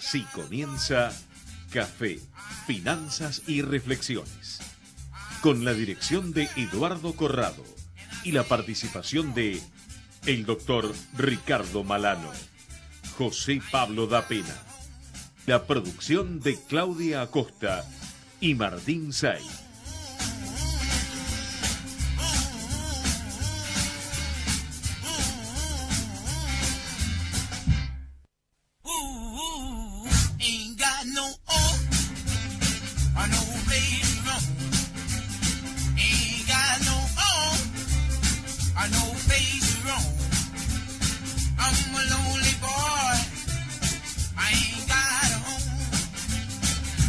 Así comienza Café, Finanzas y Reflexiones, con la dirección de Eduardo Corrado y la participación de el doctor Ricardo Malano, José Pablo da Pena, la producción de Claudia Acosta y Martín Say.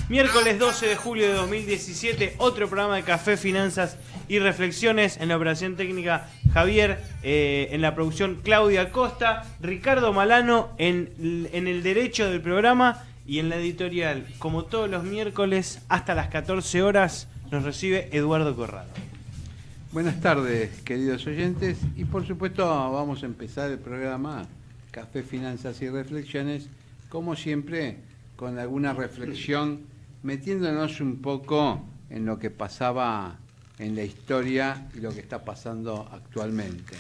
Miércoles 12 de julio de 2017, otro programa de Café, Finanzas y Reflexiones. En la operación técnica Javier, en la producción Claudia Costa, Ricardo Malano en el derecho del programa y en la editorial. Como todos los miércoles, hasta las 14 horas, nos recibe Eduardo Corrado. Buenas tardes, queridos oyentes, y por supuesto vamos a empezar el programa Café, Finanzas y Reflexiones, como siempre, con alguna reflexión, metiéndonos un poco en lo que pasaba en la historia y lo que está pasando actualmente.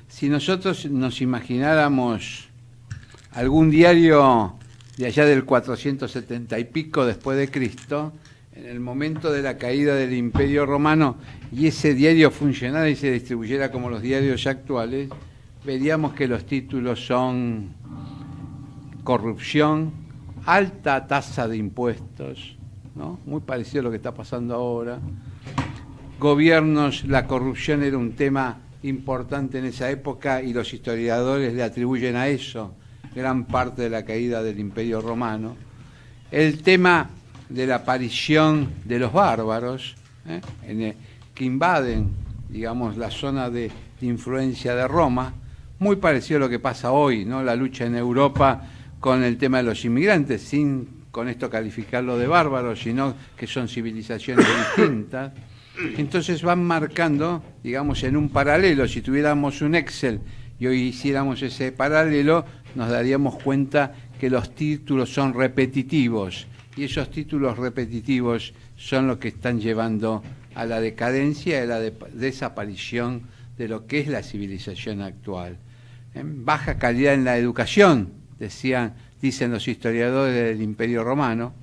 Si nosotros nos imagináramos algún diario de allá del 470 y pico después de Cristo, en el momento de la caída del Imperio Romano, y ese diario funcionara y se distribuyera como los diarios actuales, veríamos que los títulos son corrupción, alta tasa de impuestos, ¿no? Muy parecido a lo que está pasando ahora. Gobiernos, la corrupción era un tema importante en esa época y los historiadores le atribuyen a eso gran parte de la caída del Imperio Romano. El tema de la aparición de los bárbaros, que invaden, digamos, la zona de influencia de Roma, muy parecido a lo que pasa hoy, ¿no? La lucha en Europa con el tema de los inmigrantes, sin con esto calificarlo de bárbaros, sino que son civilizaciones distintas. Entonces van marcando, digamos, en un paralelo. Si tuviéramos un Excel y hoy hiciéramos ese paralelo, nos daríamos cuenta que los títulos son repetitivos, y esos títulos repetitivos son los que están llevando a la decadencia y a la desaparición de lo que es la civilización actual. Baja calidad en la educación, dicen los historiadores del Imperio Romano.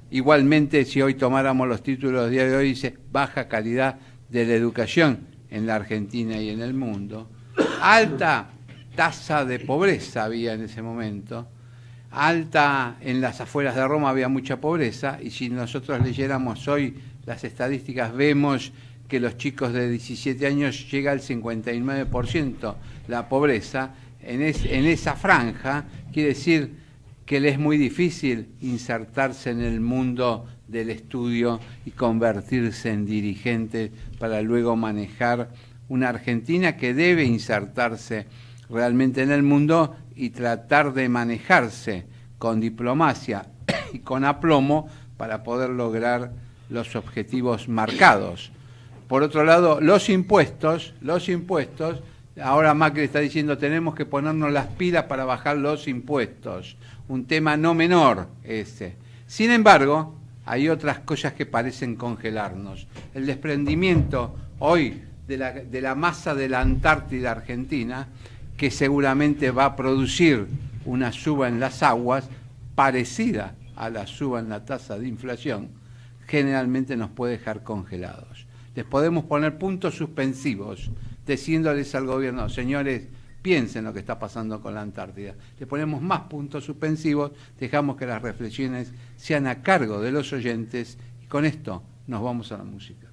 Igualmente, si hoy tomáramos los títulos de hoy, dice baja calidad de la educación en la Argentina y en el mundo. Alta tasa de pobreza había en ese momento. Alta, en las afueras de Roma había mucha pobreza, y si nosotros leyéramos hoy las estadísticas, vemos que los chicos de 17 años llega al 59% la pobreza. En esa franja, quiere decir que le es muy difícil insertarse en el mundo del estudio y convertirse en dirigente para luego manejar una Argentina que debe insertarse realmente en el mundo y tratar de manejarse con diplomacia y con aplomo para poder lograr los objetivos marcados. Por otro lado, los impuestos, ahora Macri está diciendo tenemos que ponernos las pilas para bajar los impuestos, un tema no menor ese. Sin embargo, hay otras cosas que parecen congelarnos. El desprendimiento hoy de la masa de la Antártida Argentina, que seguramente va a producir una suba en las aguas parecida a la suba en la tasa de inflación, generalmente nos puede dejar congelados. Les podemos poner puntos suspensivos, diciéndoles al gobierno, señores, piensen lo que está pasando con la Antártida. Le ponemos más puntos suspensivos, dejamos que las reflexiones sean a cargo de los oyentes, y con esto nos vamos a la música.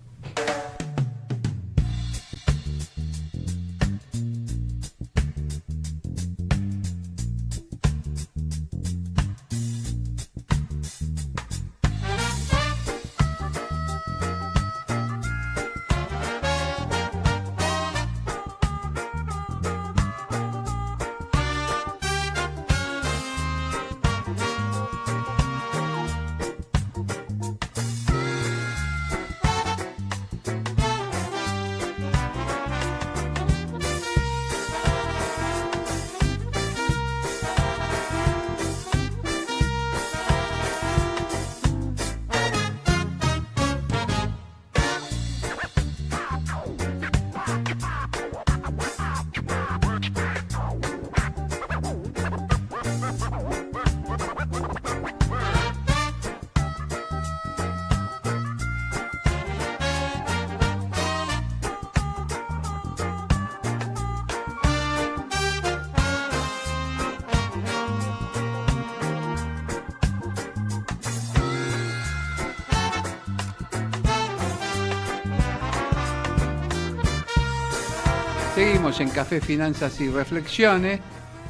Seguimos en Café, Finanzas y Reflexiones.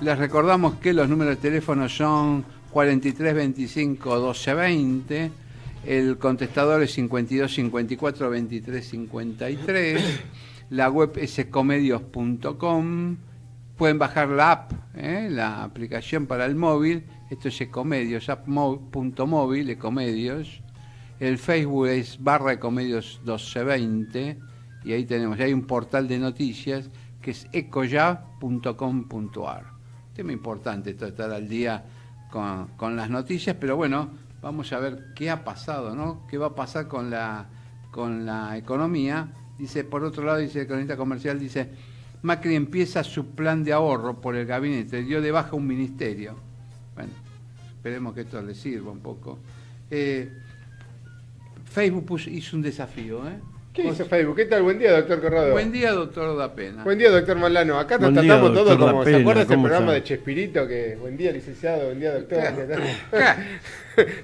Les recordamos que los números de teléfono son 43 25 12 20. El contestador es 52 54 23 53. La web es ecomedios.com. Pueden bajar la app, la aplicación para el móvil. Esto es Ecomedios, app.móvil, Ecomedios. El Facebook es /Ecomedios 1220. Y ahí tenemos, hay un portal de noticias que es ecoya.com.ar. Tema importante esto de estar al día con las noticias, pero bueno, vamos a ver qué ha pasado, ¿no? ¿Qué va a pasar con la economía? Dice, por otro lado, dice el cronista comercial, dice, Macri empieza su plan de ahorro por el gabinete, dio de baja un ministerio. Bueno, esperemos que esto le sirva un poco. Facebook hizo un desafío, ¿Qué dice Facebook? ¿Qué tal? Buen día, doctor Corrado. Buen día, doctor Dapena. Buen día, doctor Malano. Acá nos tratamos todos como... ¿Se acuerda este programa de Chespirito? Que buen día, licenciado, buen día, doctor.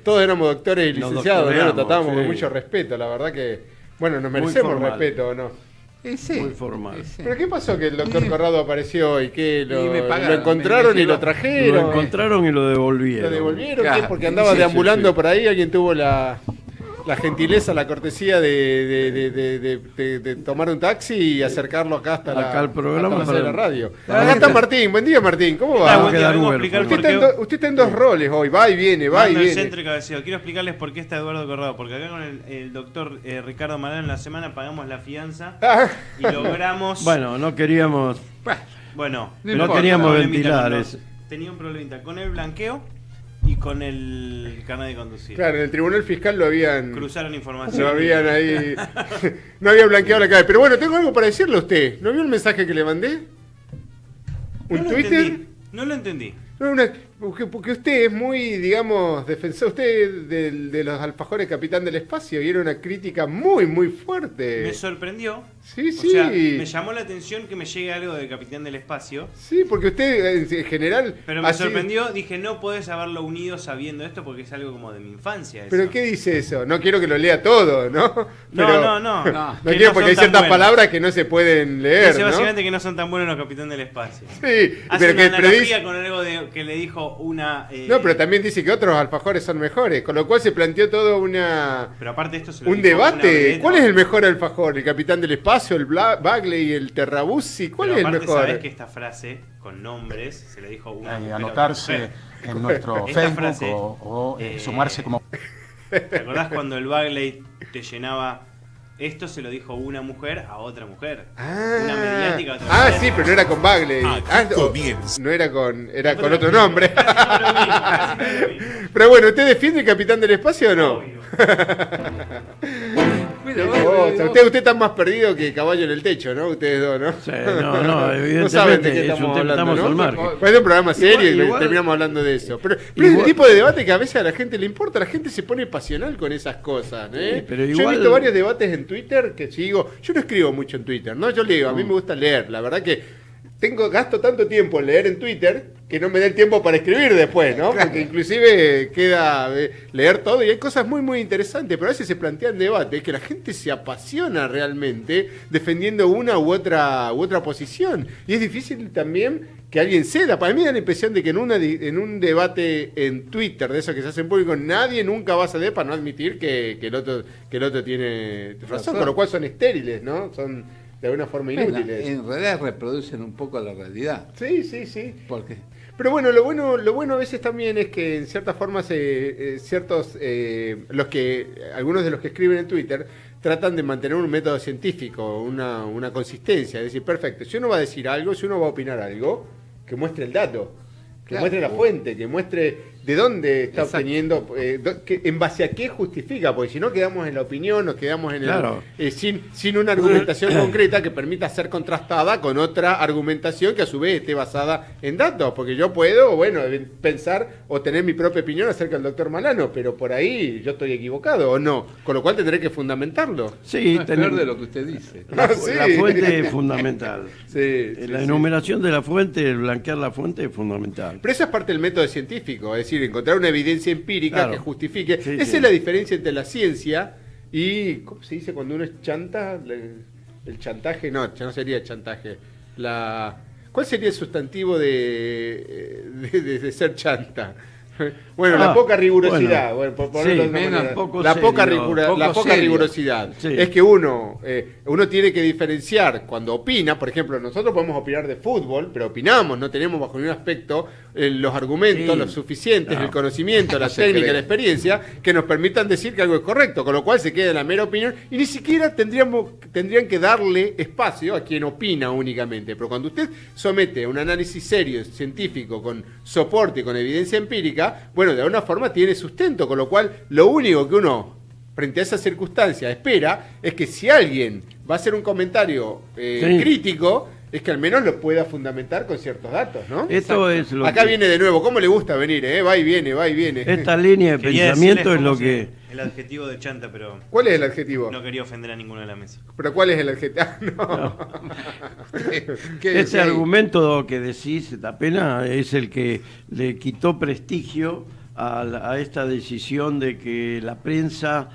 Todos éramos doctores y licenciados, ¿no? Nos tratábamos con mucho respeto. La verdad que, bueno, nos merecemos respeto, ¿o no? Sí, muy formal. Sí. ¿Pero qué pasó que el doctor Corrado apareció y que lo pagaron, encontraron y lo trajeron? Lo encontraron y lo devolvieron. ¿Lo devolvieron? Claro. ¿Qué? Porque andaba deambulando por ahí, alguien tuvo la gentileza, la cortesía de tomar un taxi y acercarlo acá hasta el programa hasta la radio. Para Acá está Martín. Buen día, Martín. ¿Cómo va? Buen día, vengo a explicar por qué... Usted está en dos roles hoy, va y viene, va y Mando el viene. centro y cabeceo. Quiero explicarles por qué está Eduardo Corrado. Porque acá con el doctor Ricardo Malano en la semana pagamos la fianza y logramos... Bueno, no queríamos... Bueno, no queríamos ventilar eso. Tenía un problemita con el blanqueo y con el carnet de conducir. Claro, en el tribunal fiscal lo habían... Cruzaron información. Lo habían ahí... no había blanqueado la cabeza. Pero bueno, tengo algo para decirle a usted. ¿No vio el mensaje que le mandé? ¿Un Twitter? No lo entendí. No, porque usted es muy, digamos, defensor usted de los alfajores Capitán del Espacio y era una crítica muy, muy fuerte. Me sorprendió. Sí, sí. O sea, me llamó la atención que me llegue algo de Capitán del Espacio. Sí, porque usted en general... Pero me sorprendió, dije, no podés haberlo unido sabiendo esto porque es algo como de mi infancia. Eso. ¿Pero qué dice eso? No quiero que lo lea todo, ¿no? Pero, no. No quiero porque hay ciertas palabras que no se pueden leer, dice ¿no? básicamente que no son tan buenos los Capitán del Espacio. Sí, Hace pero una que analogía con algo que le dijo una... No, pero también dice que otros alfajores son mejores, con lo cual se planteó todo Pero aparte esto se lo un dijo debate. una ¿Cuál es el mejor alfajor? ¿El Capitán del Espacio, el Bagley, el Terrabuzzi? ¿Cuál es el mejor? Sabés que esta frase con nombres se le dijo una mujer anotarse en nuestro esta Facebook frase, o sumarse como... ¿Te acordás cuando el Bagley te llenaba? Esto se lo dijo una mujer a otra mujer. Una mediática a otra mujer. Sí, pero no era con Bagley. No era con otro nombre. Pero bueno, ¿usted defiende el Capitán del Espacio o no? Usted está más perdido que caballo en el techo, ¿no? Ustedes dos, ¿no? Sí, no, evidentemente no saben de qué es un estamos tema, hablando, estamos ¿no? al margen. Pues es un programa serio y Igual- terminamos hablando de eso. Pero es el tipo de debate que a veces a la gente le importa. La gente se pone pasional con esas cosas, ¿eh? Sí, pero Yo he igual- visto varios debates en Twitter que sigo. Yo no escribo mucho en Twitter, ¿no? Yo leo, a mí me gusta leer. La verdad que gasto tanto tiempo en leer en Twitter que no me da el tiempo para escribir después, ¿no? Porque inclusive queda leer todo y hay cosas muy, muy interesantes, pero a veces se plantean debates que la gente se apasiona realmente defendiendo una u otra posición. Y es difícil también que alguien ceda. Para mí da la impresión de que en un debate en Twitter, de esos que se hacen públicos, nadie nunca va a ceder para no admitir que el otro tiene razón, con lo cual son estériles, ¿no? Son de alguna forma inútiles. En realidad reproducen un poco la realidad. Sí. Porque Pero bueno, lo bueno a veces también es que en ciertas formas algunos de los que escriben en Twitter tratan de mantener un método científico, una consistencia, es decir, perfecto, si uno va a decir algo, si uno va a opinar algo, que muestre el dato, que muestre la fuente, que muestre de dónde está obteniendo, en base a qué justifica, porque si no quedamos en la opinión, nos quedamos en sin una argumentación concreta que permita ser contrastada con otra argumentación que a su vez esté basada en datos, porque yo puedo, pensar o tener mi propia opinión acerca del doctor Malano, pero por ahí yo estoy equivocado o no, con lo cual tendré que fundamentarlo. Sí, no es peor de lo que usted dice. La fuente es fundamental. La enumeración de la fuente, el blanquear la fuente es fundamental. Pero esa es parte del método científico, es decir, encontrar una evidencia empírica que justifique. Esa es la diferencia entre la ciencia y, ¿cómo se dice cuando uno es chanta? El chantaje, no sería chantaje. ¿Cuál sería el sustantivo de ser chanta? Bueno, la poca rigurosidad. Bueno, por ponerlo de otra manera. La poca rigurosidad. Sí. Es que uno tiene que diferenciar cuando opina. Por ejemplo, nosotros podemos opinar de fútbol, pero opinamos, no tenemos bajo ningún aspecto los argumentos, los suficientes, el conocimiento, la técnica, la experiencia, que nos permitan decir que algo es correcto, con lo cual se queda la mera opinión y ni siquiera tendrían que darle espacio a quien opina únicamente. Pero cuando usted somete un análisis serio, científico, con soporte y con evidencia empírica, bueno, de alguna forma tiene sustento, con lo cual lo único que uno, frente a esa circunstancia, espera es que si alguien va a hacer un comentario crítico, es que al menos lo pueda fundamentar con ciertos datos, ¿no? Esto es lo Acá viene de nuevo, ¿cómo le gusta venir? Va y viene, va y viene. Esta línea de pensamiento es lo que... El adjetivo de chanta, pero... ¿Cuál es el adjetivo? No quería ofender a ninguno de la mesa. ¿Pero cuál es el adjetivo? No. Ese argumento que decís, Tapena, es el que le quitó prestigio a esta decisión de que la prensa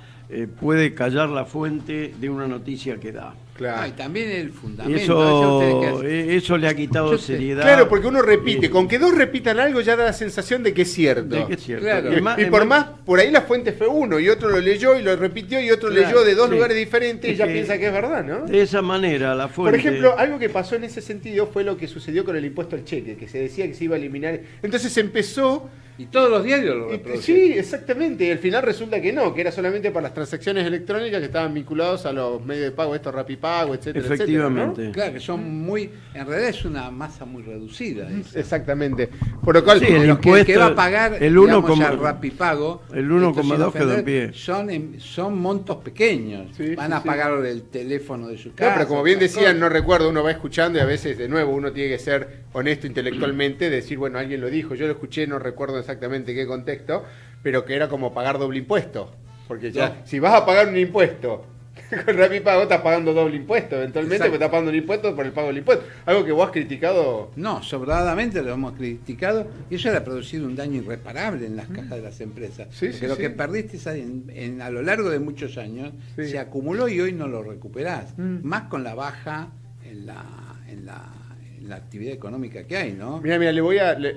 puede callar la fuente de una noticia que da. Claro. Y también el fundamento. Eso le ha quitado seriedad. Claro, porque uno repite. Con que dos repitan algo ya da la sensación de que es cierto. Claro. Y por más, por ahí la fuente fue uno, y otro lo leyó y lo repitió, y otro leyó de dos lugares diferentes y ya piensa que es verdad, ¿no? De esa manera, la fuente... Por ejemplo, algo que pasó en ese sentido fue lo que sucedió con el impuesto al cheque, que se decía que se iba a eliminar. Entonces empezó... Y todos los diarios lo reproducen. Sí, exactamente. Y al final resulta que no, que era solamente para las transacciones electrónicas que estaban vinculados a los medios de pago, estos Rapipago, etcétera, efectivamente. Etcétera, ¿no? Claro, que son muy... En realidad es una masa muy reducida. Esa. Exactamente. Por lo cual... Sí, el que va a pagar el al Rapipago... El 1,2 quedó en pie. Son montos pequeños. Van a pagar el teléfono de su casa. No, pero como bien decían, no recuerdo, uno va escuchando y a veces, de nuevo, uno tiene que ser honesto intelectualmente, decir, bueno, alguien lo dijo, yo lo escuché, no recuerdo exactamente qué contexto, pero que era como pagar doble impuesto. Porque ya, si vas a pagar un impuesto con Rapipago, estás pagando doble impuesto eventualmente, porque estás pagando un impuesto por el pago del impuesto. Algo que vos has criticado. No, sobradamente lo hemos criticado, y eso le ha producido un daño irreparable en las cajas de las empresas. Porque lo que perdiste a lo largo de muchos años se acumuló y hoy no lo recuperás. Más con la baja en la actividad económica que hay, ¿no? Mira, le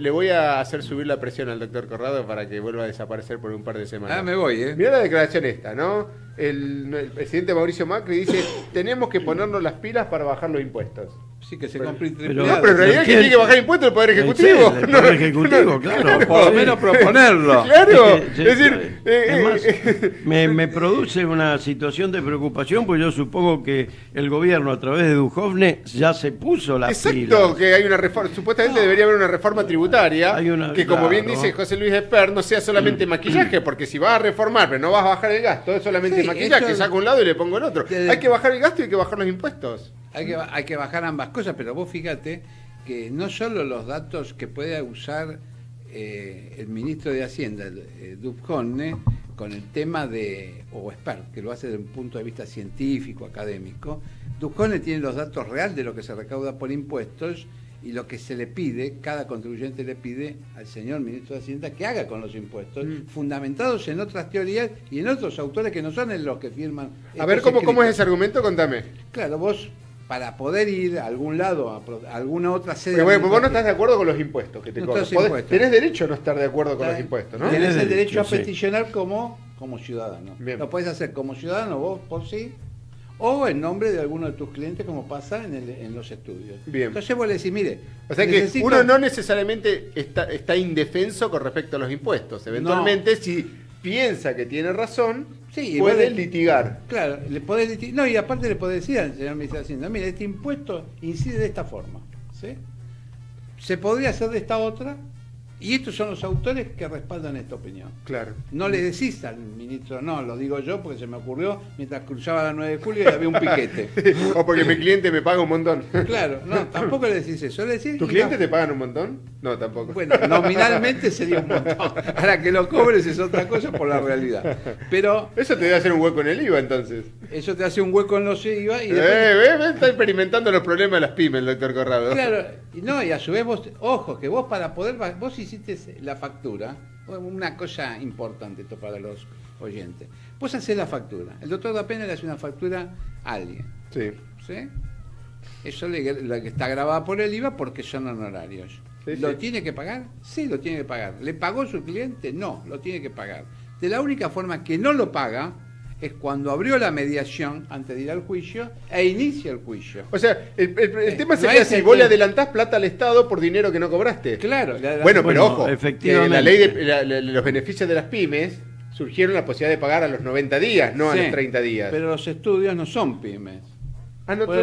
voy a hacer subir la presión al doctor Corrado para que vuelva a desaparecer por un par de semanas. Me voy, Mira la declaración esta, ¿no? El presidente Mauricio Macri dice, tenemos que ponernos las pilas para bajar los impuestos. Sí, que se compre pero en realidad que tiene que bajar impuestos el Poder Ejecutivo. El Poder Ejecutivo, claro. Por lo menos proponerlo. Claro. Es decir, me produce una situación de preocupación, porque yo supongo que el gobierno, a través de Duhovne, ya se puso las pilas. Exacto, que hay una reforma, supuestamente debería haber una reforma tributaria, que como bien dice José Luis Espert, no sea solamente maquillaje, porque si vas a reformar, pero no vas a bajar el gasto, es solamente maquillaje, saco un lado y le pongo el otro. Hay que bajar el gasto y hay que bajar los impuestos. Hay que bajar ambas cosas, pero vos fíjate que no solo los datos que puede usar el ministro de Hacienda, Duhovne, con el tema o Espert, que lo hace desde un punto de vista científico, académico. Duhovne tiene los datos reales de lo que se recauda por impuestos y lo que se le pide, cada contribuyente le pide al señor ministro de Hacienda que haga con los impuestos, fundamentados en otras teorías y en otros autores que no son los que firman. A ver, ¿cómo es ese argumento? Contame. Claro, vos, para poder ir a algún lado, a alguna otra sede... Pero bueno, vos no estás de acuerdo con los impuestos que te cobran. Tenés derecho a no estar de acuerdo con los impuestos, ¿no? Tenés el derecho a peticionar como ciudadano. Bien. Lo podés hacer como ciudadano vos por sí, o en nombre de alguno de tus clientes, como pasa en los estudios. Bien. Entonces vos le decís, mire... O sea que uno no necesariamente está indefenso con respecto a los impuestos. Eventualmente, si piensa que tiene razón, puede litigar. Claro, le podés litigar. No, y aparte le podés decir al señor ministro de Hacienda, mire, este impuesto incide de esta forma, ¿sí? Se podría hacer de esta otra, y estos son los autores que respaldan esta opinión. Claro. No le decís al ministro, no, lo digo yo porque se me ocurrió mientras cruzaba la 9 de julio y había un piquete. O porque mi cliente me paga un montón. Claro, no, tampoco le decís eso. Le decís, ¿tus clientes te pagan un montón? No, tampoco. Bueno, nominalmente sería un montón. Ahora que lo cobres es otra cosa por la realidad. Pero eso te debe hacer un hueco en el IVA, entonces. Eso te hace un hueco en los IVA y después... está experimentando los problemas de las pymes el doctor Corrado. Claro, y a su vez vos, ojo, que vos para poder... Vos hiciste la factura, una cosa importante esto para los oyentes. Vos hacés la factura. El doctor Tapena le hace una factura a alguien. Sí. ¿Sí? Eso lo que está grabado por el IVA porque son honorarios. Sí, ¿Lo sí. tiene que pagar? Sí, lo tiene que pagar. ¿Le pagó su cliente? No, lo tiene que pagar. De la única forma que no lo paga es cuando abrió la mediación antes de ir al juicio e inicia el juicio. O sea, el tema no sería es si el vos le que- adelantás plata al Estado por dinero que no cobraste. Claro. Bueno, pero Bueno, ojo, efectivamente. que la ley de los beneficios de las pymes surgieron la posibilidad de pagar a los 90 días, no a Sí, los 30 días. Pero los estudios no son pymes. Ah, no, Por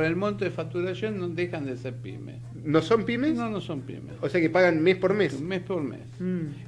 el monto de facturación no dejan de ser pymes. ¿No son pymes? No son pymes. O sea que pagan mes por mes. Mes por mes.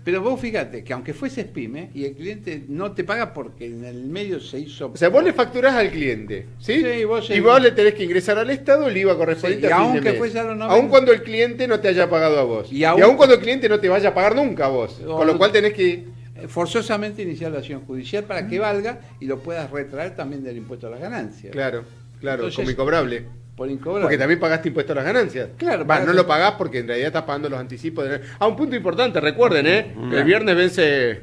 Pero vos fíjate que aunque fueses pyme y el cliente no te paga porque en el medio se hizo... O sea, vos le facturás al cliente, ¿sí? Sí, vos y el- vos le tenés que ingresar al Estado el IVA correspondiente Sí, y a fin de aunque mes. fuese a los 90. Aun cuando el cliente no te haya pagado a vos. Y Y aun- aun cuando el cliente no te vaya a pagar nunca a vos. O- Con lo cual tenés que... forzosamente iniciar la acción judicial para que valga y lo puedas retraer también del impuesto a las ganancias. Claro, Entonces, como incobrable. Por incobrable. Porque también pagaste impuesto a las ganancias. Claro, Va, no pagaste- lo pagás porque en realidad estás pagando los anticipos. Un punto importante, recuerden, el viernes vence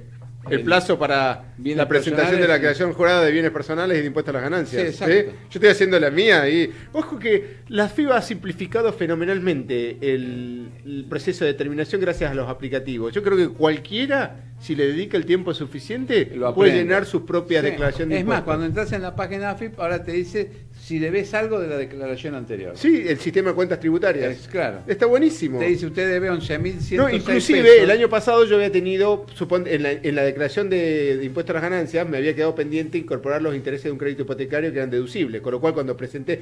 el plazo para Bienes la presentación de la personales. declaración jurada de bienes personales y de impuesto a las ganancias. Sí, exacto. Yo estoy haciendo la mía y ojo que la FIBA ha simplificado fenomenalmente el proceso de determinación gracias a los aplicativos. Yo creo que cualquiera, si le dedica el tiempo suficiente, Lo puede aprende. llenar sus propias Sí. declaraciones de Es más, impuestos. cuando entras en la página AFIP, ahora te dice si debes algo de la declaración anterior. Sí, el sistema de cuentas tributarias. Claro. Está buenísimo. Te dice usted debe 11.106 No, inclusive pesos. el año pasado yo había tenido, en la declaración de impuesto a las ganancias, me había quedado pendiente incorporar los intereses de un crédito hipotecario que eran deducibles, con lo cual cuando presenté,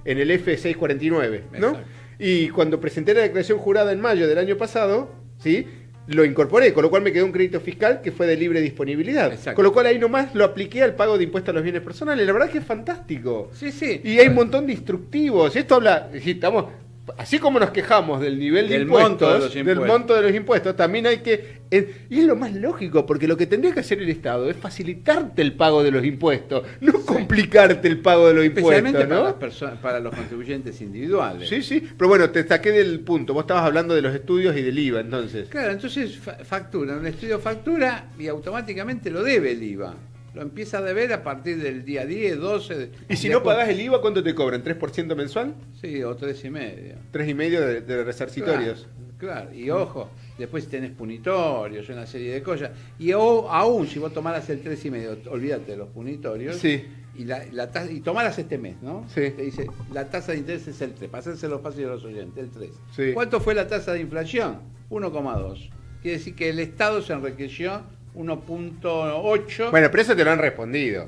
en el F649, ¿no? Exacto. Y cuando presenté la declaración jurada en mayo del año pasado, ¿sí? Lo incorporé, con lo cual me quedó un crédito fiscal que fue de libre disponibilidad. Exacto. Con lo cual ahí nomás lo apliqué al pago de impuestos a los bienes personales. La verdad que es fantástico. Sí, sí. Y hay un montón de instructivos. Esto habla, si estamos, así como nos quejamos del nivel de Del impuestos, monto de los del impuestos. monto de los impuestos, también hay que... y es lo más lógico, porque lo que tendría que hacer el Estado es facilitarte el pago de los impuestos, no complicarte el pago de los Especialmente impuestos, para, ¿no? las para los contribuyentes individuales. Sí, sí. Pero bueno, te saqué del punto. Vos estabas hablando de los estudios y del IVA, entonces. Claro, entonces factura, un estudio factura y automáticamente lo debe el IVA. Lo empieza a deber a partir del día 10, 12. Y si no pagás el IVA, ¿cuánto te cobran? ¿3% mensual? Sí, o 3,5. ¿3,5 de resarcitorios? Claro, y ojo, después tenés punitorios, una serie de cosas. Y aún si vos tomaras el 3,5, olvídate de los punitorios. Sí. Y, y tomaras este mes, ¿no? Sí. Te dice, la tasa de interés es el 3. Pasárselo fácil a los oyentes, el 3. Sí. ¿Cuánto fue la tasa de inflación? 1,2. Quiere decir que el Estado se enriqueció 1,8. Bueno, pero eso te lo han respondido.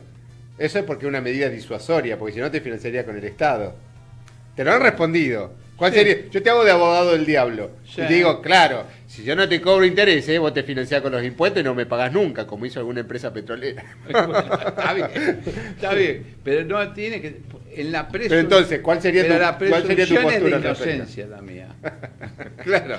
Eso es porque es una medida disuasoria, porque si no te financiaría con el Estado. Te lo han respondido. ¿Cuál Sí. sería? Yo te hago de abogado del diablo. Sí. Y te digo, claro, si yo no te cobro intereses, vos te financiás con los impuestos y no me pagás nunca, como hizo alguna empresa petrolera. Está bien, está bien. Pero no tiene que. En la Pero entonces, ¿cuál sería pero tu- la cuál sería tu presunción es postura de al respecto? inocencia la mía. Claro.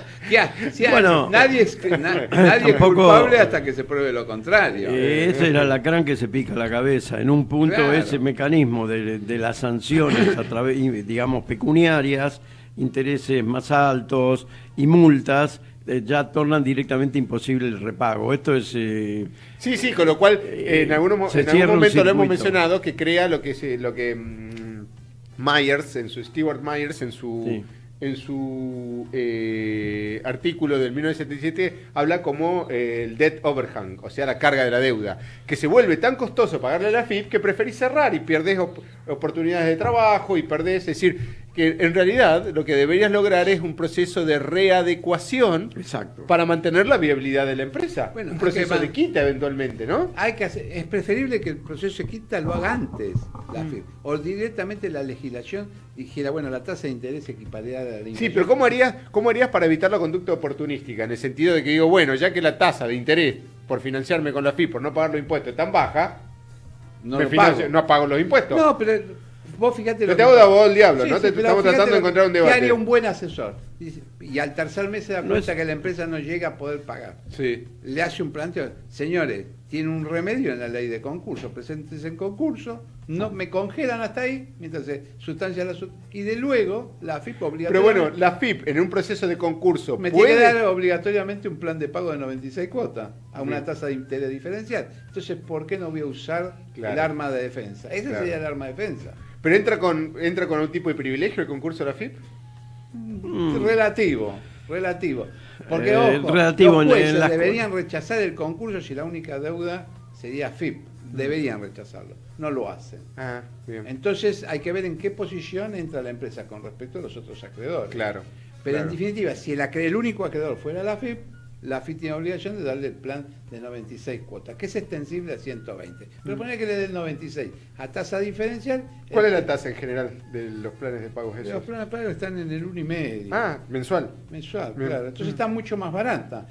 Bueno, nadie es nadie es tampoco- culpable hasta que se pruebe lo contrario. Ese era el alacrán que se pica la cabeza. En un punto Claro. ese mecanismo de las sanciones a través, digamos, pecuniarias, intereses más altos y multas, ya tornan directamente imposible el repago. Esto es... Sí, sí, con lo cual en algún se momento cierra un lo hemos circuito. mencionado que crea lo que Myers, Stewart Myers, en su Sí. artículo del 1977 habla como el debt overhang, o sea, la carga de la deuda, que se vuelve tan costoso pagarle a la AFIP que preferís cerrar y perdés oportunidades de trabajo y perdés, es decir, que en realidad lo que deberías lograr es un proceso de readecuación Exacto. para mantener la viabilidad de la empresa. Bueno, Un proceso hay que de quita eventualmente, ¿no? Es preferible que el proceso de quita lo haga antes la AFIP, o directamente la legislación dijera, bueno, la tasa de interés equiparada a la Sí, inflación. pero ¿cómo harías para evitar la conducta oportunística? En el sentido de que digo, bueno, ya que la tasa de interés por financiarme con la FIP, por no pagar los impuestos, es tan baja, no me lo financio- pago. no pago los impuestos. No, pero vos fíjate Yo lo te que hago de pasa. abogado del diablo, ¿no? pero Estamos fíjate tratando de lo encontrar un que debate. haría un buen asesor? Y al tercer mes se da No cuenta es- que la empresa no llega a poder pagar. Sí. Le hace un planteo. Señores, tiene un remedio en la ley de concurso. Presentes en concurso, no me congelan hasta ahí, mientras se sustancia y de luego la AFIP Pero obligatoriamente. bueno, la FIP en un proceso de concurso me tiene que puede... dar obligatoriamente un plan de pago de 96 cuotas a una Bien. tasa de interés diferencial. Entonces, ¿por qué no voy a usar Claro. el arma de defensa? Ese Claro. sería el arma de defensa. ¿Pero entra con un tipo de privilegio el concurso de la FIP? Relativo. Porque, ojo, relativo los jueces en las deberían rechazar el concurso si la única deuda sería FIP. Deberían rechazarlo. No lo hacen. Ah, bien. Entonces hay que ver en qué posición entra la empresa con respecto a los otros acreedores. Claro. Pero claro. en definitiva, si el único acreedor fuera la FIP tiene obligación de darle el plan de 96 cuotas, que es extensible a 120. Pero poner que le dé el 96 a tasa diferencial. ¿Cuál es la tasa en general de los planes de pagos esos? Los planes de pago están en el 1,5. Ah, mensual. Mensual, Bien. claro. Entonces está mucho más barata.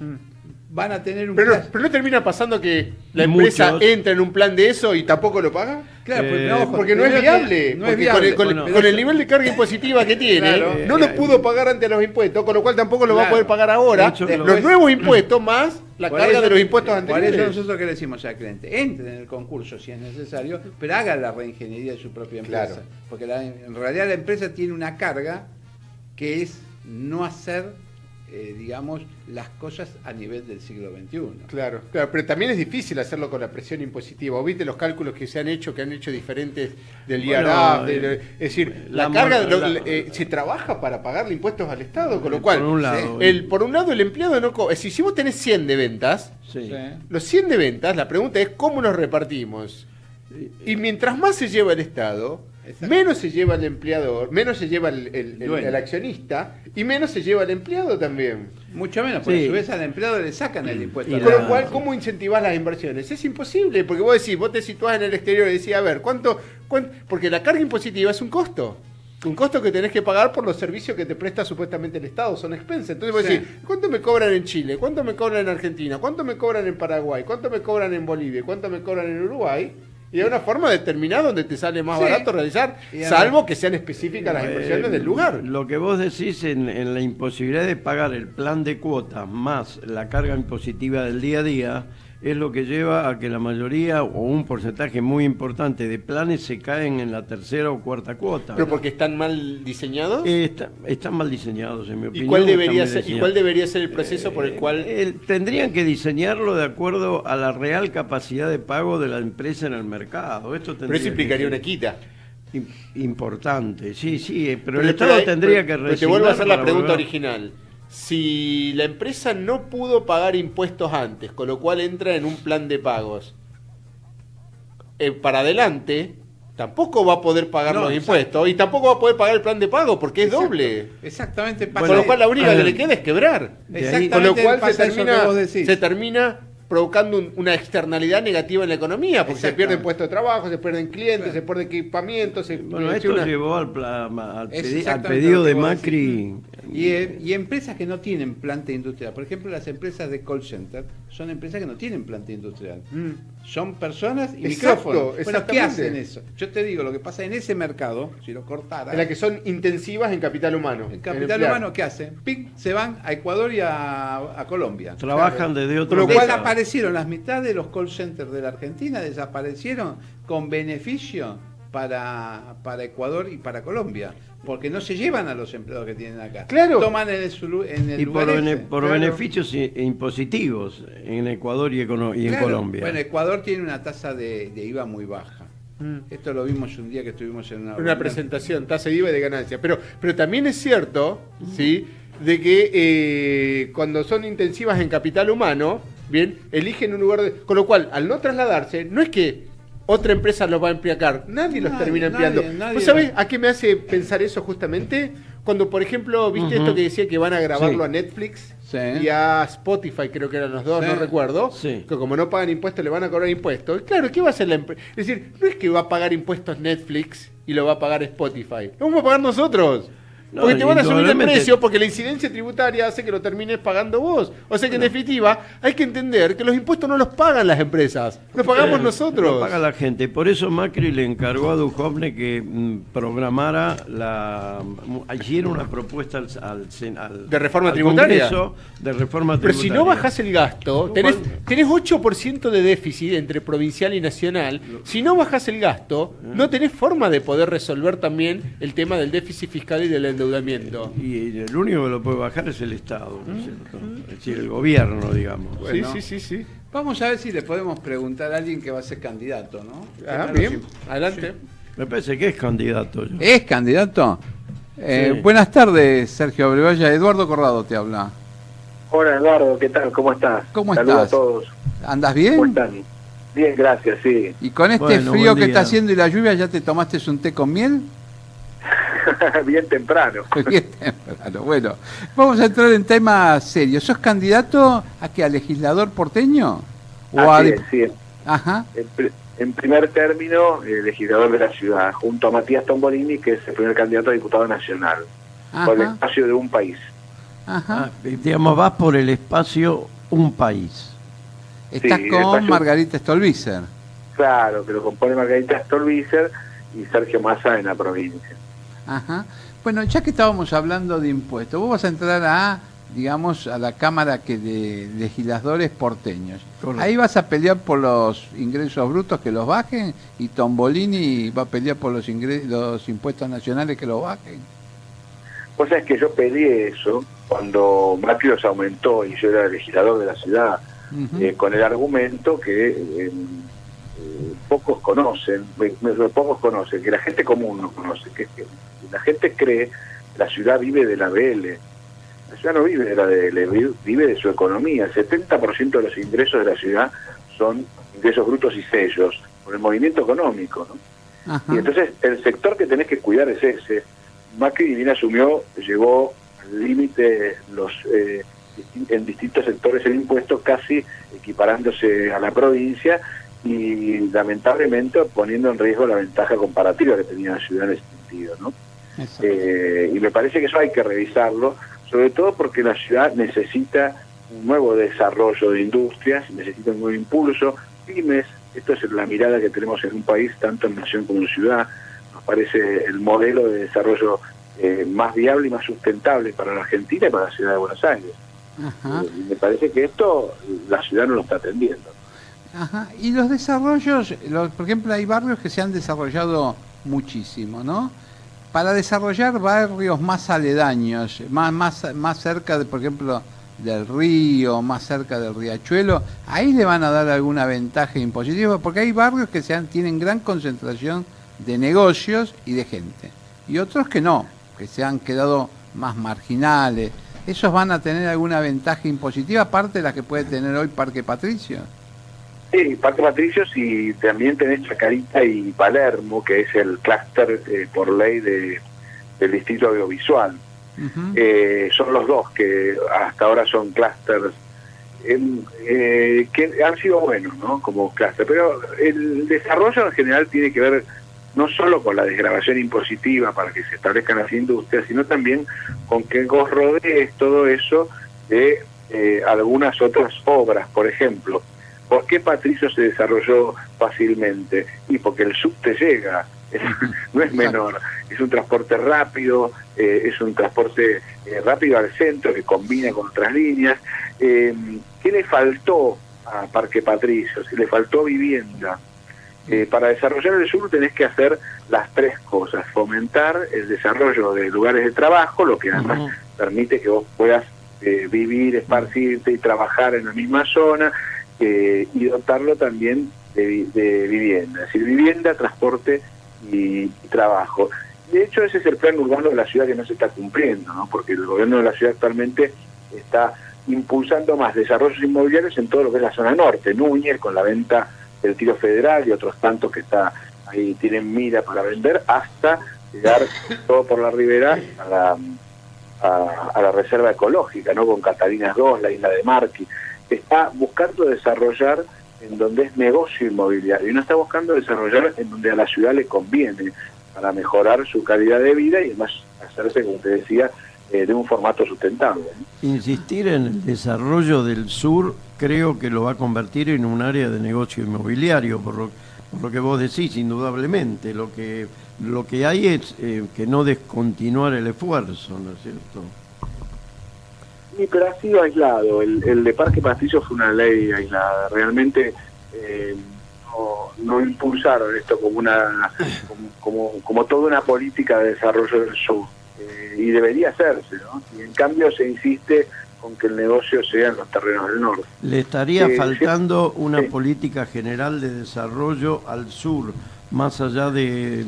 Van a tener un Pero plazo. no termina pasando que la empresa Muchos. entra en un plan de eso y tampoco lo paga. Claro, Porque no es viable. No es Porque viable. con el nivel de carga impositiva que tiene, Claro. no lo pudo pagar antes de los impuestos, con lo cual tampoco lo va a Claro. poder pagar ahora. De hecho, los nuevos impuestos más la Por carga eso- de los impuestos Por anteriores. eso nosotros que le decimos al cliente, entren en el concurso si es necesario, pero haga la reingeniería de su propia empresa. Claro. Porque en realidad la empresa tiene una carga que es no hacer, digamos, las cosas a nivel del siglo XXI. Claro, pero también es difícil hacerlo con la presión impositiva. ¿O viste los cálculos que se han hecho diferentes del Bueno, IARAF? Es decir, la carga se trabaja para pagarle impuestos al Estado, con lo cual, por un lado. por un lado el empleado no... Es decir, si vos tenés 100 de ventas, Sí. los 100 de ventas, la pregunta es cómo nos repartimos. Y mientras más se lleva el Estado, Exacto. menos se lleva el empleador, menos se lleva el Dueño. accionista y menos se lleva el empleado también. Mucho menos, porque Sí. a su vez al empleado le sacan el impuesto. Y a la Con lo la- cual, ¿cómo incentivás las inversiones? Es imposible, porque vos decís, vos te situás en el exterior y decís, a ver, ¿cuánto? Porque la carga impositiva es un costo. Un costo que tenés que pagar por los servicios que te presta supuestamente el Estado, son expensas. Entonces vos Sí. decís, ¿cuánto me cobran en Chile? ¿Cuánto me cobran en Argentina? ¿Cuánto me cobran en Paraguay? ¿Cuánto me cobran en Bolivia? ¿Cuánto me cobran en Uruguay? Y hay una forma determinada donde te sale más Sí. barato realizar, Y además- salvo que sean específicas las inversiones del lugar. Lo que vos decís en la imposibilidad de pagar el plan de cuotas más la carga impositiva del día a día es lo que lleva a que la mayoría o un porcentaje muy importante de planes se caen en la tercera o cuarta cuota. ¿Pero porque están mal diseñados? Están mal diseñados, en mi ¿Y opinión. cuál están debería mal ser, diseñados. el proceso por el cual... Tendrían que diseñarlo de acuerdo a la real capacidad de pago de la empresa en el mercado. Esto Pero tendría eso implicaría que una ser quita. Importante, sí, pero el Pero Estado ahí- tendría que pero te vuelvo a hacer la para pregunta volver- original. Si la empresa no pudo pagar impuestos antes, con lo cual entra en un plan de pagos, para adelante tampoco va a poder pagar No, los exacto. impuestos y tampoco va a poder pagar el plan de pago porque es Exacto. doble. Exactamente. Con lo cual la única a que ver, le queda es quebrar. de ahí- Con lo Exactamente cual pasa eso que vos decís. se termina provocando una externalidad negativa en la economía, porque se pierden Exactamente. puestos de trabajo, se pierden clientes, Claro. se pierde equipamiento, Bueno, esto llevó al Es al exactamente pedido lo que de vos Macri. Y empresas que no tienen planta industrial. Por ejemplo, las empresas de call center son empresas que no tienen planta industrial. Son personas y Exacto, micrófonos. Bueno, ¿qué exactamente. hacen eso? Yo te digo, lo que pasa en ese mercado, si lo cortara, en la que son intensivas en capital humano. el en capital emplear. humano, ¿qué hacen? ¡Ping! Se van a Ecuador y a Colombia. Trabajan desde otro Con lo cual- Desaparecieron las mitad de los call centers de la Argentina, desaparecieron con beneficio para Ecuador y para Colombia, porque no se llevan a los empleados que tienen acá. Claro. Toman en el Y lugar ese. por claro. beneficios impositivos en Ecuador y en Claro. Colombia. Bueno, Ecuador tiene una tasa de IVA muy baja. Esto lo vimos un día que estuvimos en una reunión. Presentación, tasa de IVA y de ganancia. Pero también es cierto, ¿sí? De que cuando son intensivas en capital humano, bien, eligen un lugar con lo cual, al no trasladarse, no es que otra empresa los va a emplear, nadie los termina empleando. nadie ¿Vos sabés a qué me hace pensar eso justamente? Cuando, por ejemplo, viste esto que decía que van a grabarlo Sí. a Netflix Sí. y a Spotify, creo que eran los dos, Sí. no recuerdo, Sí. que como no pagan impuestos le van a cobrar impuestos. Claro, ¿qué va a hacer la empresa? Es decir, no es que va a pagar impuestos Netflix y lo va a pagar Spotify, lo vamos a pagar nosotros. No, Porque te van a subir el indudablemente. precio porque la incidencia tributaria hace que lo termines pagando vos. O sea que en definitiva hay que entender que los impuestos no los pagan las empresas, los pagamos nosotros. Lo paga la gente. Por eso Macri le encargó a Duhovne que programara hiciera una propuesta ¿De reforma al tributaria? Congreso de reforma Pero tributaria. si no bajás el gasto, tenés 8% de déficit entre provincial y nacional. Si no bajás el gasto, no tenés forma de poder resolver también el tema del déficit fiscal y del endeudamiento. Y el único que lo puede bajar es el Estado, ¿no es cierto? Es decir, el gobierno, digamos. Bueno. Sí. Vamos a ver si le podemos preguntar a alguien que va a ser candidato, ¿no? Ah, Que bien, adelante. Me parece que es candidato. ¿Es candidato? Sí. Buenas tardes, Sergio Abrevaya. Eduardo Corrado te habla. Hola Eduardo, ¿qué tal? ¿Cómo estás? ¿Cómo Saludos estás? a todos. ¿Andás bien? ¿Cómo están? Bien, gracias, sí. ¿Y con este Bueno, frío buen que está día. haciendo y la lluvia ya te tomaste un té con miel? Bien temprano. Bien temprano. Bueno, vamos a entrar en temas serios. ¿Sos candidato a qué? ¿A legislador porteño? Así es, sí. Ajá. En primer término, legislador de la ciudad, junto a Matías Tombolini, que es el primer candidato a diputado nacional, por el Ajá. espacio de un país. Ajá. Digamos, vas por el espacio un país. Estás Sí, con espacio- Margarita Stolbizer. Claro, que lo compone Margarita Stolbizer y Sergio Massa en la provincia. Ajá. Bueno, ya que estábamos hablando de impuestos, vos vas a entrar a, digamos, a la Cámara de Legisladores porteños. Correcto. Ahí vas a pelear por los ingresos brutos que los bajen y Tombolini va a pelear por los impuestos nacionales que los bajen. Vos sabés que yo peleé eso cuando Macri los aumentó y yo era legislador de la ciudad, Ujú. con el argumento que pocos conocen, que la gente común no conoce, que la gente cree que la ciudad vive de la BL. La ciudad no vive de la BL, vive de su economía. El 70% de los ingresos de la ciudad son ingresos brutos y sellos, por el movimiento económico, ¿no? Ajá. Y entonces el sector que tenés que cuidar es ese. Macri bien asumió, llegó al límite en distintos sectores el impuesto, casi equiparándose a la provincia y lamentablemente poniendo en riesgo la ventaja comparativa que tenía la ciudad en ese sentido, ¿no? Exacto. Y me parece que eso hay que revisarlo, sobre todo porque la ciudad necesita un nuevo desarrollo de industrias, necesita un nuevo impulso, pymes. Esto es la mirada que tenemos en un país, tanto en nación como en ciudad. Nos parece el modelo de desarrollo más viable y más sustentable para la Argentina y para la ciudad de Buenos Aires. Ajá. Y me parece que esto la ciudad no lo está atendiendo. Ajá. Y los desarrollos, por ejemplo, hay barrios que se han desarrollado muchísimo, ¿no? Para desarrollar barrios más aledaños, más cerca, por ejemplo, del río, más cerca del riachuelo, ahí le van a dar alguna ventaja impositiva, porque hay barrios que tienen gran concentración de negocios y de gente, y otros que no, que se han quedado más marginales. ¿Esos van a tener alguna ventaja impositiva, aparte de la que puede tener hoy Parque Patricio? Sí, Parque Patricios, y también tenés Chacarita y Palermo, que es el clúster por ley del Distrito Audiovisual. Uh-huh. Son los dos que hasta ahora son clústeres que han sido buenos, ¿no? Como clúster. Pero el desarrollo en general tiene que ver no solo con la desgravación impositiva para que se establezcan las industrias, sino también con que vos rodees todo eso de algunas otras obras. Por ejemplo, ¿por qué Patricio se desarrolló fácilmente? Y porque el subte llega, no es menor, es un transporte rápido, es un transporte rápido al centro que combina con otras líneas. ¿Qué le faltó a Parque Patricio? Si le faltó vivienda. Para desarrollar el sur tenés que hacer las tres cosas: fomentar el desarrollo de lugares de trabajo, lo que además permite que vos puedas vivir, esparcirte y trabajar en la misma zona, y dotarlo también de vivienda, es decir, vivienda, transporte y trabajo. De hecho, ese es el plan urbano de la ciudad que no se está cumpliendo, ¿no? Porque el gobierno de la ciudad actualmente está impulsando más desarrollos inmobiliarios en todo lo que es la zona norte, Núñez, con la venta del Tiro Federal y otros tantos que está ahí tienen mira para vender, hasta llegar todo por la ribera a la reserva ecológica, ¿no? Con Catalinas II, la isla de Marqui. Está buscando desarrollar en donde es negocio inmobiliario y no está buscando desarrollar en donde a la ciudad le conviene para mejorar su calidad de vida y además hacerse, como te decía, de un formato sustentable, ¿no? Insistir en el desarrollo del sur creo que lo va a convertir en un área de negocio inmobiliario, por lo que vos decís, indudablemente. Lo que hay es que no descontinuar el esfuerzo, ¿no es cierto? Sí, pero ha sido aislado. El de Parque Patricio fue una ley aislada. Realmente no impulsaron esto como toda una política de desarrollo del sur. Y debería hacerse, ¿no? Y en cambio se insiste con que el negocio sea en los terrenos del norte. Le estaría faltando una sí. política general de desarrollo al sur, más allá de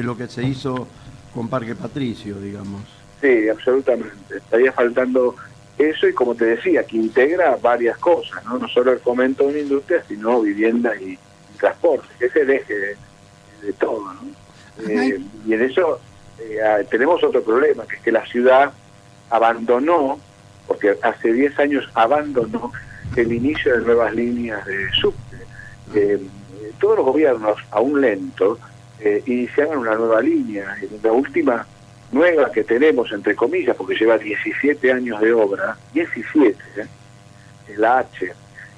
lo que se hizo con Parque Patricio, digamos. Sí, absolutamente. Estaría faltando eso y, como te decía, que integra varias cosas, no solo el fomento de una industria, sino vivienda y transporte, que es el eje de todo, ¿no? Y en eso tenemos otro problema, que es que la ciudad abandonó, porque hace 10 años abandonó el inicio de nuevas líneas de subte. Todos los gobiernos, aún lentos, iniciaron una nueva línea. La última nueva que tenemos, entre comillas, porque lleva 17 años de obra, 17, la H,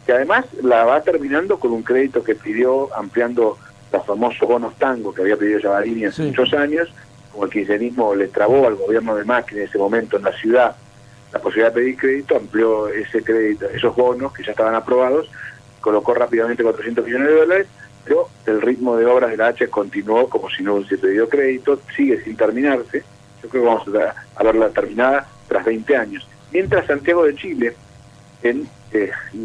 que además la va terminando con un crédito que pidió, ampliando los famosos bonos tango que había pedido Giavarini hace muchos años, como el kirchnerismo le trabó al gobierno de Macri en ese momento en la ciudad la posibilidad de pedir crédito, amplió ese crédito, esos bonos que ya estaban aprobados, colocó rápidamente 400 millones de dólares, pero el ritmo de obras de la H continuó como si no hubiese pedido crédito, sigue sin terminarse. Yo creo que vamos a verla terminada tras 20 años. Mientras Santiago de Chile, en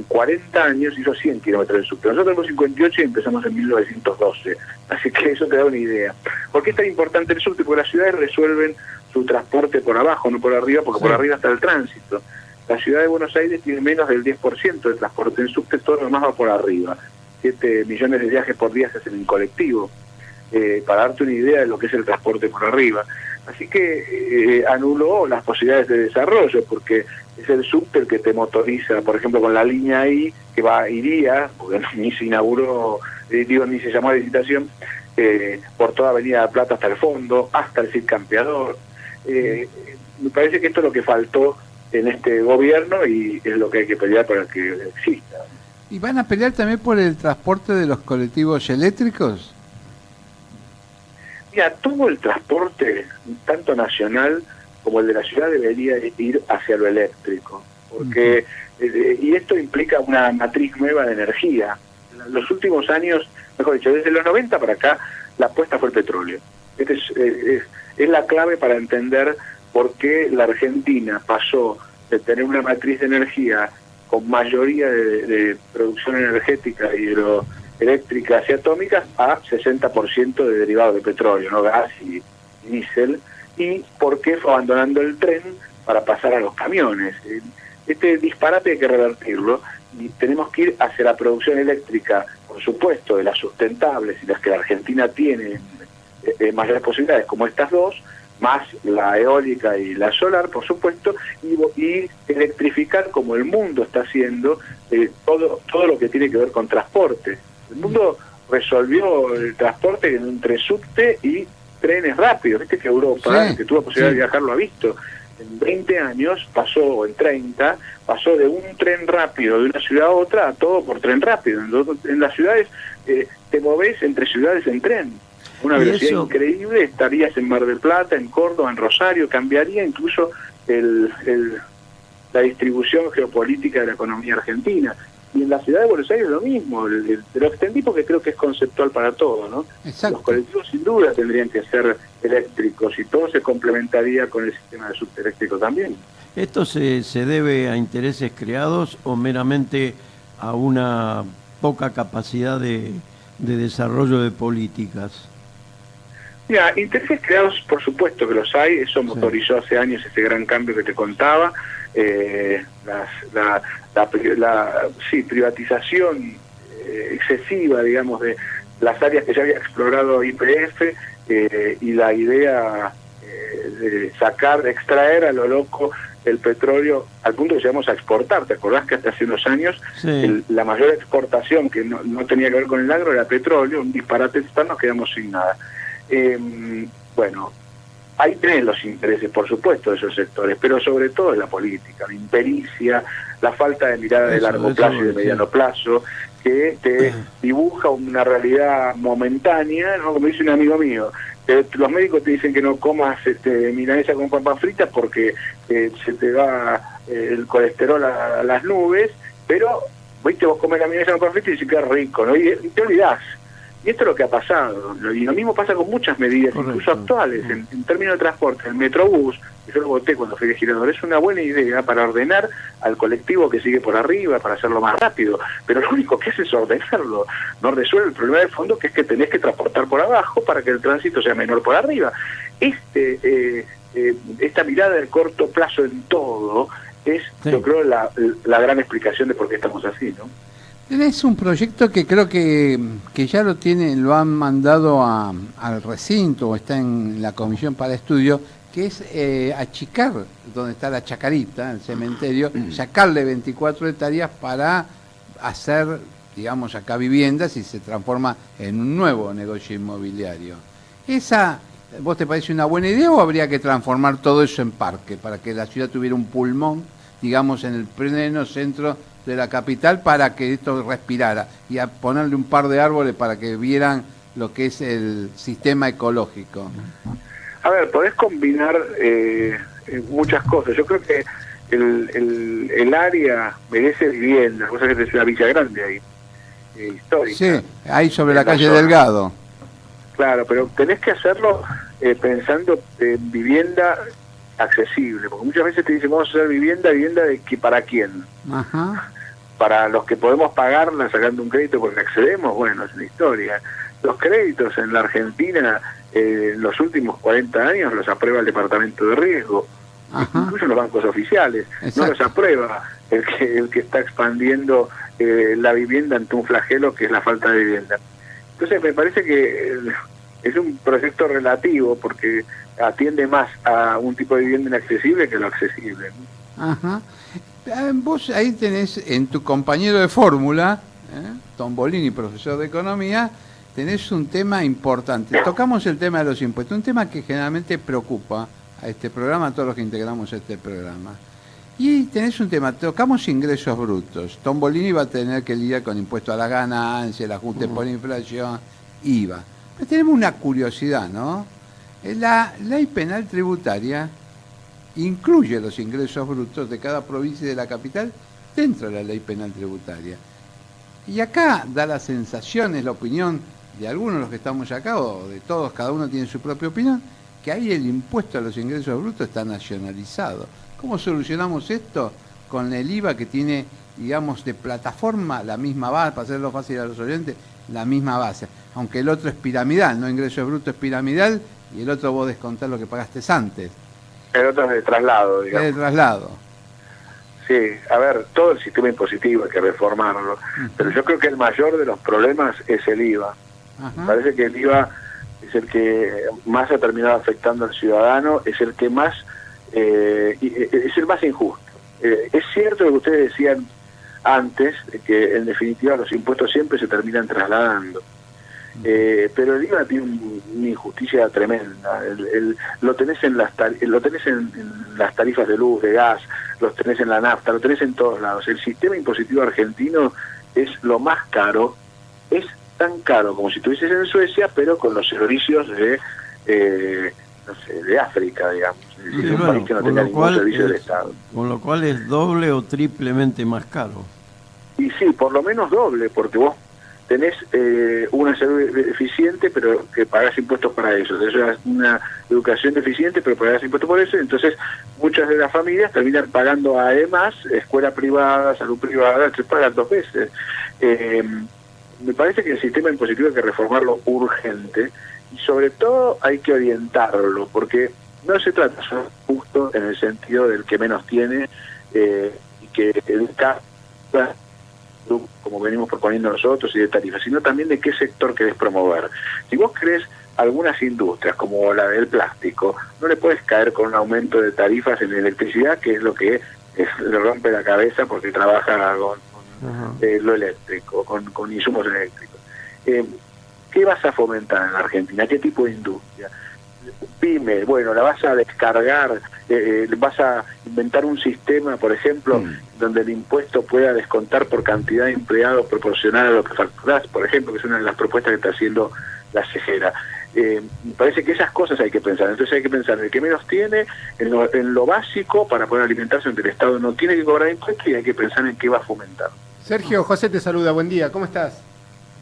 40 años, hizo 100 kilómetros de subte. Nosotros tenemos 58 y empezamos en 1912. Así que eso te da una idea. ¿Por qué es tan importante el subte? Porque las ciudades resuelven su transporte por abajo, no por arriba, porque por arriba está el tránsito. La ciudad de Buenos Aires tiene menos del 10% de transporte en subte, todo lo demás va por arriba. 7 millones de viajes por día se hacen en colectivo. Para darte una idea de lo que es el transporte por arriba. Así que anuló las posibilidades de desarrollo, porque es el subte el que te motoriza, por ejemplo, con la línea I, que iría, porque ni se inauguró, ni se llamó a licitación, por toda Avenida de la Plata hasta el fondo, hasta el Cid Campeador. Me parece que esto es lo que faltó en este gobierno y es lo que hay que pelear para que exista. ¿Y van a pelear también por el transporte de los colectivos eléctricos? Mira, todo el transporte, tanto nacional como el de la ciudad, debería ir hacia lo eléctrico, porque y esto implica una matriz nueva de energía. En los últimos años, mejor dicho, desde los 90 para acá, la apuesta fue el petróleo. Es la clave para entender por qué la Argentina pasó de tener una matriz de energía con mayoría de producción energética hidroeléctricas y atómicas a 60% de derivados de petróleo, ¿no? Gas y diésel, y por qué fue abandonando el tren para pasar a los camiones. Este disparate hay que revertirlo y tenemos que ir hacia la producción eléctrica, por supuesto, de las sustentables y las que la Argentina tiene mayores posibilidades, como estas dos, más la eólica y la solar, por supuesto, y electrificar, como el mundo está haciendo, todo lo que tiene que ver con transporte. El mundo resolvió el transporte entre subte y trenes rápidos. Viste que Europa, que tuvo la posibilidad de viajar, lo ha visto. En 20 años pasó, o en 30, pasó de un tren rápido de una ciudad a otra a todo por tren rápido. En las ciudades te movés entre ciudades en tren. Una velocidad increíble, estarías en Mar del Plata, en Córdoba, en Rosario, cambiaría incluso la distribución geopolítica de la economía argentina. Y en la ciudad de Buenos Aires lo mismo, te lo extendí porque creo que es conceptual para todo, ¿no? Exacto. Los colectivos sin duda tendrían que ser eléctricos y todo se complementaría con el sistema de subte eléctrico también. ¿Esto se debe a intereses creados o meramente a una poca capacidad de desarrollo de políticas? Mira, intereses creados, por supuesto que los hay, eso motorizó hace años ese gran cambio que te contaba, privatización excesiva, digamos, de las áreas que ya había explorado YPF y la idea de extraer a lo loco el petróleo al punto que llegamos a exportar. ¿Te acordás que hasta hace unos años la mayor exportación que no tenía que ver con el agro era petróleo? Un disparate total, nos quedamos sin nada. Bueno, ahí tenés los intereses, por supuesto, de esos sectores, pero sobre todo es la política, la impericia, la falta de mirada de largo plazo y de mediano plazo, que te dibuja una realidad momentánea, ¿no? Como dice un amigo mío, los médicos te dicen que no comas milanesa con papas fritas porque se te va el colesterol a las nubes, pero viste, vos comes la milanesa con papas fritas y dices que es rico, ¿no? Y te olvidás. Y esto es lo que ha pasado, y lo mismo pasa con muchas medidas, incluso actuales, en términos de transporte. El Metrobús, yo lo voté cuando fui legislador, es una buena idea para ordenar al colectivo que sigue por arriba, para hacerlo más rápido, pero lo único que hace es ordenarlo, no resuelve el problema de fondo, que es que tenés que transportar por abajo para que el tránsito sea menor por arriba. Esta mirada de corto plazo en todo es, sí, yo creo, la gran explicación de por qué estamos así, ¿no? Tenés un proyecto que creo que ya lo han mandado al recinto o está en la comisión para estudio, que es achicar donde está la chacarita, el cementerio, sacarle 24 hectáreas para hacer, digamos, acá viviendas y se transforma en un nuevo negocio inmobiliario. ¿Vos te parece una buena idea o habría que transformar todo eso en parque para que la ciudad tuviera un pulmón, digamos, en el pleno centro de la capital para que esto respirara y a ponerle un par de árboles para que vieran lo que es el sistema ecológico? A ver, podés combinar muchas cosas. Yo creo que el área merece vivienda, cosa que es una villa grande ahí, histórica. Sí, ahí sobre la calle zona. Delgado. Claro, pero tenés que hacerlo pensando en vivienda accesible, porque muchas veces te dicen vamos a hacer vivienda de que para quién. Ajá. Para los que podemos pagarla sacando un crédito porque accedemos, bueno, es una historia. Los créditos en la Argentina en los últimos 40 años los aprueba el Departamento de Riesgo, incluso los bancos oficiales. Exacto. No los aprueba el que está expandiendo la vivienda ante un flagelo que es la falta de vivienda. Entonces me parece que es un proyecto relativo porque atiende más a un tipo de vivienda inaccesible que lo accesible, ¿no? Ajá. Vos ahí tenés en tu compañero de fórmula, Tombolini, profesor de economía, tenés un tema importante. Tocamos el tema de los impuestos, un tema que generalmente preocupa a este programa, a todos los que integramos este programa. Y tenés un tema, tocamos ingresos brutos. Tombolini va a tener que lidiar con impuestos a la ganancia, el ajuste por inflación, IVA. Pero tenemos una curiosidad, ¿no? La ley penal tributaria incluye los ingresos brutos de cada provincia y de la capital dentro de la ley penal tributaria. Y acá da la sensación, es la opinión de algunos de los que estamos acá, o de todos, cada uno tiene su propia opinión, que ahí el impuesto a los ingresos brutos está nacionalizado. ¿Cómo solucionamos esto? Con el IVA que tiene, digamos, de plataforma la misma base, para hacerlo fácil a los oyentes, la misma base. Aunque el otro es piramidal, no ingresos brutos es piramidal, y el otro vos descontás lo que pagaste antes. El otro es de traslado, digamos. Es de traslado. Sí, a ver, todo el sistema impositivo hay que reformarlo, pero yo creo que el mayor de los problemas es el IVA. Ajá. Parece que el IVA es el que más ha terminado afectando al ciudadano, es el que más, es el más injusto. Es cierto lo que ustedes decían antes, que en definitiva los impuestos siempre se terminan trasladando. Pero el IVA tiene una injusticia tremenda. Lo tenés en las tarifas de luz, de gas, lo tenés en la nafta, lo tenés en todos lados. El sistema impositivo argentino es lo más caro, es tan caro como si estuvieses en Suecia, pero con los servicios de África, digamos. Es decir, Sí, un país que no tenga ningún servicio del Estado. Con lo cual es doble o triplemente más caro. Y sí, por lo menos doble, porque vos tenés una salud deficiente, pero que pagás impuestos para eso. Tenés una educación deficiente, pero pagás impuestos por eso. Entonces, muchas de las familias terminan pagando además escuela privada, salud privada, se pagan 2 veces. Me parece que el sistema impositivo hay que reformarlo urgente y sobre todo hay que orientarlo, porque no se trata solo justo en el sentido del que menos tiene y que educa, como venimos proponiendo nosotros, y de tarifas, sino también de qué sector querés promover. Si vos querés algunas industrias, como la del plástico, no le puedes caer con un aumento de tarifas en electricidad, que es lo que le rompe la cabeza porque trabaja con lo eléctrico, con insumos eléctricos. ¿Qué vas a fomentar en la Argentina? ¿Qué tipo de industria? Pyme, bueno, la vas a descargar, vas a inventar un sistema, por ejemplo, donde el impuesto pueda descontar por cantidad de empleados proporcional a lo que facturás, por ejemplo, que es una de las propuestas que está haciendo la CEGERA. Me parece que esas cosas hay que pensar. Entonces hay que pensar en el que menos tiene, en lo básico para poder alimentarse, donde el Estado no tiene que cobrar impuestos, y hay que pensar en qué va a fomentar. Sergio, José te saluda, buen día, ¿cómo estás?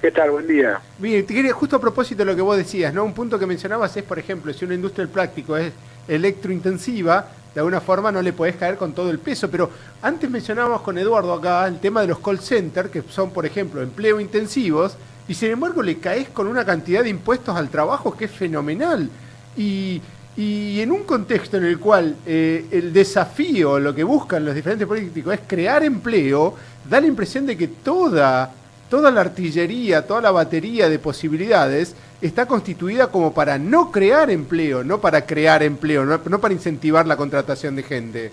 ¿Qué tal? Buen día. Bien, te quería, justo a propósito de lo que vos decías, ¿no? Un punto que mencionabas es, por ejemplo, si una industria del plástico es electrointensiva, de alguna forma no le podés caer con todo el peso. Pero antes mencionábamos con Eduardo acá el tema de los call centers, que son, por ejemplo, empleo intensivos, y sin embargo le caes con una cantidad de impuestos al trabajo que es fenomenal. Y en un contexto en el cual el desafío, lo que buscan los diferentes políticos es crear empleo, da la impresión de que toda la artillería, toda la batería de posibilidades está constituida como para no crear empleo, no para crear empleo, no para incentivar la contratación de gente.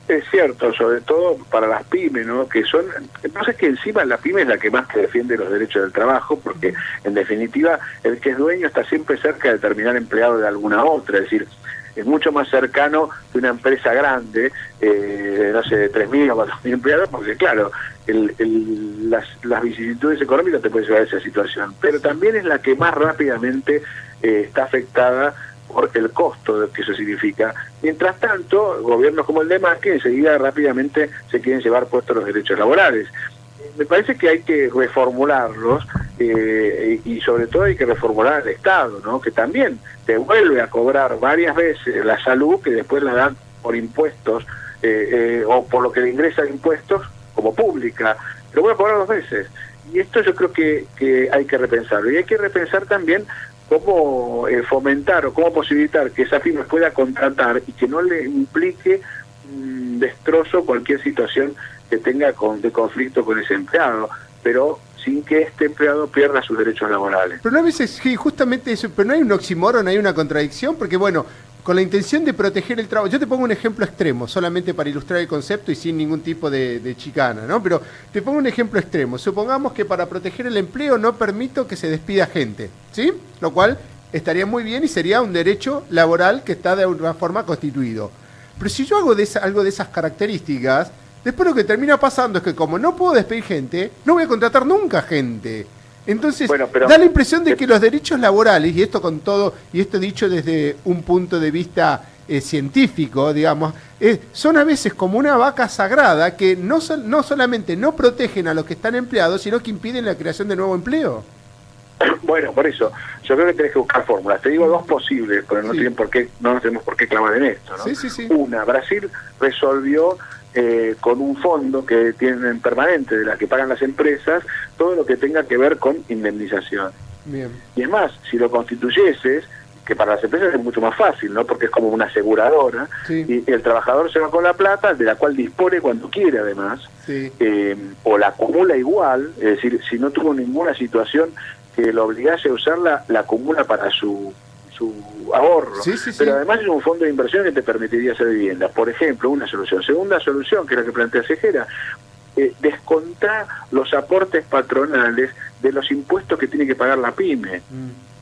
Es cierto, sobre todo para las pymes, ¿no? Que son, entonces que encima la pyme es la que más te defiende los derechos del trabajo, porque en definitiva el que es dueño está siempre cerca de terminar empleado de alguna otra, es decir, es mucho más cercano que una empresa grande, no sé, de 3.000 o 4.000 empleados, porque claro, las vicisitudes económicas te pueden llevar a esa situación, pero también es la que más rápidamente está afectada por el costo que eso significa. Mientras tanto, gobiernos como el de Macri enseguida rápidamente se quieren llevar puestos los derechos laborales. Me parece que hay que reformularlos y sobre todo hay que reformular al Estado, ¿no? Que también te vuelve a cobrar varias veces la salud que después la dan por impuestos o por lo que le ingresa de impuestos como pública. Lo voy a cobrar 2 veces. Y esto yo creo que hay que repensarlo. Y hay que repensar también cómo fomentar o cómo posibilitar que esa pyme pueda contratar y que no le implique destrozo cualquier situación que tenga de conflicto con ese empleado, pero sin que este empleado pierda sus derechos laborales. Pero no a veces, sí, justamente eso, pero no hay un oxímoron, no hay una contradicción, porque bueno, con la intención de proteger el trabajo, yo te pongo un ejemplo extremo, solamente para ilustrar el concepto y sin ningún tipo de chicana, ¿no? Pero te pongo un ejemplo extremo, supongamos que para proteger el empleo no permito que se despida gente, ¿sí? Lo cual estaría muy bien y sería un derecho laboral que está de alguna forma constituido. Pero si yo hago algo de esas características, después lo que termina pasando es que como no puedo despedir gente, no voy a contratar nunca gente. Entonces, bueno, da la impresión de que los derechos laborales, y esto con todo, y esto dicho desde un punto de vista científico, digamos, son a veces como una vaca sagrada que no solamente no protegen a los que están empleados, sino que impiden la creación de nuevo empleo. Bueno, por eso, yo creo que tenés que buscar fórmulas. Te digo 2 posibles, pero no, no nos tenemos por qué clavar en esto, ¿no? Sí. Una, Brasil resolvió con un fondo que tienen permanente de la que pagan las empresas todo lo que tenga que ver con indemnización. Bien. Y es más, si lo constituyeses, que para las empresas es mucho más fácil, ¿no? Porque es como una aseguradora, y el trabajador se va con la plata, de la cual dispone cuando quiere además, o la acumula igual, es decir, si no tuvo ninguna situación que lo obligase a usarla, la acumula para su ahorro, pero además es un fondo de inversión que te permitiría hacer vivienda. Por ejemplo, una solución. Segunda solución, que es la que plantea Cejera, descontar los aportes patronales de los impuestos que tiene que pagar la pyme.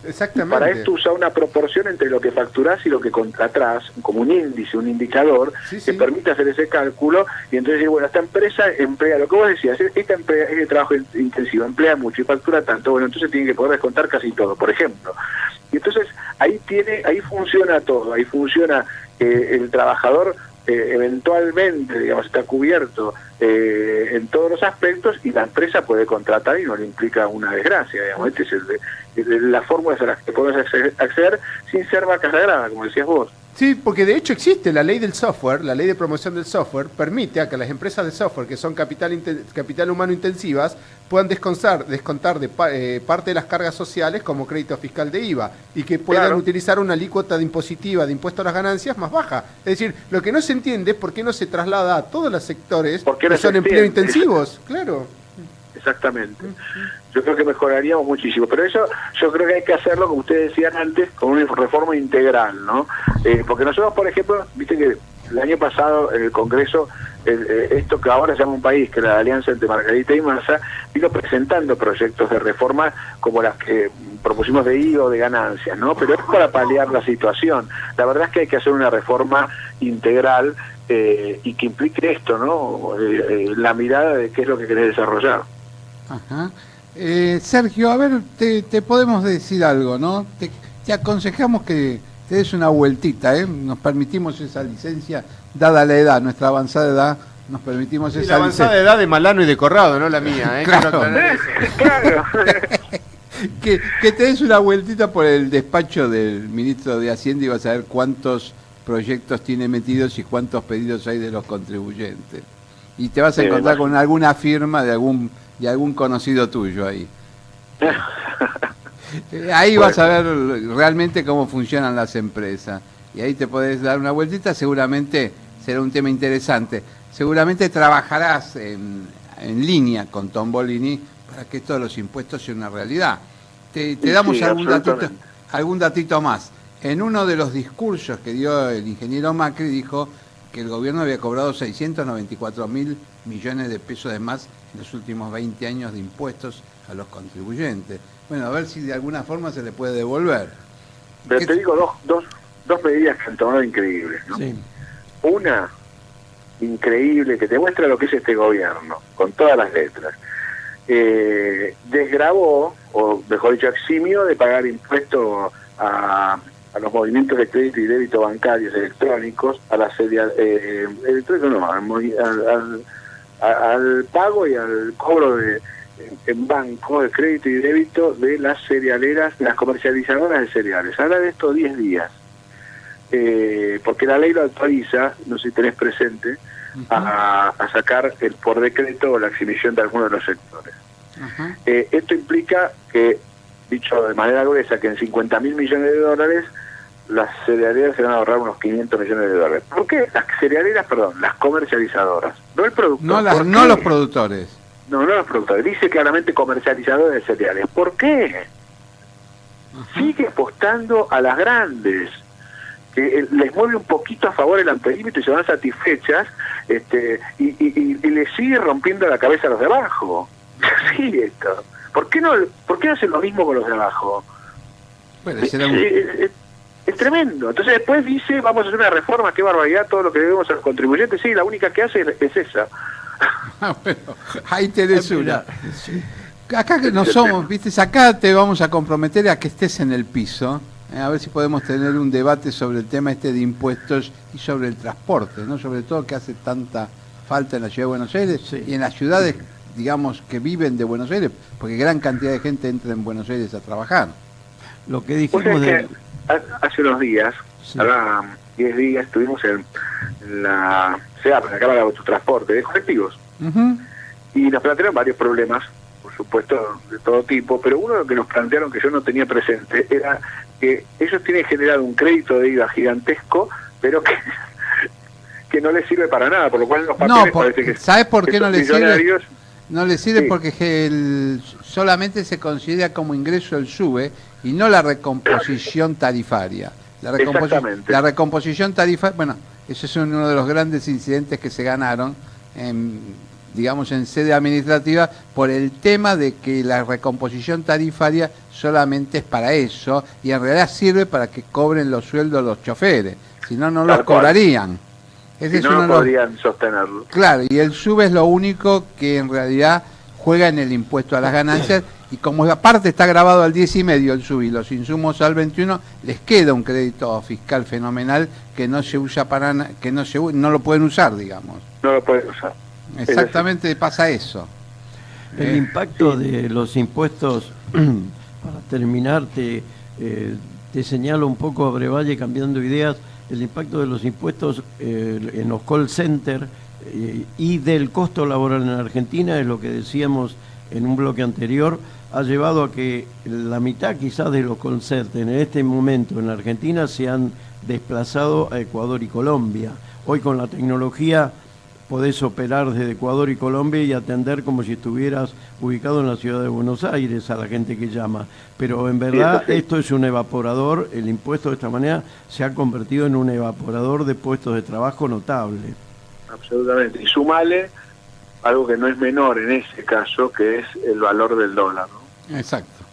Exactamente. Para esto usa una proporción entre lo que facturás y lo que contratás, como un índice, un indicador, que permite hacer ese cálculo, y entonces decir, bueno, esta empresa emplea, lo que vos decías, esta empresa es de trabajo intensivo, emplea mucho y factura tanto, bueno, entonces tiene que poder descontar casi todo, por ejemplo. Y entonces ahí funciona todo, ahí funciona el trabajador eventualmente, digamos, está cubierto en todos los aspectos, y la empresa puede contratar y no le implica una desgracia, digamos. Esta es la fórmula a la que podemos acceder sin ser vaca sagrada, como decías vos. Sí, porque de hecho existe la ley del software, la ley de promoción del software, permite a que las empresas de software, que son capital humano intensivas, puedan descontar de parte de las cargas sociales como crédito fiscal de IVA, y que puedan utilizar una alícuota de impositiva de impuesto a las ganancias más baja. Es decir, lo que no se entiende es por qué no se traslada a todos los sectores que son empleo intensivos. Claro. Exactamente. Yo creo que mejoraríamos muchísimo, pero eso yo creo que hay que hacerlo, como ustedes decían antes, con una reforma integral, ¿no? Porque nosotros, por ejemplo, viste que el año pasado en el Congreso, esto que ahora se llama un país, que la alianza entre Margarita y Massa, vino presentando proyectos de reforma como las que propusimos de IVA o de ganancias, ¿no? Pero es para paliar la situación. La verdad es que hay que hacer una reforma integral y que implique esto, ¿no? La mirada de qué es lo que querés desarrollar. Ajá. Sergio, a ver, te podemos decir algo, ¿no? Te aconsejamos que te des una vueltita, ¿eh? Nos permitimos esa licencia, dada la edad, nuestra avanzada edad, nos permitimos esa licencia. La avanzada edad de Malano y de Corrado, no la mía, ¿eh? Claro. Claro. que te des una vueltita por el despacho del ministro de Hacienda y vas a ver cuántos proyectos tiene metidos y cuántos pedidos hay de los contribuyentes. Y te vas a encontrar con alguna firma de algún conocido tuyo ahí. Ahí vas a ver realmente cómo funcionan las empresas. Y ahí te podés dar una vueltita, seguramente será un tema interesante. Seguramente trabajarás en línea con Tombolini para que todos los impuestos sean una realidad. Te damos algún datito más. En uno de los discursos que dio el ingeniero Macri dijo que el gobierno había cobrado 694.000 millones de pesos de más en los últimos 20 años de impuestos a los contribuyentes. Bueno, a ver si de alguna forma se le puede devolver. Pero te digo dos medidas que han tomado increíbles, ¿no? Sí. Una, increíble, que te muestra lo que es este gobierno, con todas las letras. Desgravó, o mejor dicho, eximió de pagar impuestos a los movimientos de crédito y débito bancarios electrónicos, a la al pago y al cobro en banco de crédito y débito de las cerealeras, las comercializadoras de cereales. Habla de esto 10 días, porque la ley lo autoriza, no sé si tenés presente, a sacar por decreto la exhibición de algunos de los sectores. Esto implica que, dicho de manera gruesa, que en 50.000 millones de dólares las cerealeras se van a ahorrar unos 500 millones de dólares. ¿Por qué? Las cerealeras, perdón, las comercializadoras, no el productor. No los productores. No los productores. Dice claramente comercializadores de cereales. ¿Por qué? Sigue apostando a las grandes, que les mueve un poquito a favor el amperímetro y se van satisfechas, y le sigue rompiendo la cabeza a los de abajo. Sí, esto. ¿Por qué no hacen lo mismo con los de abajo? Bueno, es tremendo. Entonces después dice, vamos a hacer una reforma, qué barbaridad, todo lo que debemos a los contribuyentes. Sí, la única que hace es esa. Bueno, ahí tenés una. Acá que no somos, viste, acá te vamos a comprometer a que estés en el piso, a ver si podemos tener un debate sobre el tema de impuestos y sobre el transporte, ¿no? Sobre todo que hace tanta falta en la ciudad de Buenos Aires y en las ciudades, digamos, que viven de Buenos Aires, porque gran cantidad de gente entra en Buenos Aires a trabajar. Lo que dijimos hace unos días, ahora 10 días, estuvimos en la CEAP, en la Cámara de Autotransporte de colectivos, y nos plantearon varios problemas, por supuesto, de todo tipo, pero uno que nos plantearon que yo no tenía presente era que ellos tienen generado un crédito de IVA gigantesco, pero que no les sirve para nada, por lo cual los papeles parece que... ¿Sabes por qué no les sirve? No le sirve porque solamente se considera como ingreso el SUBE y no la recomposición tarifaria. La recomposición tarifaria, bueno, ese es uno de los grandes incidentes que se ganaron, digamos, en sede administrativa, por el tema de que la recomposición tarifaria solamente es para eso y en realidad sirve para que cobren los sueldos los choferes, si no, no los cobrarían. Ese no podrían sostenerlo. Claro, y el SUBE es lo único que en realidad juega en el impuesto a las ganancias, y como aparte está grabado al 10,5 el SUBE y los insumos al 21, les queda un crédito fiscal fenomenal que no se usa no lo pueden usar, digamos. No lo pueden usar. Exactamente, pasa eso. El impacto de los impuestos, para terminar, te señalo un poco a Brevalle, cambiando ideas, el impacto de los impuestos en los call centers y del costo laboral en Argentina, es lo que decíamos en un bloque anterior, ha llevado a que la mitad quizás de los call centers en este momento en Argentina se han desplazado a Ecuador y Colombia. Hoy con la tecnología podés operar desde Ecuador y Colombia y atender como si estuvieras ubicado en la ciudad de Buenos Aires a la gente que llama. Pero en verdad esto es un evaporador, el impuesto de esta manera se ha convertido en un evaporador de puestos de trabajo notable. Absolutamente. Y sumale algo que no es menor en ese caso, que es el valor del dólar, ¿no? Exacto.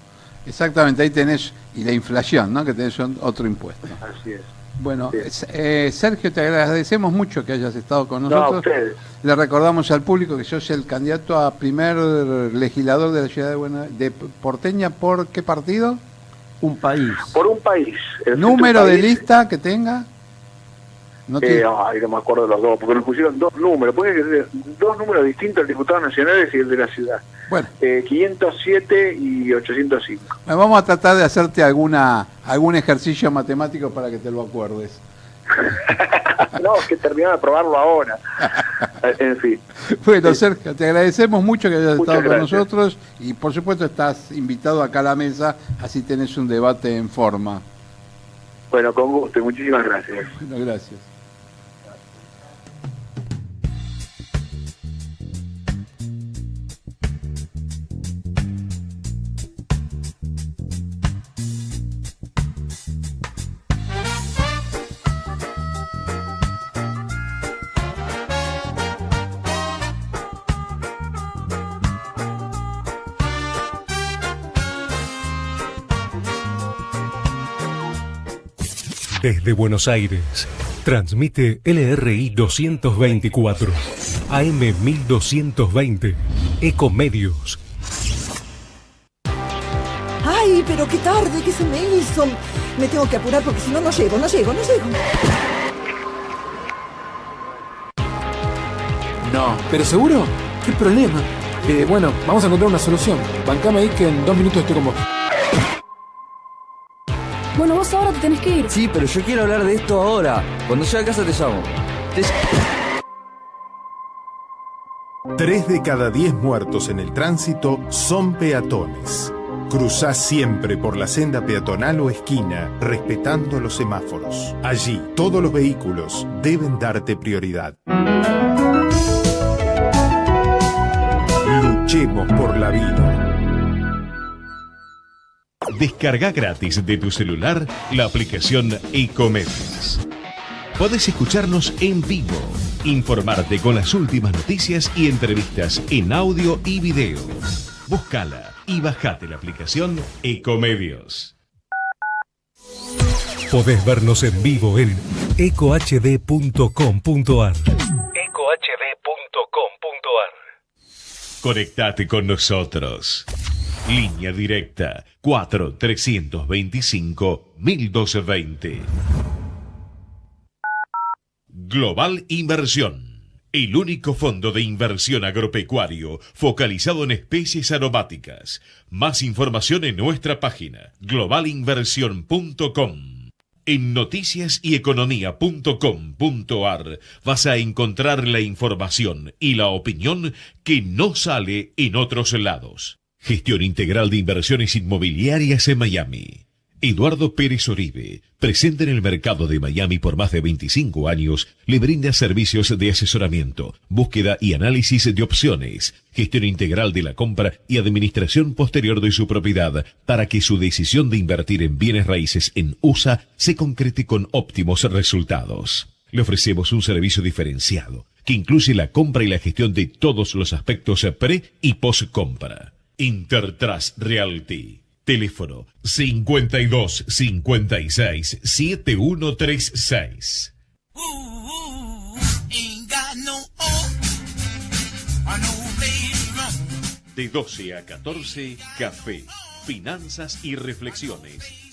Exactamente, ahí tenés, y la inflación, ¿no? Que tenés otro impuesto. Así es. Bueno, Sergio, te agradecemos mucho que hayas estado con nosotros. No, a ustedes. Le recordamos al público que sos el candidato a primer legislador de la ciudad de Porteña. ¿Por qué partido? Un país. Por un país. ¿Número de lista que tenga? No me acuerdo los dos, porque nos pusieron dos números. Puede ser dos números distintos, el diputado nacional y el de la ciudad. Bueno. 507 y 805. Vamos a tratar de hacerte algún ejercicio matemático para que te lo acuerdes. No, es que terminaron de probarlo ahora. En fin. Bueno, Sergio, te agradecemos mucho que hayas Muchas estado con gracias. nosotros y por supuesto estás invitado acá a la mesa, así tenés un debate en forma. Bueno, con gusto y muchísimas gracias. Bueno, gracias. Desde Buenos Aires, transmite LRI 224, AM 1220, Ecomedios. ¡Ay, pero qué tarde que se me hizo! Me tengo que apurar porque si no, no llego. No. ¿Pero seguro? ¿Qué problema? Bueno, vamos a encontrar una solución. Bancame ahí que en 2 minutos estoy con vos. Bueno, vos ahora te tenés que ir. Sí, pero yo quiero hablar de esto ahora. Cuando llegue a casa te llamo. 3 de cada 10 muertos en el tránsito son peatones. Cruzá siempre por la senda peatonal o esquina, respetando los semáforos. Allí, todos los vehículos deben darte prioridad. Luchemos por la vida. Descarga gratis de tu celular la aplicación Ecomedios. Podés escucharnos en vivo, informarte con las últimas noticias y entrevistas en audio y video. Búscala y bajate la aplicación Ecomedios. Podés vernos en vivo en ecohd.com.ar. Conectate con nosotros. Línea directa 4-325-1220. Global Inversión. El único fondo de inversión agropecuario focalizado en especies aromáticas. Más información en nuestra página globalinversión.com. En noticiasyeconomía.com.ar vas a encontrar la información y la opinión que no sale en otros lados. Gestión integral de inversiones inmobiliarias en Miami. Eduardo Pérez Oribe, presente en el mercado de Miami por más de 25 años, le brinda servicios de asesoramiento, búsqueda y análisis de opciones, gestión integral de la compra y administración posterior de su propiedad para que su decisión de invertir en bienes raíces en USA se concrete con óptimos resultados. Le ofrecemos un servicio diferenciado que incluye la compra y la gestión de todos los aspectos pre y post compra. Intertrust Realty. Teléfono 5256-7136. De 12 a 14, café, finanzas y reflexiones.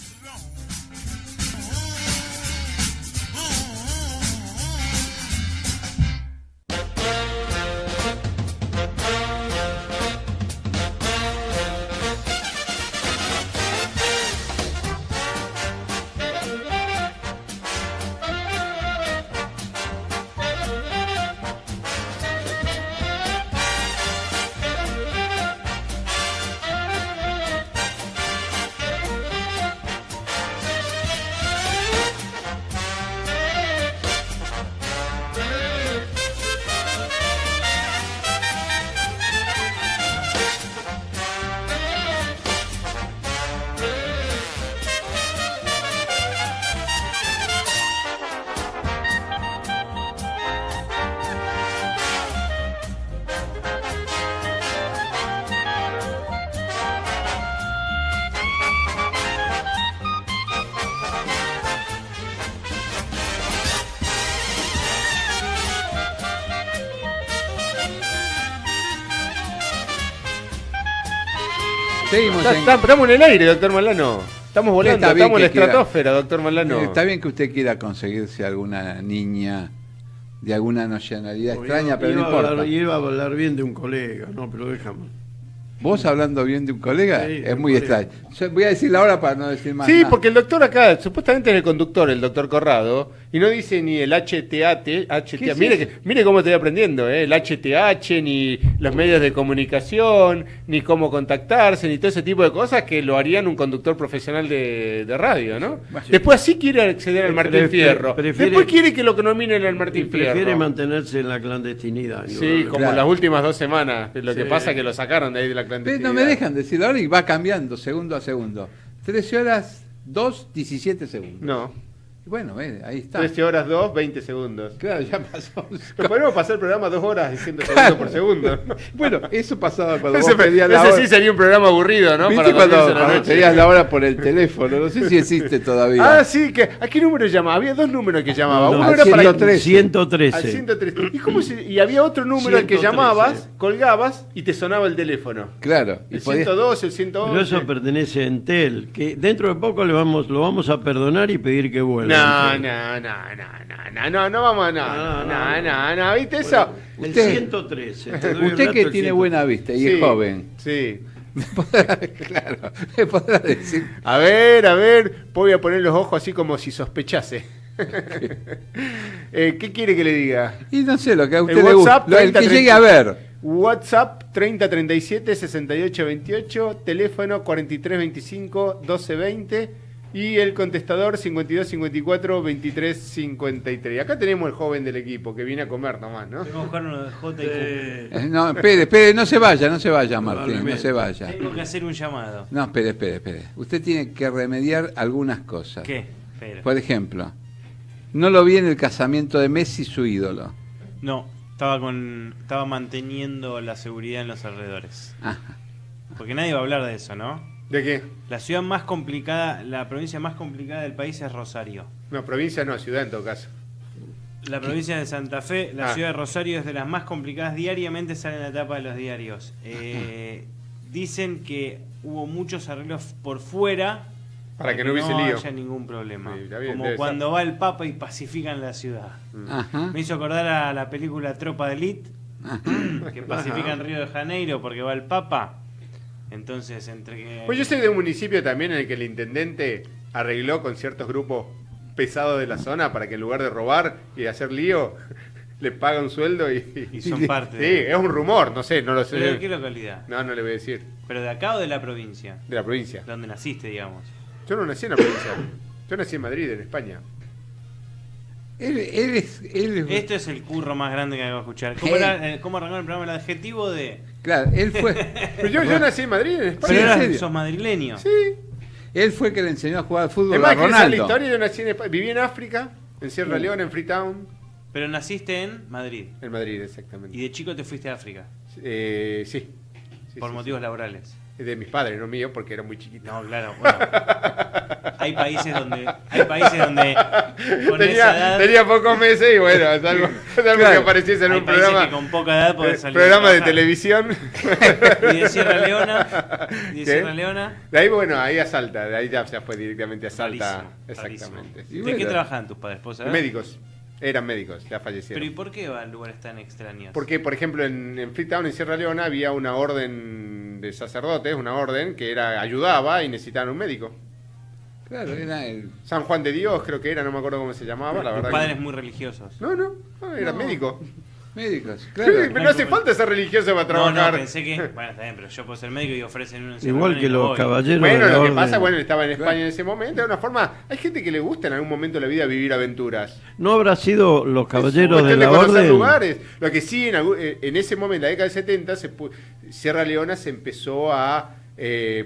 Estamos en el aire, doctor Malano. Estamos volando, estamos en la estratosfera, doctor Malano. Está bien que usted quiera conseguirse alguna niña de alguna nacionalidad extraña, pero no importa. Iba a hablar bien de un colega, no, pero dejamos. Vos hablando bien de un colega Sí, es muy extraño. Yo voy a decir la hora para no decir más Sí, nada. porque el doctor acá, supuestamente es el conductor, el doctor Corrado, y no dice ni el HTAT, es mire cómo estoy aprendiendo, el HTH, ni los medios de comunicación, ni cómo contactarse, ni todo ese tipo de cosas que lo harían un conductor profesional de radio, ¿no? Después sí quiere acceder al Martín Fierro. Después quiere que lo nominen al Martín Fierro. Prefiere mantenerse en la clandestinidad. Sí, como las últimas 2 semanas. Lo que pasa es que lo sacaron de ahí de la clandestinidad. No me dejan decir ahora y va cambiando segundo a segundo. 13 horas 2, 17 segundos. No. Bueno, ahí está. 13 horas 2, 20 segundos. Claro, ya pasó. Podemos pasar el programa 2 horas diciendo segundos por segundo. Bueno, eso pasaba cuando ese, vos pedías la hora. Ese sí sería un programa aburrido, ¿no? ¿Viste cuando pedías la hora por el teléfono? No sé si existe todavía. Ah, sí, ¿a qué número llamaba? Había 2 números que llamaba. No, Uno era 113. para 113. al 113. Y había otro número al que 113. llamabas, colgabas y te sonaba el teléfono. Claro. El 102, el 111. Pero eso pertenece a Entel, que dentro de poco lo vamos a perdonar y pedir que vuelva. No vamos no, ¿viste eso? El 113. te doy el Usted dato que del tiene 113. buena vista y es joven. Sí. Claro, me podrá decir. A ver, voy a poner los ojos así como si sospechase. ¿Qué quiere que le diga? Y no sé, lo que a usted El le gusta. WhatsApp, El que llegue a ver. WhatsApp 3037 6828, teléfono 4325 1220 y el contestador 5254 2353. Acá tenemos el joven del equipo que viene a comer nomás, ¿no? Tengo que buscar uno de J&Q. No, espere, no se vaya, Martín, no se vaya. Tengo que hacer un llamado. No, espere. Usted tiene que remediar algunas cosas. ¿Qué? Espera. Por ejemplo, no lo vi en el casamiento de Messi, su ídolo. No, estaba manteniendo la seguridad en los alrededores. Ajá. Porque nadie va a hablar de eso, ¿no? ¿De qué? La ciudad más complicada, la provincia más complicada del país es Rosario. No, provincia no, ciudad en todo caso. La provincia de Santa Fe, la ciudad de Rosario es de las más complicadas, diariamente sale en la tapa de los diarios. Dicen que hubo muchos arreglos por fuera para que no hubiese lío. No haya ningún problema. Sí, bien, como cuando va el Papa y pacifican la ciudad. Ajá. Me hizo acordar a la película Tropa de Elite, que pacifican Río de Janeiro porque va el Papa. Entonces, entre que... Pues yo soy de un municipio también en el que el intendente arregló con ciertos grupos pesados de la zona para que en lugar de robar y hacer lío, le paga un sueldo y son parte. Sí, es un rumor, no sé, no lo sé. ¿Pero de qué localidad? No le voy a decir. ¿Pero de acá o de la provincia? De la provincia. ¿Dónde naciste, digamos? Yo no nací en la provincia. Yo nací en Madrid, en España. Esto es el curro más grande que acabo de escuchar. ¿Cómo arrancó el programa? El adjetivo de... Claro, él fue... Pero yo nací en Madrid, en España. Pero sos madrileño. Sí. Él fue el que le enseñó a jugar al fútbol Además, a Ronaldo. la historia, yo nací viví en África, en Sierra Leona, en Freetown. Pero naciste en Madrid. En Madrid, exactamente. ¿Y de chico te fuiste a África? Sí. Por motivos laborales. De mis padres, no míos, porque era muy chiquito. No, claro, bueno. Hay países donde con esa edad... tenía pocos meses y bueno, es algo que apareciese en un programa. Que con poca edad podés salir programa de televisión. ¿Y de Sierra Leona? Sierra Leona? De ahí, bueno, ahí a Salta, de ahí ya se fue directamente a Salta. Exactamente. ¿De qué trabajaban tus padres? ¿Puedo saber? Médicos. Eran médicos, ya fallecieron. ¿Pero y por qué van a lugares tan extraños? Porque, por ejemplo, en Freetown, en Sierra Leona, había una orden de sacerdotes, una orden que ayudaba y necesitaban un médico. Claro, era el... San Juan de Dios, creo que era, no me acuerdo cómo se llamaba, la verdad. ¿Tus padres muy religiosos? No, era médico. Médicos, claro. Sí, pero no hace falta ser religioso para trabajar. No, pensé que... Bueno, está bien, pero yo puedo ser médico y ofrecen un... Igual que los caballeros bueno, de la lo que orden. pasa, bueno, estaba en España en ese momento, de una forma... Hay gente que le gusta en algún momento de la vida vivir aventuras. ¿No habrá sido los caballeros Es de la conocer orden? lugares. Lo que sí, en ese momento, en la década del 70, Sierra Leona se empezó a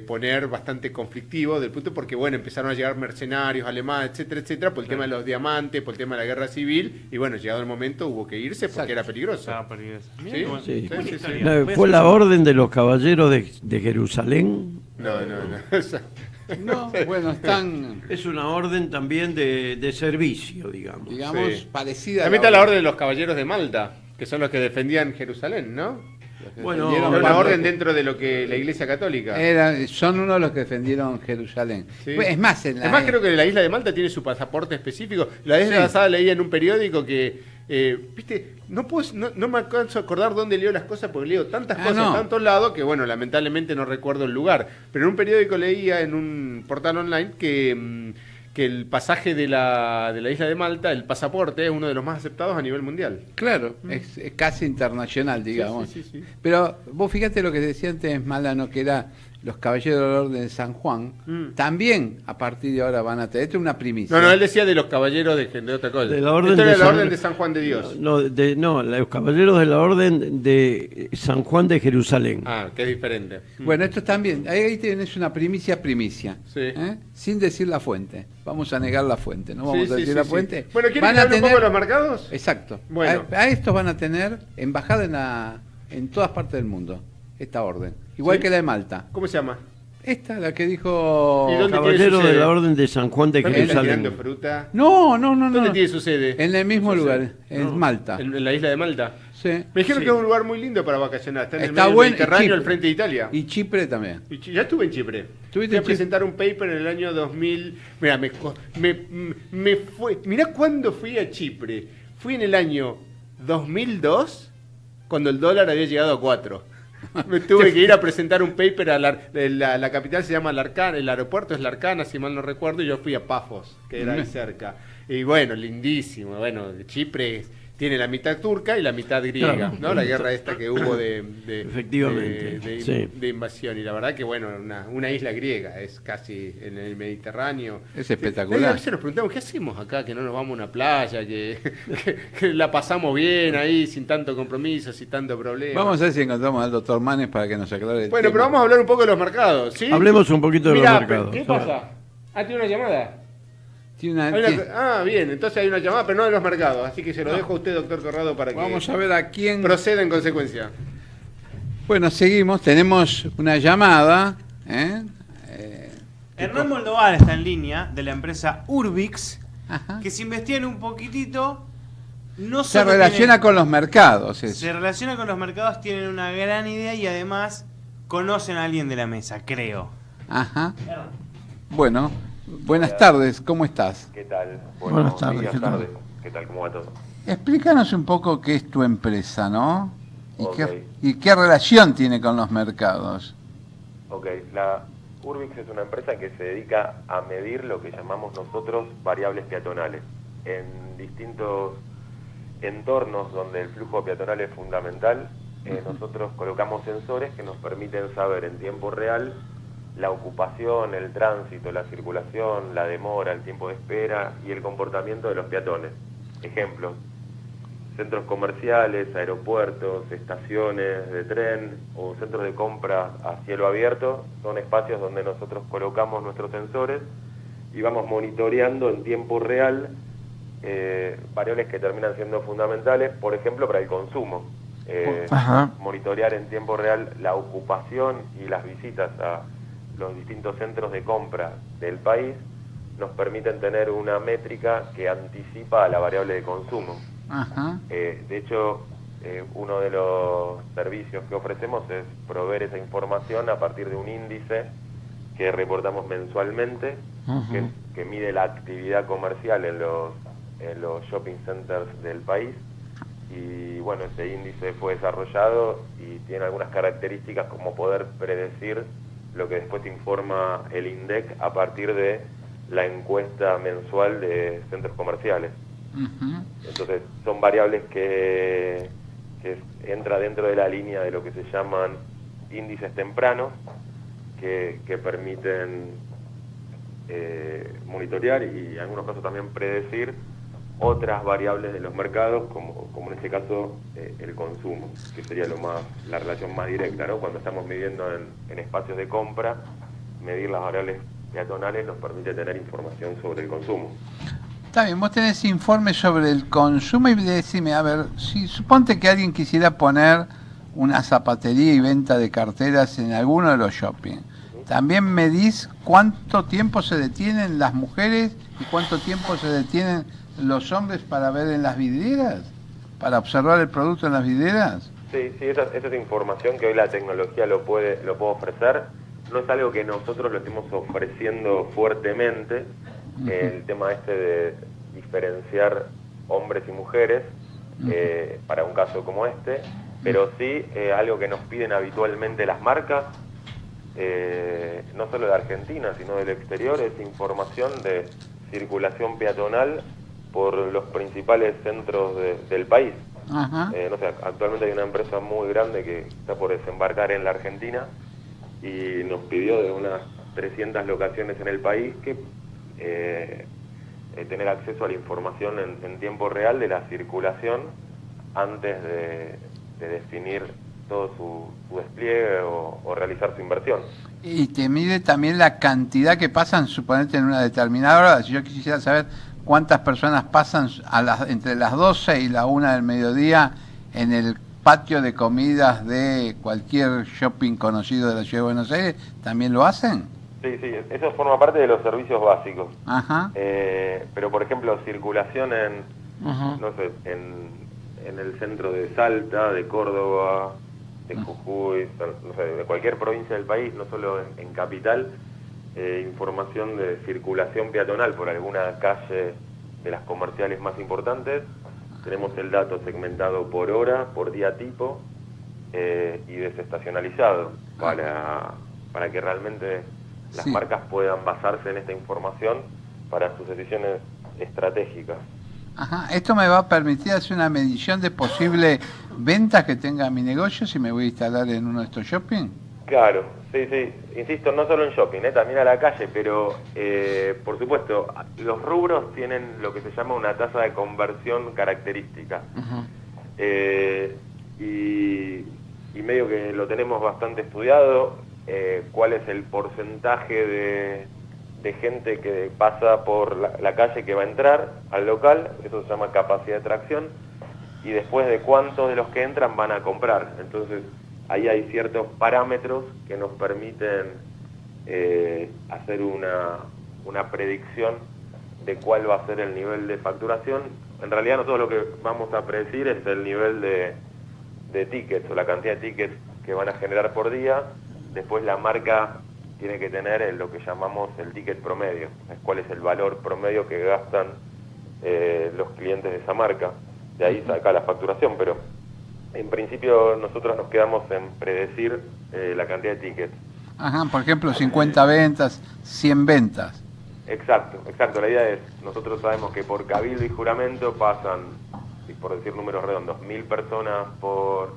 poner bastante conflictivo del punto porque, bueno, empezaron a llegar mercenarios alemanes, etcétera, por el tema de los diamantes, por el tema de la guerra civil, y bueno, llegado el momento hubo que irse porque era peligroso. Estaba peligroso. Sí. Sí. ¿Fue la orden de los caballeros de Jerusalén? No. No, bueno, están... Es una orden también de servicio, digamos. Digamos, parecida También está la orden de los caballeros de Malta, que son los que defendían Jerusalén, ¿no? Bueno, una orden dentro de lo que la Iglesia Católica. Son uno de los que defendieron Jerusalén. Sí. Es más, creo que la isla de Malta tiene su pasaporte específico. La vez pasada leía en un periódico que viste, no me alcanzo a acordar dónde leo las cosas porque leo tantas cosas en tantos lados que, bueno, lamentablemente no recuerdo el lugar. Pero en un periódico leía en un portal online que el pasaje de la isla de Malta, el pasaporte, es uno de los más aceptados a nivel mundial. Claro, es casi internacional, digamos. Sí. Pero vos fíjate lo que decía antes Malano, que era los Caballeros del Orden de San Juan, también a partir de ahora van a tener. Esto es una primicia. No, él decía de los Caballeros de otra cosa. De la Orden Esto era la Orden de San Juan de Dios. No, los Caballeros de la Orden de San Juan de Jerusalén. Ah, que es diferente. Bueno, esto también, ahí tenés una primicia. Sí. Sin decir la fuente. Vamos a negar la fuente, no vamos a decir la fuente. Bueno, ¿quieren que hable un poco de los mercados? Exacto. Bueno. A estos van a tener embajada en todas partes del mundo, esta orden. Igual que la de Malta. ¿Cómo se llama? Esta, la que dijo... Caballero de la Orden de San Juan de Jerusalén. Fruta? No. ¿Dónde tiene su sede? En el mismo lugar, en Malta. ¿En la isla de Malta? Sí. Me dijeron que es un lugar muy lindo para vacacionar. Está en el Está medio bueno, Mediterráneo, al frente de Italia. Y Chipre también. Ya estuve en Chipre. Fui a presentar un paper en el año 2000. Mira, me fue. Mirá cuándo fui a Chipre. Fui en el año 2002, cuando el dólar había llegado a 4. Me tuve que ir a presentar un paper a la capital, se llama Larcana, el aeropuerto es Larcana, si mal no recuerdo, y yo fui a Pafos, que era ahí cerca. Y bueno, lindísimo. Bueno, Chipre tiene la mitad turca y la mitad griega, claro, ¿no? La guerra esta que hubo efectivamente, de invasión. Y la verdad que, bueno, una isla griega, es casi en el Mediterráneo. Es espectacular. A veces nos preguntamos, ¿qué hacemos acá? Que no nos vamos a una playa, que la pasamos bien ahí, sin tanto compromiso, sin tanto problema. Vamos a ver si encontramos al doctor Manes para que nos aclare el Bueno, tema. pero vamos a hablar un poco de los mercados, ¿sí? Hablemos un poquito de los mercados. ¿Qué pasa? ¿Tiene una llamada? Tiene bien, entonces hay una llamada, pero no de los mercados, así que se lo dejo a usted, doctor Corrado, para que vamos a ver a quién proceda en consecuencia. Bueno, seguimos, tenemos una llamada. Hernán Moldovar está en línea, de la empresa Urbix, que si investigan un poquitito, se relaciona con los mercados. Se relaciona con los mercados, tienen una gran idea y además conocen a alguien de la mesa, creo. Ajá. Bueno. Buenas tardes, ¿cómo estás? ¿Qué tal? Buenas tardes. ¿Qué tal? ¿Cómo va todo? Explícanos un poco qué es tu empresa, ¿no? Okay. ¿Y qué relación tiene con los mercados? Ok, la Urbix es una empresa que se dedica a medir lo que llamamos nosotros variables peatonales. En distintos entornos donde el flujo peatonal es fundamental, nosotros colocamos sensores que nos permiten saber en tiempo real la ocupación, el tránsito, la circulación, la demora, el tiempo de espera y el comportamiento de los peatones. Ejemplos: centros comerciales, aeropuertos, estaciones de tren o centros de compra a cielo abierto son espacios donde nosotros colocamos nuestros sensores y vamos monitoreando en tiempo real variables que terminan siendo fundamentales, por ejemplo, para el consumo. Monitorear en tiempo real la ocupación y las visitas a los distintos centros de compra del país nos permiten tener una métrica que anticipa a la variable de consumo. De hecho, uno de los servicios que ofrecemos es proveer esa información a partir de un índice que reportamos mensualmente, que mide la actividad comercial en los shopping centers del país. Y bueno, ese índice fue desarrollado y tiene algunas características como poder predecir lo que después informa el INDEC a partir de la encuesta mensual de centros comerciales. Entonces son variables que entra dentro de la línea de lo que se llaman índices tempranos, que permiten monitorear y en algunos casos también predecir otras variables de los mercados, como en este caso el consumo, que sería la relación más directa, ¿no? Cuando estamos midiendo en espacios de compra, medir las variables peatonales nos permite tener información sobre el consumo. Está bien, vos tenés informes sobre el consumo y decime, a ver, si suponte que alguien quisiera poner una zapatería y venta de carteras en alguno de los shopping, ¿también medís cuánto tiempo se detienen las mujeres y cuánto tiempo se detienen los hombres para ver en las vidrieras? ¿Para observar el producto en las vidrieras? Sí, esa es información que hoy la tecnología lo puede ofrecer. No es algo que nosotros lo estemos ofreciendo fuertemente, el tema de diferenciar hombres y mujeres, para un caso como este, pero sí algo que nos piden habitualmente las marcas, no solo de Argentina, sino del exterior, es información de circulación peatonal por los principales centros del país. Ajá. No sé, actualmente hay una empresa muy grande que está por desembarcar en la Argentina y nos pidió de unas 300 locaciones en el país que tener acceso a la información en tiempo real de la circulación antes de definir todo su despliegue o realizar su inversión. Y te mide también la cantidad que pasan, suponete, en una determinada hora. Si yo quisiera saber cuántas personas pasan entre las 12 y la 1 del mediodía en el patio de comidas de cualquier shopping conocido de la Ciudad de Buenos Aires, ¿también lo hacen? Sí, eso forma parte de los servicios básicos. Ajá. Pero, por ejemplo, circulación no sé, en el centro de Salta, de Córdoba, de Jujuy, no sé, de cualquier provincia del país, no solo en capital, información de circulación peatonal por alguna calle de las comerciales más importantes. Tenemos el dato segmentado por hora, por día tipo y desestacionalizado para que realmente las marcas puedan basarse en esta información para sus decisiones estratégicas. Ajá. Esto me va a permitir hacer una medición de posible ventas que tenga mi negocio si me voy a instalar en uno de estos shopping. Claro, sí. Insisto, no solo en shopping, también a la calle, pero por supuesto, los rubros tienen lo que se llama una tasa de conversión característica. Y medio que lo tenemos bastante estudiado, cuál es el porcentaje de gente que pasa por la calle que va a entrar al local, eso se llama capacidad de tracción, y después de cuántos de los que entran van a comprar. Entonces, ahí hay ciertos parámetros que nos permiten hacer una predicción de cuál va a ser el nivel de facturación. En realidad nosotros lo que vamos a predecir es el nivel de tickets o la cantidad de tickets que van a generar por día. Después la marca tiene que tener lo que llamamos el ticket promedio, es cuál es el valor promedio que gastan los clientes de esa marca. De ahí saca la facturación, pero en principio nosotros nos quedamos en predecir la cantidad de tickets. Ajá, por ejemplo, 50 ventas, 100 ventas. Exacto. La idea es, nosotros sabemos que por cabildo y juramento pasan, por decir números redondos, 1000 personas por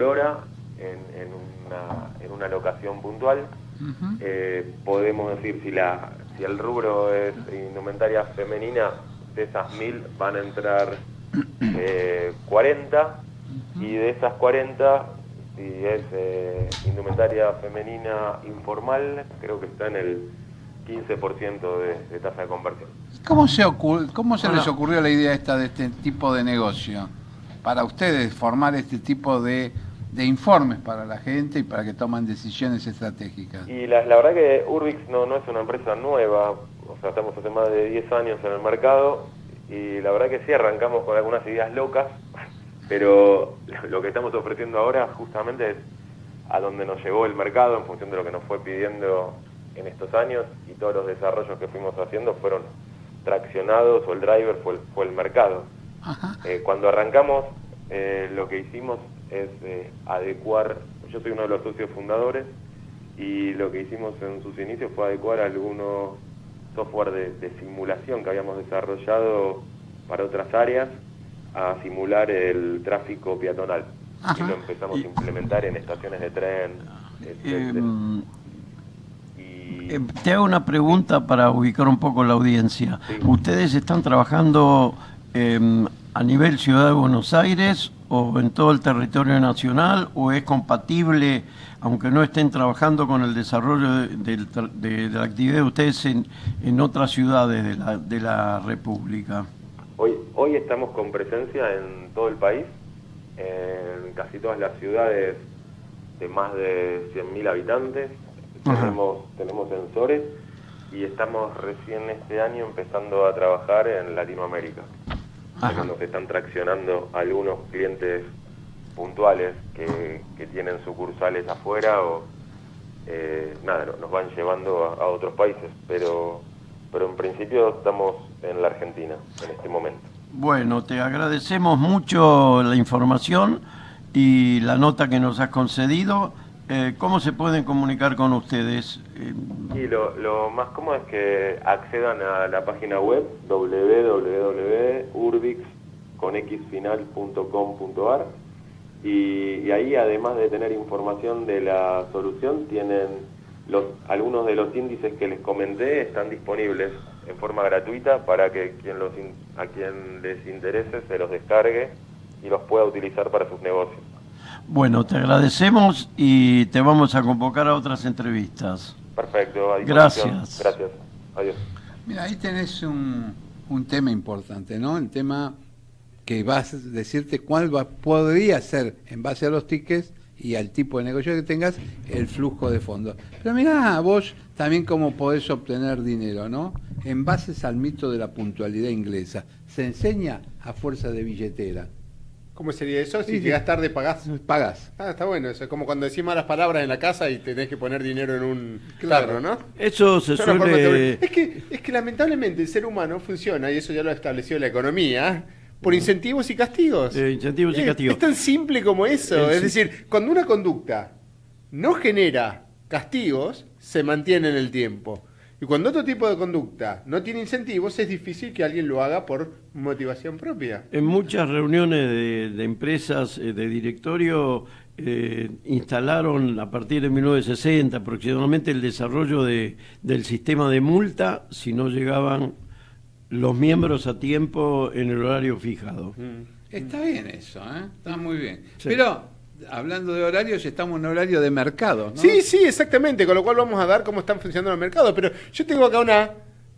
hora en una locación puntual. Podemos decir si el rubro es indumentaria femenina, de esas 1000 van a entrar 40, y de esas 40, si es indumentaria femenina informal, creo que está en el 15% de tasa de conversión. ¿Cómo se les ocurrió la idea de este tipo de negocio? Para ustedes, formar este tipo de informes para la gente y para que toman decisiones estratégicas. Y la verdad que Urbix no es una empresa nueva, o sea, estamos hace más de 10 años en el mercado, y la verdad que sí arrancamos con algunas ideas locas, pero lo que estamos ofreciendo ahora justamente es a donde nos llevó el mercado en función de lo que nos fue pidiendo en estos años, y todos los desarrollos que fuimos haciendo fueron traccionados, o el driver fue el mercado. Cuando arrancamos, lo que hicimos es adecuar, yo soy uno de los socios fundadores, y lo que hicimos en sus inicios fue adecuar algunos software de simulación que habíamos desarrollado para otras áreas a simular el tráfico peatonal. Y lo empezamos a implementar en estaciones de tren, Te hago una pregunta para ubicar un poco la audiencia. Sí. ¿Ustedes están trabajando a nivel Ciudad de Buenos Aires o en todo el territorio nacional, o es compatible, aunque no estén trabajando con el desarrollo de la actividad de ustedes en otras ciudades de la República? Hoy estamos con presencia en todo el país, en casi todas las ciudades de más de 100.000 habitantes. Tenemos sensores, y estamos recién este año empezando a trabajar en Latinoamérica. Nos están traccionando algunos clientes puntuales que tienen sucursales afuera, o nos van llevando a otros países, pero en principio estamos en la Argentina en este momento. Bueno, te agradecemos mucho la información y la nota que nos has concedido. ¿Cómo se pueden comunicar con ustedes? Y lo más cómodo es que accedan a la página web www.urbix.com.ar y ahí, además de tener información de la solución, tienen algunos de los índices que les comenté, están disponibles en forma gratuita para que a quien les interese se los descargue y los pueda utilizar para sus negocios. Bueno, te agradecemos y te vamos a convocar a otras entrevistas. Perfecto. Gracias. Gracias. Adiós. Mira, ahí tenés un tema importante, ¿no? El tema que vas a decirte cuál podría ser, en base a los tickets y al tipo de negocio que tengas, el flujo de fondos. Pero mirá, vos también cómo podés obtener dinero, ¿no? En base al mito de la puntualidad inglesa. Se enseña a fuerza de billetera. ¿Cómo sería eso? Si llegás tarde, pagás. Pagás. Ah, está bueno eso. Es como cuando decís malas palabras en la casa y tenés que poner dinero en un tarro, ¿no? Eso se suele... Es que lamentablemente el ser humano funciona, y eso ya lo ha establecido la economía, por incentivos y castigos. Incentivos y castigos. Es tan simple como eso. Es decir, cuando una conducta no genera castigos, se mantiene en el tiempo. Y cuando otro tipo de conducta no tiene incentivos, es difícil que alguien lo haga por motivación propia. En muchas reuniones de empresas de directorio instalaron a partir de 1960 aproximadamente el desarrollo del sistema de multa si no llegaban los miembros a tiempo en el horario fijado. Está bien eso, ¿eh? Está muy bien. Sí. Pero... hablando de horarios, estamos en horario de mercado, ¿no? Sí, exactamente, con lo cual vamos a ver cómo están funcionando los mercados. Pero yo tengo acá una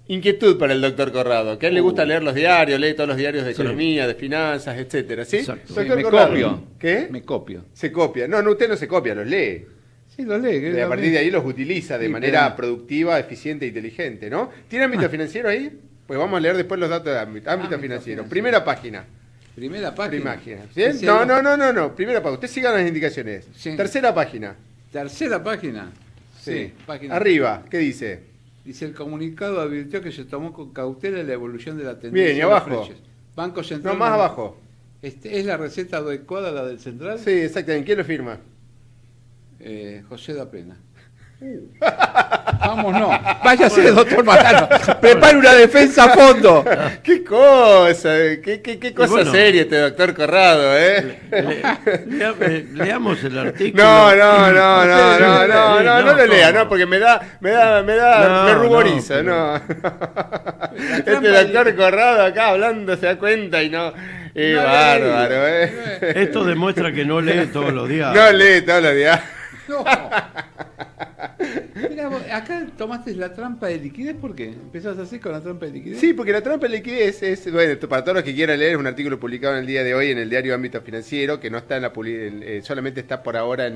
inquietud para el doctor Corrado, que a él le gusta leer los diarios, lee todos los diarios de economía, de finanzas, etcétera, ¿sí? Exacto. Doctor Me Corrado, copio. ¿qué? Me copio. Se copia. No, usted no se copia, los lee. Sí, los lee. Y a partir de ahí los utiliza de manera productiva, eficiente e inteligente, ¿no? ¿Tiene ámbito financiero ahí? Pues vamos a leer después los datos de ámbito financiero. Primera página. Primera página. ¿Bien? No. Primera página. Usted siga las indicaciones. Sí. Tercera página. Tercera página. Sí. Página. Arriba, ¿qué dice? Dice, el comunicado advirtió que se tomó con cautela la evolución de la tendencia. Bien, ¿y de los abajo? precios. Banco Central. No, más abajo. ¿Es la receta adecuada la del Central? Sí, exactamente. ¿Quién lo firma? José da Pena. Vamos, no. Váyase, doctor Malano. Prepare una defensa a fondo. ¡Qué cosa! ¡Qué cosa bueno, seria este doctor Corrado, ¿eh? Leamos el artículo. No lo lea, no, porque me ruboriza, no. Este doctor Corrado acá hablando se da cuenta y no. Es bárbaro, ¿eh? Esto demuestra que no lee todos los días. No lee todos los días. No. Mira, acá tomaste la trampa de liquidez, ¿por qué? ¿Empezás así con la trampa de liquidez? Sí, porque la trampa de liquidez es, bueno, para todos los que quieran leer, es un artículo publicado en el día de hoy en el diario Ámbito Financiero, que no está solamente está por ahora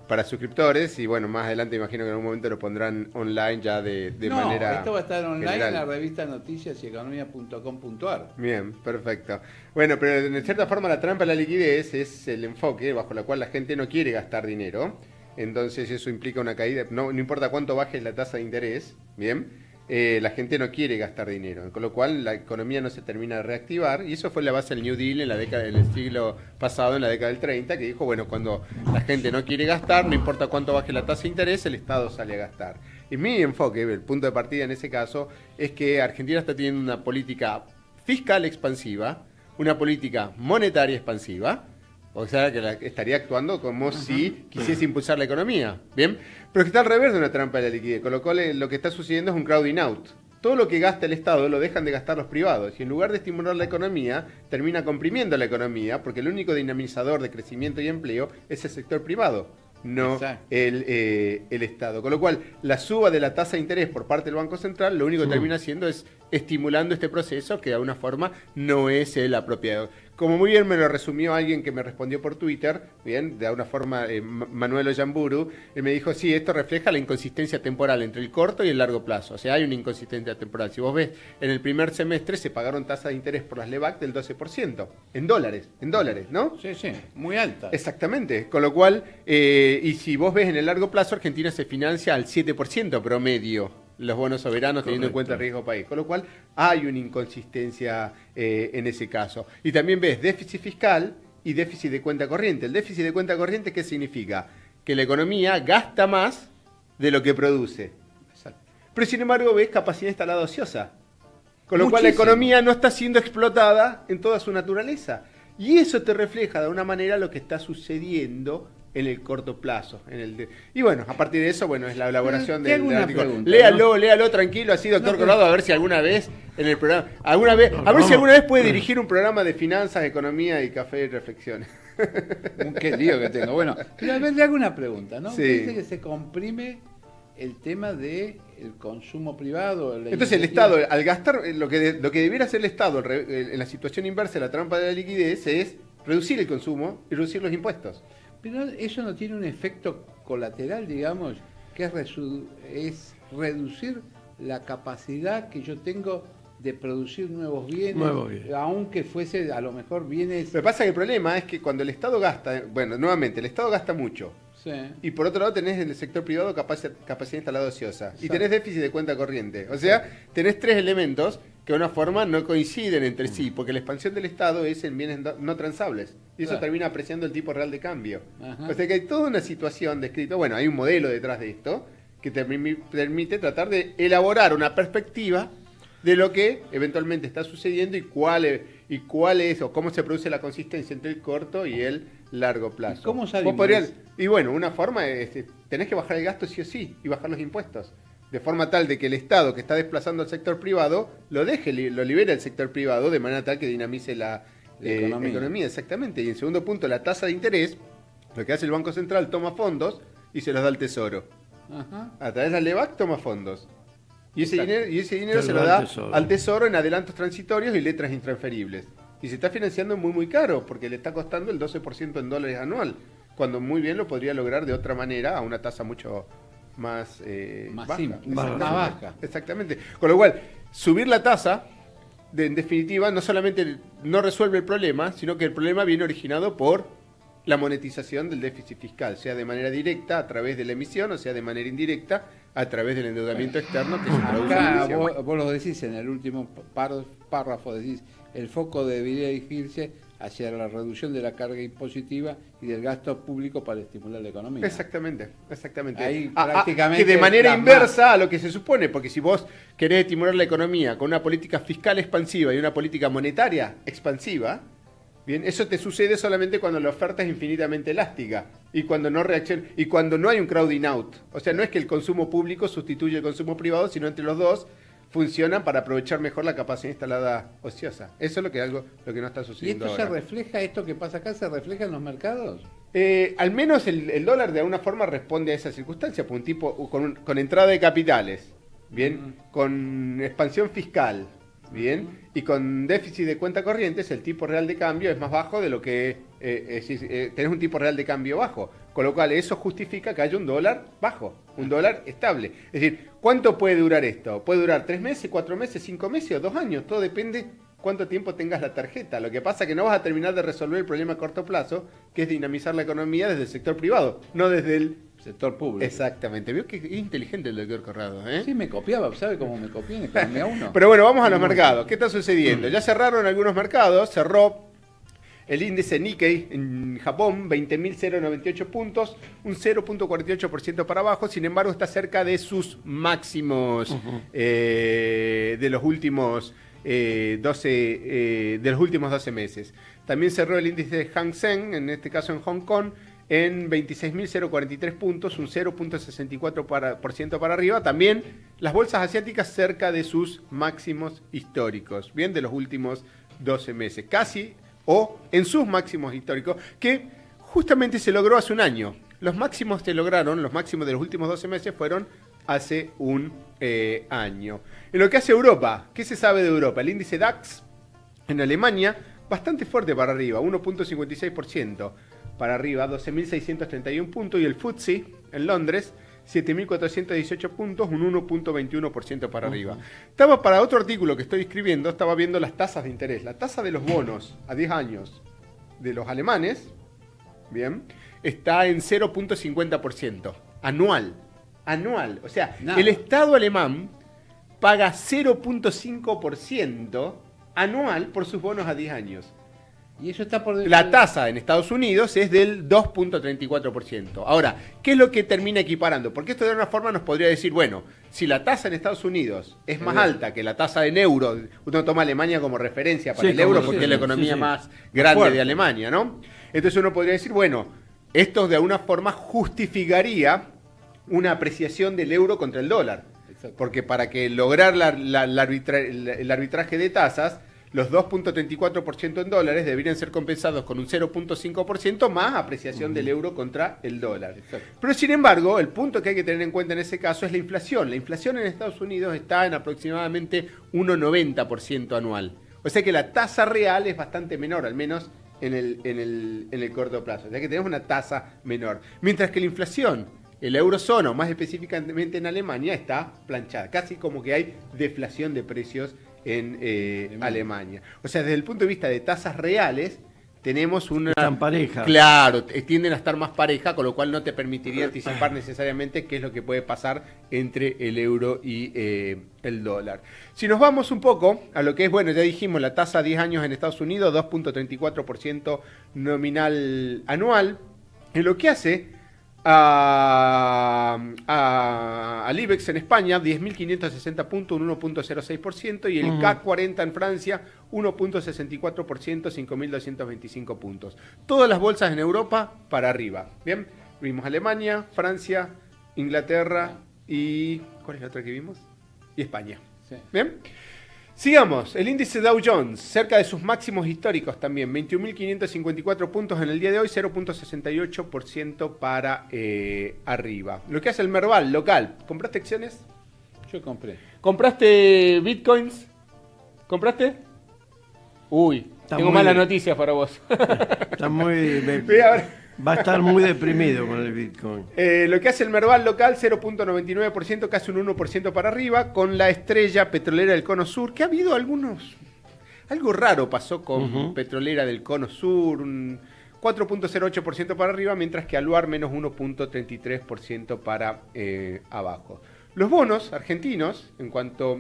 para suscriptores, y bueno, más adelante imagino que en algún momento lo pondrán online ya de manera esto va a estar online general. en la revista Noticias y Economía.com.ar. Bien, perfecto. Bueno, pero de cierta forma la trampa de la liquidez es el enfoque bajo el cual la gente no quiere gastar dinero. Entonces eso implica una caída, no importa cuánto baje la tasa de interés, ¿bien? La gente no quiere gastar dinero, con lo cual la economía no se termina de reactivar, y eso fue la base del New Deal en la década del siglo pasado, en la década del 30, que dijo, bueno, cuando la gente no quiere gastar, no importa cuánto baje la tasa de interés, el Estado sale a gastar. Y mi enfoque, el punto de partida en ese caso, es que Argentina está teniendo una política fiscal expansiva, una política monetaria expansiva, o sea, que estaría actuando como si quisiese impulsar la economía, ¿bien? Pero que está al revés de una trampa de la liquidez, con lo cual lo que está sucediendo es un crowding out. Todo lo que gasta el Estado lo dejan de gastar los privados, y en lugar de estimular la economía, termina comprimiendo la economía, porque el único dinamizador de crecimiento y empleo es el sector privado, no el Estado. Con lo cual, la suba de la tasa de interés por parte del Banco Central, lo único que termina haciendo es estimulando este proceso, que de alguna forma no es el apropiado. Como muy bien me lo resumió alguien que me respondió por Twitter, bien, de alguna forma Manuel Ollamburu, él me dijo, sí, esto refleja la inconsistencia temporal entre el corto y el largo plazo. O sea, hay una inconsistencia temporal. Si vos ves, en el primer semestre se pagaron tasas de interés por las LEVAC del 12%, en dólares, ¿no? Sí, muy alta. Exactamente, con lo cual, y si vos ves en el largo plazo, Argentina se financia al 7% promedio. los bonos soberanos teniendo en cuenta el riesgo país. Con lo cual hay una inconsistencia en ese caso. Y también ves déficit fiscal y déficit de cuenta corriente. El déficit de cuenta corriente, ¿qué significa? Que la economía gasta más de lo que produce. Pero sin embargo ves capacidad instalada ociosa. Con lo cual la economía no está siendo explotada en toda su naturaleza. Y eso te refleja de una manera lo que está sucediendo en el corto plazo. Y bueno, a partir de eso, bueno, es la elaboración del artículo. Pregunta, léalo tranquilo, así, doctor Corrado, a ver si alguna vez en el programa, si alguna vez puede dirigir un programa de finanzas, economía y café y reflexiones. Qué lío que tengo. Bueno, pero a ver, le hago una pregunta, ¿no? Sí. Dice que se comprime el tema del consumo privado. Entonces el Estado, al gastar, lo que debiera hacer el Estado en la situación inversa de la trampa de la liquidez es reducir el consumo y reducir los impuestos. Pero eso no tiene un efecto colateral, digamos, que es reducir la capacidad que yo tengo de producir nuevos bienes, aunque fuese a lo mejor bienes... Lo que pasa es que el problema es que cuando el Estado gasta, bueno, nuevamente, el Estado gasta mucho. Sí. Y por otro lado tenés en el sector privado capacidad instalada ociosa. Exacto. Y tenés déficit de cuenta corriente. O sea, tenés tres elementos que de una forma no coinciden entre sí, porque la expansión del Estado es en bienes no transables. Y eso termina apreciando el tipo real de cambio. Ajá. O sea que hay toda una situación descrita. Bueno, hay un modelo detrás de esto que te permite tratar de elaborar una perspectiva de lo que eventualmente está sucediendo y cuál es o cómo se produce la consistencia entre el corto y el largo plazo. ¿Cómo salimos? Y bueno, una forma es, tenés que bajar el gasto sí o sí y bajar los impuestos. De forma tal de que el Estado que está desplazando al sector privado lo libere al sector privado de manera tal que dinamice la economía. Exactamente. Y en segundo punto, la tasa de interés, lo que hace el Banco Central, toma fondos y se los da al Tesoro. Ajá. A través del LEVAC toma fondos. Y ese dinero se lo da al Tesoro en adelantos transitorios y letras intransferibles. Y se está financiando muy muy caro, porque le está costando el 12% en dólares anual, cuando muy bien lo podría lograr de otra manera a una tasa mucho más baja. Exactamente. Con lo cual, subir la tasa, en definitiva, no solamente no resuelve el problema, sino que el problema viene originado por la monetización del déficit fiscal, sea de manera directa a través de la emisión, o sea de manera indirecta a través del endeudamiento externo que se traduce en emisión. Vos lo decís en el último párrafo, decís, el foco debería dirigirse hacia la reducción de la carga impositiva y del gasto público para estimular la economía. Exactamente. Ahí prácticamente que de manera inversa a lo que se supone, porque si vos querés estimular la economía con una política fiscal expansiva y una política monetaria expansiva, bien, eso te sucede solamente cuando la oferta es infinitamente elástica y cuando no reacciona y cuando no hay un crowding out. O sea, no es que el consumo público sustituye el consumo privado, sino entre los dos funcionan para aprovechar mejor la capacidad instalada ociosa. Eso es lo que no está sucediendo. ¿Y esto ahora se refleja, esto que pasa acá, se refleja en los mercados? Al menos el dólar de alguna forma responde a esa circunstancia, por un tipo con entrada de capitales, bien, con expansión fiscal, bien, y con déficit de cuenta corrientes, el tipo real de cambio es más bajo de lo que tenés un tipo real de cambio bajo, con lo cual eso justifica que haya un dólar bajo, un dólar estable. Es decir, ¿cuánto puede durar esto? ¿Puede durar 3 meses, 4 meses, 5 meses o 2 años? Todo depende cuánto tiempo tengas la tarjeta. Lo que pasa es que no vas a terminar de resolver el problema a corto plazo, que es dinamizar la economía desde el sector privado, no desde el sector público. Exactamente. Vio que es inteligente el doctor Corrado, ¿eh? Sí, me copiaba. ¿Sabe cómo me copié en Economía 1? Pero bueno, vamos a los mercados. ¿Qué está sucediendo? Ya cerraron algunos mercados. Cerró el índice Nikkei en Japón, 20.098 puntos, un 0.48% para abajo. Sin embargo, está cerca de sus máximos de los últimos 12 meses. También cerró el índice Hang Seng, en este caso en Hong Kong, en 26.043 puntos, un 0.64% para arriba. También las bolsas asiáticas cerca de sus máximos históricos, bien, de los últimos 12 meses, casi o en sus máximos históricos, que justamente se logró hace un año. Los máximos los máximos de los últimos 12 meses fueron hace un año. En lo que hace Europa, ¿qué se sabe de Europa? El índice DAX en Alemania, bastante fuerte para arriba, 1.56%. Para arriba, 12.631 puntos, y el FTSE en Londres, 7.418 puntos, un 1.21% para arriba. Estaba para otro artículo que estoy escribiendo, estaba viendo las tasas de interés. La tasa de los bonos a 10 años de los alemanes, bien, está en 0.50% anual. anual. O sea, Nada. el Estado alemán paga 0.5% anual por sus bonos a 10 años. Y eso está por La tasa en Estados Unidos es del 2.34%. Ahora, ¿qué es lo que termina equiparando? Porque esto de alguna forma nos podría decir, bueno, si la tasa en Estados Unidos es más alta que la tasa en euro, uno toma Alemania como referencia para el euro porque es la economía más grande de Alemania, ¿no? Entonces uno podría decir, bueno, esto de alguna forma justificaría una apreciación del euro contra el dólar. Porque para que lograr el arbitraje de tasas, los 2.34% en dólares deberían ser compensados con un 0.5% más apreciación del euro contra el dólar. Pero sin embargo, el punto que hay que tener en cuenta en ese caso es la inflación. La inflación en Estados Unidos está en aproximadamente 1,90% anual. O sea que la tasa real es bastante menor, al menos en el corto plazo. O sea que tenemos una tasa menor. Mientras que la inflación, el eurozona, o más específicamente en Alemania, está planchada. Casi como que hay deflación de precios en Alemania. O sea, desde el punto de vista de tasas reales, tenemos una... Están parejas. Claro, tienden a estar más pareja, con lo cual no te permitiría anticipar necesariamente qué es lo que puede pasar entre el euro y el dólar. Si nos vamos un poco a lo que es, bueno, ya dijimos, la tasa a 10 años en Estados Unidos, 2.34% nominal anual, en lo que hace al IBEX en España, 10.560 puntos, un 1.06%, y el CAC 40 en Francia, 1.64%, 5.225 puntos. Todas las bolsas en Europa para arriba. Bien, vimos Alemania, Francia, Inglaterra y... ¿cuál es la otra que vimos? Y España. Sí. Bien. Sigamos, el índice Dow Jones, cerca de sus máximos históricos también, 21.554 puntos en el día de hoy, 0.68% para arriba. Lo que hace el Merval local, ¿compraste acciones? Yo compré. ¿Compraste bitcoins? ¿Compraste? Uy, tengo malas noticias para vos. Está muy... Va a estar muy deprimido con el Bitcoin. Lo que hace el Merval local, 0.99%, casi un 1% para arriba, con la estrella petrolera del Cono Sur, que ha habido algunos... Algo raro pasó con petrolera del Cono Sur, un 4.08% para arriba, mientras que Aluar menos 1.33% para abajo. Los bonos argentinos, en cuanto...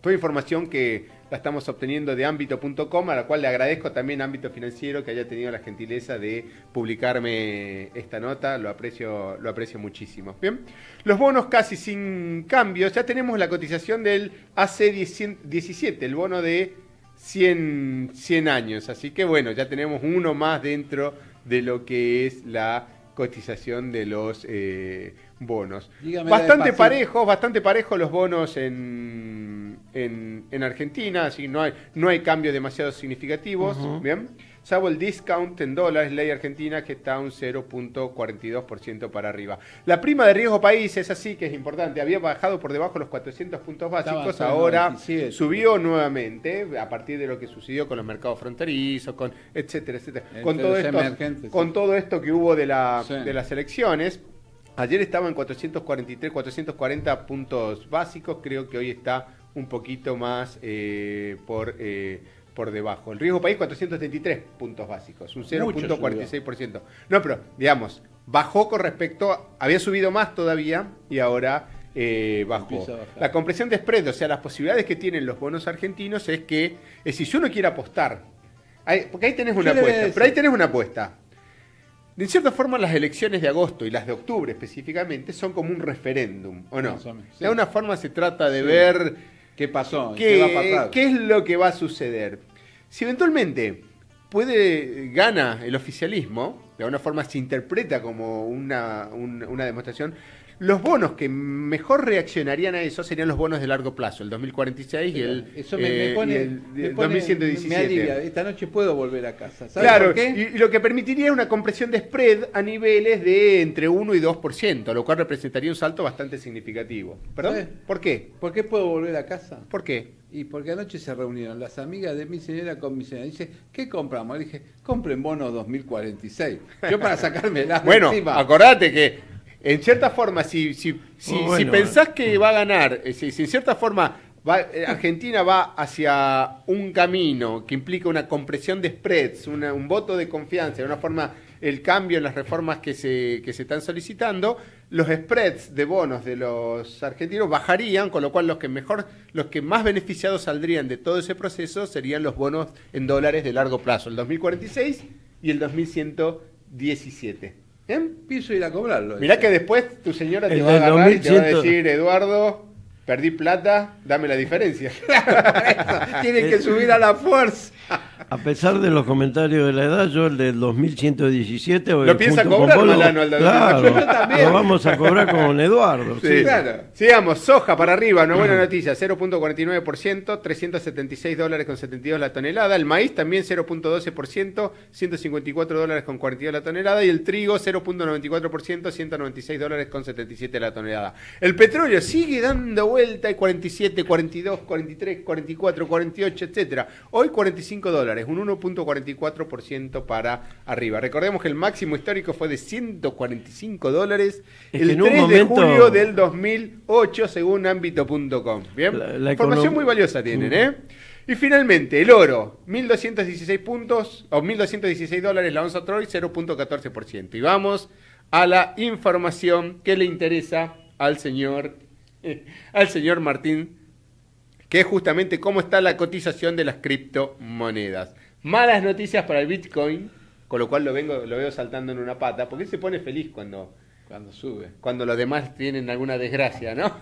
Toda información que la estamos obteniendo de ámbito.com, a la cual le agradezco también a Ámbito Financiero que haya tenido la gentileza de publicarme esta nota, lo aprecio muchísimo. Bien, los bonos casi sin cambios, ya tenemos la cotización del AC17, el bono de 100 años, así que bueno, ya tenemos uno más dentro de lo que es la cotización de los bonos. Bastante parejos los bonos en Argentina, así no hay cambios demasiado significativos, bien. Salvo el discount en dólares, ley argentina, que está un 0.42% para arriba. La prima de riesgo país es así, que es importante, había bajado por debajo de los 400 puntos básicos, ahora 97. Subió nuevamente, a partir de lo que sucedió con los mercados fronterizos, con etcétera. Con todo esto que hubo de las elecciones. Ayer estaba en 443, 440 puntos básicos, creo que hoy está un poquito más por debajo. El riesgo país 473 puntos básicos, un 0.46%. No, pero digamos, bajó con respecto, había subido más todavía y ahora bajó. La compresión de spread, o sea, las posibilidades que tienen los bonos argentinos es que, si uno quiere apostar, porque ahí tenés una apuesta, pero ahí tenés una apuesta. De cierta forma, las elecciones de agosto y las de octubre específicamente son como un referéndum, ¿o no? De alguna forma se trata de ver qué pasó, qué va a pasar, qué es lo que va a suceder. Si eventualmente gana el oficialismo, de alguna forma se interpreta como una demostración, los bonos que mejor reaccionarían a eso serían los bonos de largo plazo, el 2046 y el 2117. Me alivia. Esta noche puedo volver a casa. Claro, por qué? Y lo que permitiría es una compresión de spread a niveles de entre 1 y 2%, lo cual representaría un salto bastante significativo. ¿Perdón? ¿Sabes? ¿Por qué? ¿Por qué puedo volver a casa? ¿Por qué? Y porque anoche se reunieron las amigas de mi señora con mi señora. Dice, ¿qué compramos? Le dije, compren bonos 2046. Yo para sacarme las bueno, encima. Acordate que en cierta forma, si pensás que va a ganar, si en cierta forma Argentina va hacia un camino que implica una compresión de spreads, un voto de confianza, de una forma, el cambio en las reformas que se están solicitando, los spreads de bonos de los argentinos bajarían, con lo cual los que más beneficiados saldrían de todo ese proceso serían los bonos en dólares de largo plazo, el 2046 y el 2117. Pienso ir a cobrarlo. Mirá que después tu señora te va a agarrar y te va a decir, Eduardo, perdí plata, dame la diferencia. Tienen que subir a la fuerza. A pesar de los comentarios de la edad, yo el del 2117... ¿Lo piensa cobrar, Malano, el del 2018? Claro, yo también. Lo vamos a cobrar con Eduardo. Sí, claro. Sigamos, soja para arriba, una buena noticia, 0.49%, $376.72 la tonelada. El maíz también 0.12%, $154.42 la tonelada. Y el trigo 0.94%, $196.77 la tonelada. El petróleo sigue dando vuelta, hay 47, 42, 43, 44, 48, etcétera. Hoy $45, un 1.44% para arriba. Recordemos que el máximo histórico fue de $145 el 3 de julio del 2008, según ámbito.com. Bien, la información muy valiosa tienen, ¿eh? Y finalmente, el oro, 1.216 puntos, o $1.216 la onza Troy, 0.14%. Y vamos a la información que le interesa al señor Martín, que es justamente cómo está la cotización de las criptomonedas. Malas noticias para el Bitcoin, con lo cual lo veo saltando en una pata, porque él se pone feliz cuando sube. Cuando los demás tienen alguna desgracia, ¿no?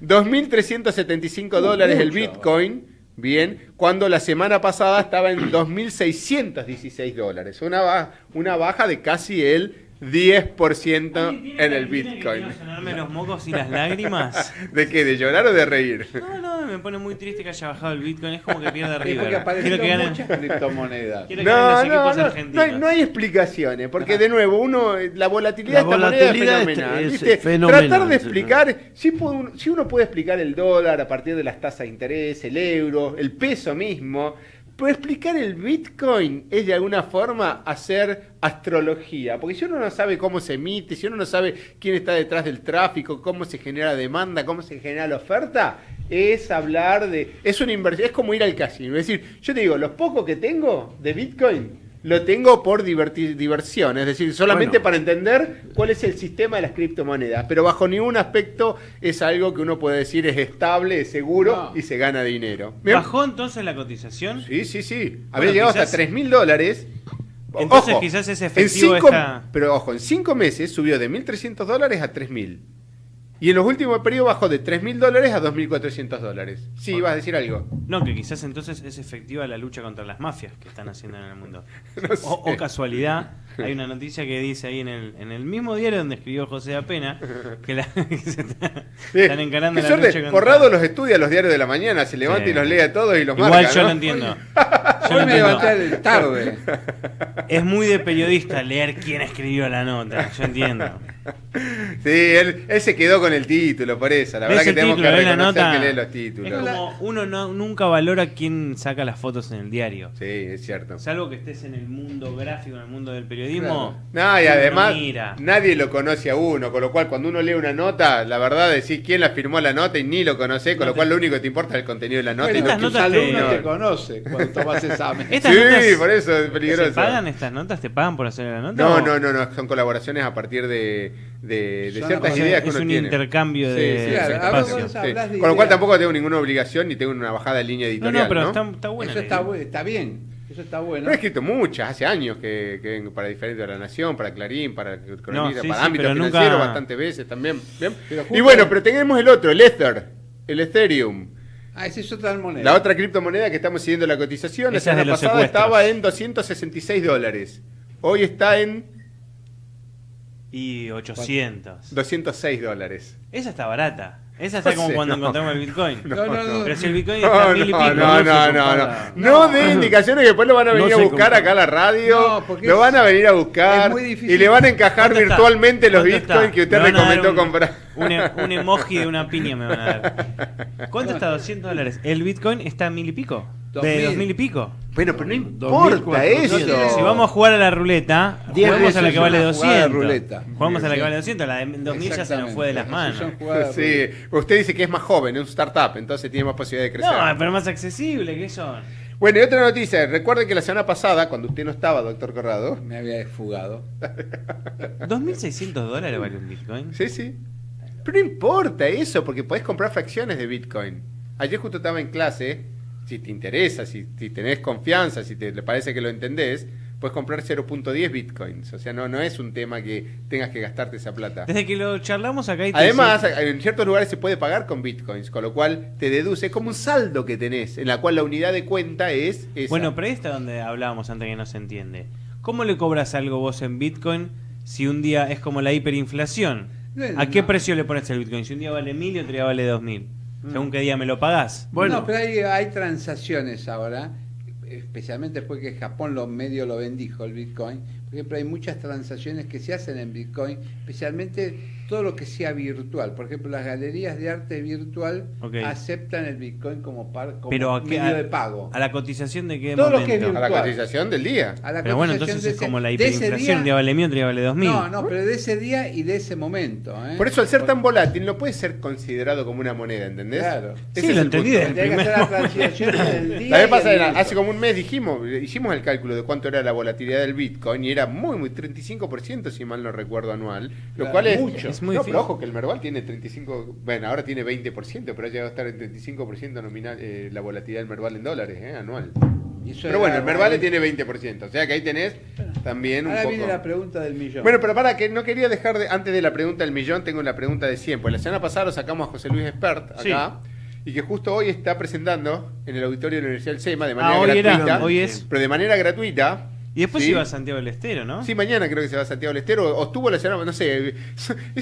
$2.375 el Bitcoin, bien, cuando la semana pasada estaba en $2.616. Una baja de casi el 10% en el Bitcoin. ¿Sonarme los mocos y las lágrimas? ¿De qué? ¿De llorar o de reír? No, me pone muy triste que haya bajado el Bitcoin. Es como que pierde River. Porque aparecieron muchas criptomonedas. No hay explicaciones, porque de nuevo, la volatilidad de esta moneda es fenomenal. Tratar de explicar, si uno puede explicar el dólar a partir de las tasas de interés, el euro, el peso mismo, pero explicar el Bitcoin es de alguna forma hacer astrología, porque si uno no sabe cómo se emite, si uno no sabe quién está detrás del tráfico, cómo se genera demanda, cómo se genera la oferta, es hablar es una inversión, es como ir al casino. Es decir, yo te digo, los pocos que tengo de Bitcoin lo tengo por diversión, es decir, solamente para entender cuál es el sistema de las criptomonedas, pero bajo ningún aspecto es algo que uno puede decir es estable, es seguro y se gana dinero. ¿Bien? ¿Bajó entonces la cotización? Sí. Había llegado hasta $3.000. Entonces quizás es efectivo Pero ojo, en 5 meses subió de $1.300 a $3.000. Y en los últimos periodos bajó de $3.000 a $2.400. Sí, ibas a decir algo. No, que quizás entonces es efectiva la lucha contra las mafias que están haciendo en el mundo. No sé. O casualidad, hay una noticia que dice ahí en el mismo diario donde escribió José Apena que se están encarando la lucha contra... Corrado los estudia los diarios de la mañana, se levanta y los lee a todos y los marca. Igual yo lo entiendo. Hoy me levanté tarde. Es muy de periodista leer quién escribió la nota, yo entiendo. Sí, él se quedó con el título, por eso. La verdad que tenemos que reconocer que lee los títulos. Es como uno nunca valora quién saca las fotos en el diario. Sí, es cierto. Salvo que estés en el mundo gráfico, en el mundo del periodismo. Claro. No, y además nadie lo conoce a uno, con lo cual cuando uno lee una nota, la verdad decís quién la firmó la nota y ni lo conoce, con lo cual lo único que te importa es el contenido de la nota. Bueno, y tus alumnos te conocen cuando tomas examen. Sí, por eso es peligroso. ¿Se pagan estas notas? ¿Te pagan por hacer la nota? No, son colaboraciones a partir de ciertas ideas que uno tiene. Es un intercambio de espacio. Con lo cual tampoco tengo ninguna obligación ni tengo una bajada de línea editorial. No, pero está buena. Eso está bien. Eso está bueno. Pero he escrito muchas, hace años que vengo para Diferente de la Nación, para Clarín, para Economía, para Ámbito Financiero, bastantes veces también. ¿Bien? Y bueno, pero tenemos el otro, el Ether, el Ethereum. Esa es otra moneda. La otra criptomoneda que estamos siguiendo la cotización. La semana pasada estaba en $266. Hoy está en... Y 800. $206. Esa está barata. Esa está como cuando encontramos el Bitcoin. No. Pero si el Bitcoin está $1.000 y pico. No de indicaciones que después lo van a venir a buscar acá a la radio. Lo van a venir a buscar y le van a encajar virtualmente los Bitcoin que usted recomendó comprar. Un emoji de una piña me van a dar. ¿Cuánto está? $200. ¿El Bitcoin está $1.000 y pico? ¿De 2000 y pico? Bueno, pero no importa eso. Si vamos a jugar a la ruleta, jugamos a la que vale 200. Jugamos a la que vale 200, la de 2000 ya se nos fue de las manos. Sí, usted dice que es más joven, es un startup, entonces tiene más posibilidad de crecer. No, pero más accesible, ¿qué son? Bueno, y otra noticia, recuerden que la semana pasada, cuando usted no estaba, doctor Corrado, me había desfugado. $2.600 vale un Bitcoin. Sí, sí. Pero no importa eso, porque podés comprar fracciones de Bitcoin. Ayer justo estaba en clase, si te interesa, si tenés confianza, si te parece que lo entendés, puedes comprar 0.10 Bitcoins. O sea, no es un tema que tengas que gastarte esa plata. Desde que lo charlamos acá... Además, en ciertos lugares se puede pagar con Bitcoins, con lo cual te deduce, es como un saldo que tenés, en la cual la unidad de cuenta es esa. Bueno, pero ahí está donde hablábamos antes que no se entiende. ¿Cómo le cobras algo vos en Bitcoin si un día es como la hiperinflación? ¿A qué precio le pones el Bitcoin? Si un día vale 1.000 y otro día vale 2.000. Según qué día me lo pagás. Bueno, no, pero hay transacciones ahora, especialmente después que Japón medio lo bendijo el Bitcoin. Por ejemplo, hay muchas transacciones que se hacen en Bitcoin, especialmente todo lo que sea virtual. Por ejemplo, las galerías de arte virtual aceptan el Bitcoin como medio de pago. ¿A la cotización de qué todo momento? Lo que es virtual. A la cotización del día. Pero bueno, entonces es como la hiperinflación, un día vale 1.000, otro día vale 2.000. No, pero de ese día y de ese momento. Por eso, al ser tan volátil, no puede ser considerado como una moneda, ¿entendés? Claro. Sí, lo entendí desde el primer La vez pasada, hace como un mes hicimos el cálculo de cuánto era la volatilidad del Bitcoin y era muy 35%, si mal no recuerdo, anual. Lo cual es mucho. Es muy difícil. Pero ojo que el Merval tiene 35%, bueno, ahora tiene 20%, pero ha llegado a estar en 35% nominal la volatilidad del Merval en dólares, anual. Pero bueno, el Merval tiene 20%, o sea que ahí tenés también un ahora poco. Viene la pregunta del millón. Bueno, pero para que no quería dejar antes de la pregunta del millón, tengo la pregunta de 100. Pues la semana pasada lo sacamos a José Luis Espert acá. Sí. Y que justo hoy está presentando en el auditorio de la Universidad del SEMA de manera gratuita. Hoy es. Pero de manera gratuita. Y después iba a Santiago del Estero, ¿no? Sí, mañana creo que se va a Santiago del Estero. O estuvo la semana, no sé.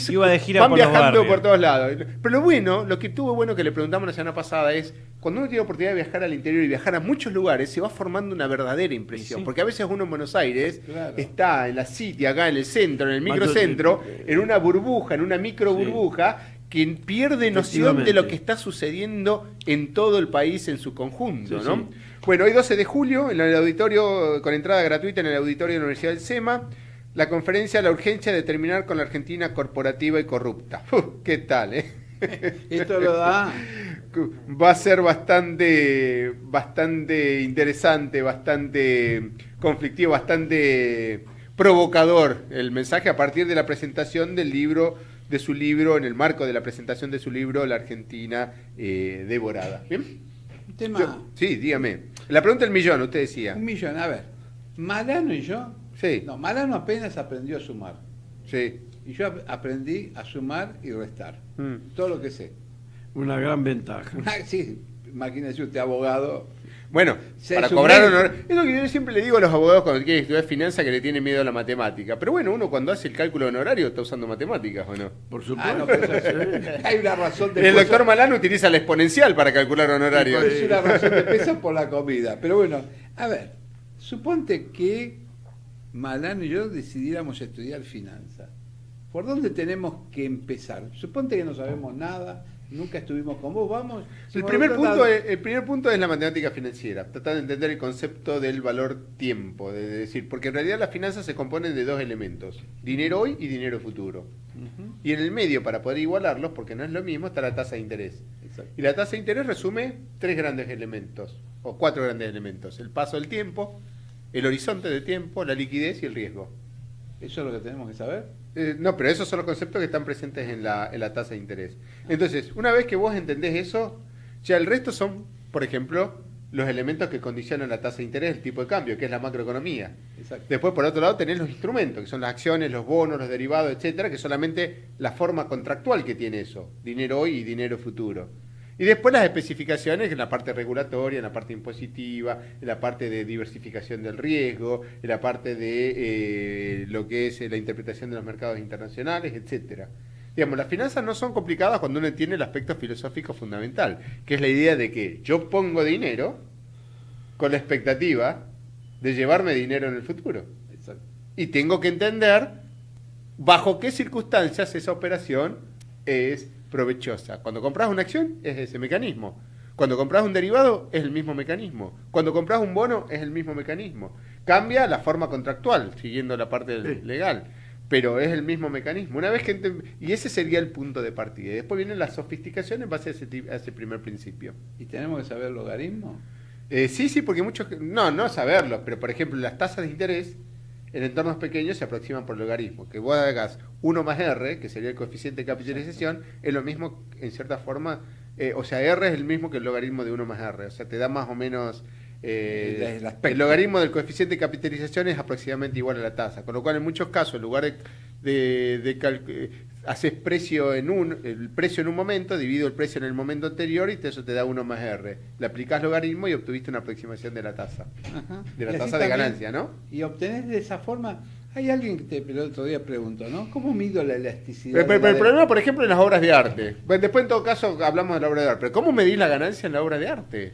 Iba de gira van por viajando los por todos lados. Pero lo que tuvo bueno que le preguntamos la semana pasada es, cuando uno tiene oportunidad de viajar al interior y viajar a muchos lugares, se va formando una verdadera impresión. Sí. Porque a veces uno en Buenos Aires está en la City, acá en el centro, en el microcentro, en una burbuja, en una micro burbuja, que pierde noción de lo que está sucediendo en todo el país en su conjunto, ¿no? Sí. Bueno, hoy 12 de julio, en el auditorio, con entrada gratuita en el auditorio de la Universidad del SEMA, la conferencia La urgencia de terminar con la Argentina corporativa y corrupta. ¿Qué tal, Esto lo da... Va a ser bastante interesante, bastante conflictivo, bastante provocador el mensaje a partir de la presentación del libro, de su libro, en el marco de la presentación de su libro, La Argentina devorada. ¿Bien? Sí, dígame. La pregunta del millón, usted decía. Un millón, a ver. Malano y yo. Sí. No, Malano apenas aprendió a sumar. Sí. Y yo aprendí a sumar y restar. Todo lo que sé. Una gran ventaja. Sí, imagínese usted, abogado. Bueno, para cobrar honor. Es lo que yo siempre le digo a los abogados cuando quieren estudiar finanzas, que le tienen miedo a la matemática. Pero bueno, uno cuando hace el cálculo honorario está usando matemáticas, ¿o no? Por supuesto. No, hay una razón de peso. El doctor Malano utiliza la exponencial para calcular honorario. Es una razón de peso por la comida. Pero bueno, a ver, suponte que Malano y yo decidiéramos estudiar finanzas. ¿Por dónde tenemos que empezar? Suponte que no sabemos nada. Nunca estuvimos con vos, vamos. El primer punto es la matemática financiera, tratar de entender el concepto del valor tiempo, de decir, porque en realidad las finanzas se componen de dos elementos, dinero hoy y dinero futuro. Y en el medio, para poder igualarlos, porque no es lo mismo, está la tasa de interés. Exacto. Y la tasa de interés resume tres grandes elementos, o cuatro grandes elementos: el paso del tiempo, el horizonte de tiempo, la liquidez y el riesgo. ¿Eso es lo que tenemos que saber? No, pero esos son los conceptos que están presentes en la tasa de interés. Entonces, una vez que vos entendés eso, ya el resto son, por ejemplo, los elementos que condicionan la tasa de interés, el tipo de cambio, que es la macroeconomía. Exacto. Después, por otro lado, tenés los instrumentos, que son las acciones, los bonos, los derivados, etcétera, que es solamente la forma contractual que tiene eso, dinero hoy y dinero futuro. Y después las especificaciones en la parte regulatoria, en la parte impositiva, en la parte de diversificación del riesgo, en la parte de lo que es la interpretación de los mercados internacionales, etcétera. Digamos, las finanzas no son complicadas cuando uno entiende el aspecto filosófico fundamental, que es la idea de que yo pongo dinero con la expectativa de llevarme dinero en el futuro. Exacto. Y tengo que entender bajo qué circunstancias esa operación es provechosa. Cuando compras una acción es ese mecanismo. Cuando compras un derivado es el mismo mecanismo. Cuando compras un bono es el mismo mecanismo. Cambia la forma contractual, siguiendo la parte legal, pero es el mismo mecanismo. Una vez que y ese sería el punto de partida. Y después vienen las sofisticaciones en base a ese primer principio. ¿Y tenemos que saber logaritmo? Sí, porque muchos... No saberlo, pero por ejemplo las tasas de interés en entornos pequeños se aproximan por logaritmo. Que vos hagas 1 más R, que sería el coeficiente de capitalización, es lo mismo en cierta forma... o sea, R es el mismo que el logaritmo de 1 más R. O sea, te da más o menos... el logaritmo del coeficiente de capitalización es aproximadamente igual a la tasa. Con lo cual, en muchos casos, en lugar haces el precio en un momento, divido el precio en el momento anterior y eso te da 1 más R. Le aplicás logaritmo y obtuviste una aproximación de la tasa. Ajá. De la tasa de ganancia, ¿no? Y obtenés de esa forma... Hay alguien que el otro día preguntó, ¿no? ¿Cómo mido la elasticidad? Pero el problema, por ejemplo, en las obras de arte. Bueno, después, en todo caso, hablamos de la obra de arte. Pero ¿cómo medís la ganancia en la obra de arte?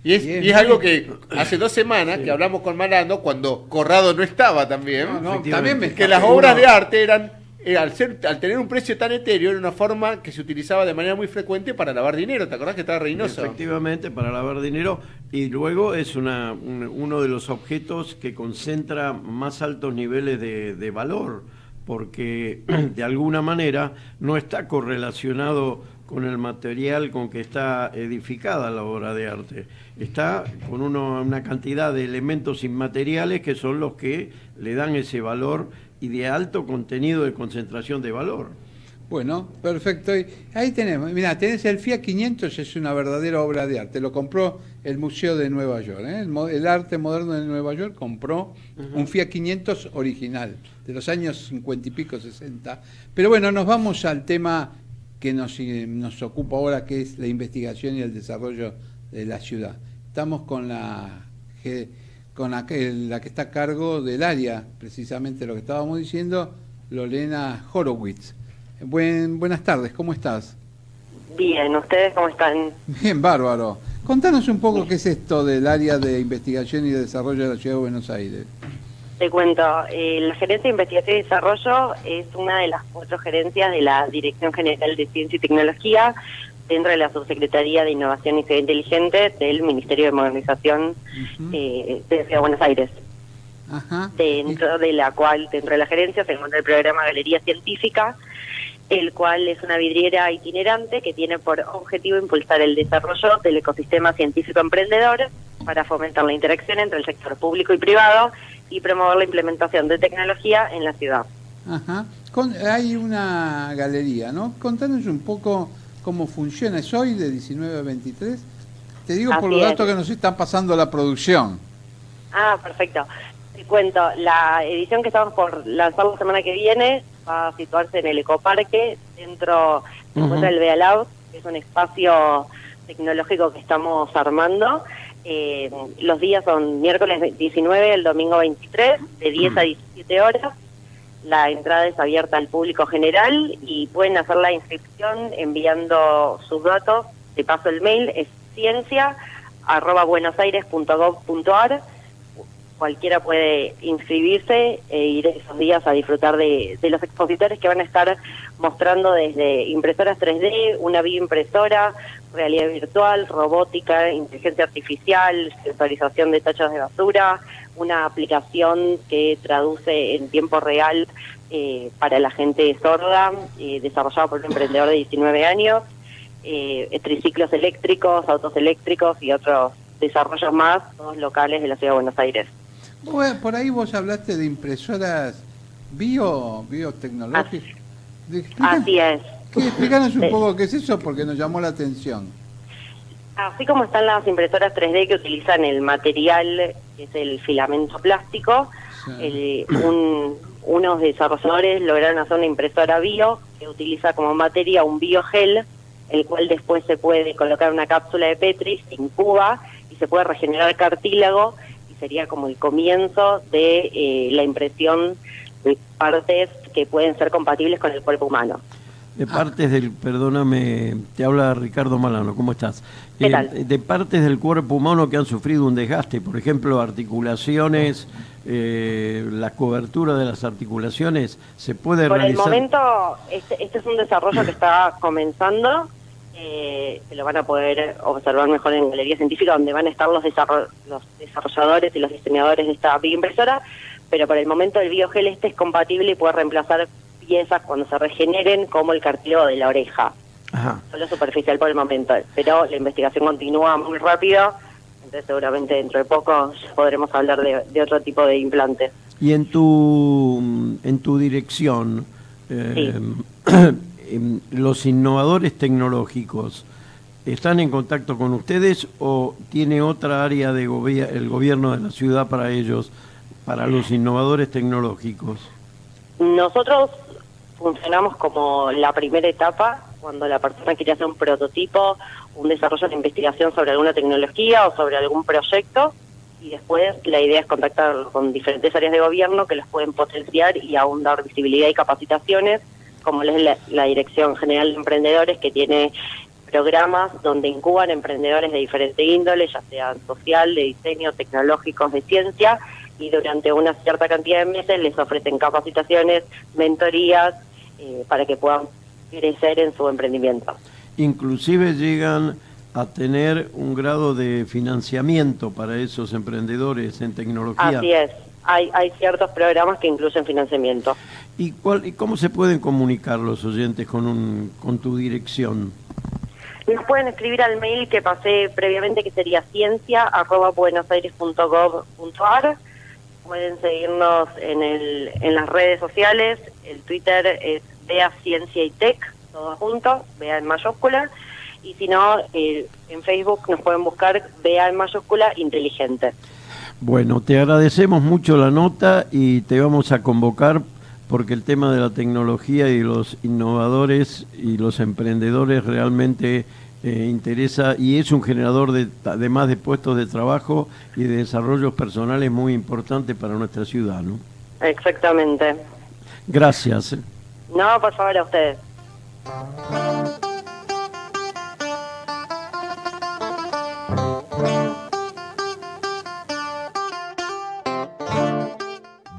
Y es algo que hace 2 semanas que hablamos con Malano, cuando Corrado no estaba también. También que las obras de arte eran, al tener un precio tan etéreo, era una forma que se utilizaba de manera muy frecuente para lavar dinero. ¿Te acordás que estaba Reynoso? Efectivamente, para lavar dinero. Y luego es uno de los objetos que concentra más altos niveles de valor, porque de alguna manera no está correlacionado con el material con que está edificada la obra de arte. Está con una cantidad de elementos inmateriales que son los que le dan ese valor y de alto contenido de concentración de valor. Bueno, perfecto. Y ahí tenemos, mira, tenés el Fiat 500, es una verdadera obra de arte. Lo compró el Museo de Nueva York. El Arte Moderno de Nueva York compró un Fiat 500 original, de los años 50 y pico, 60. Pero bueno, nos vamos al tema que nos ocupa ahora, que es la investigación y el desarrollo de la ciudad. Estamos con la que está a cargo del área, precisamente lo que estábamos diciendo, Lorena Horowitz. Buenas tardes, ¿cómo estás? Bien, ¿ustedes cómo están? Bien, bárbaro. Contanos un poco qué es esto del área de investigación y de desarrollo de la Ciudad de Buenos Aires. Te cuento, la Gerencia de Investigación y Desarrollo es una de las 4 gerencias de la Dirección General de Ciencia y Tecnología dentro de la Subsecretaría de Innovación y Ciudad Inteligente del Ministerio de Modernización de Ciudad de Buenos Aires. Ajá. Dentro de la gerencia se encuentra el programa Galería Científica, el cual es una vidriera itinerante que tiene por objetivo impulsar el desarrollo del ecosistema científico emprendedor para fomentar la interacción entre el sector público y privado y promover la implementación de tecnología en la ciudad. Ajá. Hay una galería, ¿no? Contanos un poco cómo funciona. ¿Es hoy de 19 a 23? Te digo por los datos que nos están pasando la producción. Ah, perfecto. Te cuento, la edición que estamos por lanzar la semana que viene va a situarse en el Ecoparque. Dentro se encuentra el Bealab, que es un espacio tecnológico que estamos armando. Los días son miércoles 19, el domingo 23, de 10 a 17 horas. La entrada es abierta al público general y pueden hacer la inscripción enviando sus datos. De paso, el mail es ciencia@buenosaires.gov.ar. Cualquiera puede inscribirse e ir esos días a disfrutar de los expositores que van a estar mostrando desde impresoras 3D, una bioimpresora, realidad virtual, robótica, inteligencia artificial, sensorización de tachas de basura, una aplicación que traduce en tiempo real para la gente sorda, desarrollada por un emprendedor de 19 años, triciclos eléctricos, autos eléctricos y otros desarrollos más, todos locales de la Ciudad de Buenos Aires. Bueno, por ahí vos hablaste de impresoras biotecnológicas. Así es. Explícanos un poco qué es eso, porque nos llamó la atención. Así como están las impresoras 3D que utilizan el material, que es el filamento plástico, sí. Unos desarrolladores lograron hacer una impresora bio que utiliza como materia un biogel, el cual después se puede colocar en una cápsula de Petri, se incuba y se puede regenerar cartílago, y sería como el comienzo de la impresión de partes que pueden ser compatibles con el cuerpo humano. De partes perdóname, te habla Ricardo Malano, ¿cómo estás? ¿Qué tal? De partes del cuerpo humano que han sufrido un desgaste, por ejemplo, articulaciones, la cobertura de las articulaciones, ¿se puede realizar? Por el momento, este es un desarrollo que está comenzando. se lo van a poder observar mejor en Galería Científica, donde van a estar los desarrolladores y los diseñadores de esta bioimpresora, pero por el momento el biogel es compatible y puede reemplazar piezas cuando se regeneren, como el cartílago de la oreja. Ajá. Solo superficial por el momento, pero la investigación continúa muy rápido, entonces seguramente dentro de poco podremos hablar de otro tipo de implantes. Y en tu dirección, Sí. ¿los innovadores tecnológicos están en contacto con ustedes o tiene otra área de el gobierno de la ciudad para ellos, para los innovadores tecnológicos? Nosotros funcionamos como la primera etapa, cuando la persona quiere hacer un prototipo, un desarrollo de investigación sobre alguna tecnología o sobre algún proyecto, y después la idea es contactar con diferentes áreas de gobierno que los pueden potenciar y aún dar visibilidad y capacitaciones, como es la Dirección General de Emprendedores, que tiene programas donde incuban emprendedores de diferente índole, ya sean social, de diseño, tecnológicos, de ciencia, y durante una cierta cantidad de meses les ofrecen capacitaciones, mentorías, para que puedan crecer en su emprendimiento. Inclusive llegan a tener un grado de financiamiento para esos emprendedores en tecnología. Así es, hay ciertos programas que incluyen financiamiento. ¿Y cómo se pueden comunicar los oyentes con tu dirección? Nos pueden escribir al mail que pasé previamente, que sería ciencia@buenosaires.gov.ar. Pueden seguirnos en las redes sociales. El Twitter es Bea Ciencia y Tech, todo junto, Bea en mayúscula. Y si no, en Facebook nos pueden buscar Bea en mayúscula Inteligente. Bueno, te agradecemos mucho la nota y te vamos a convocar porque el tema de la tecnología y los innovadores y los emprendedores realmente interesa y es un generador además de puestos de trabajo y de desarrollos personales muy importante para nuestra ciudad, ¿no? Exactamente. Gracias. No, por favor, a ustedes.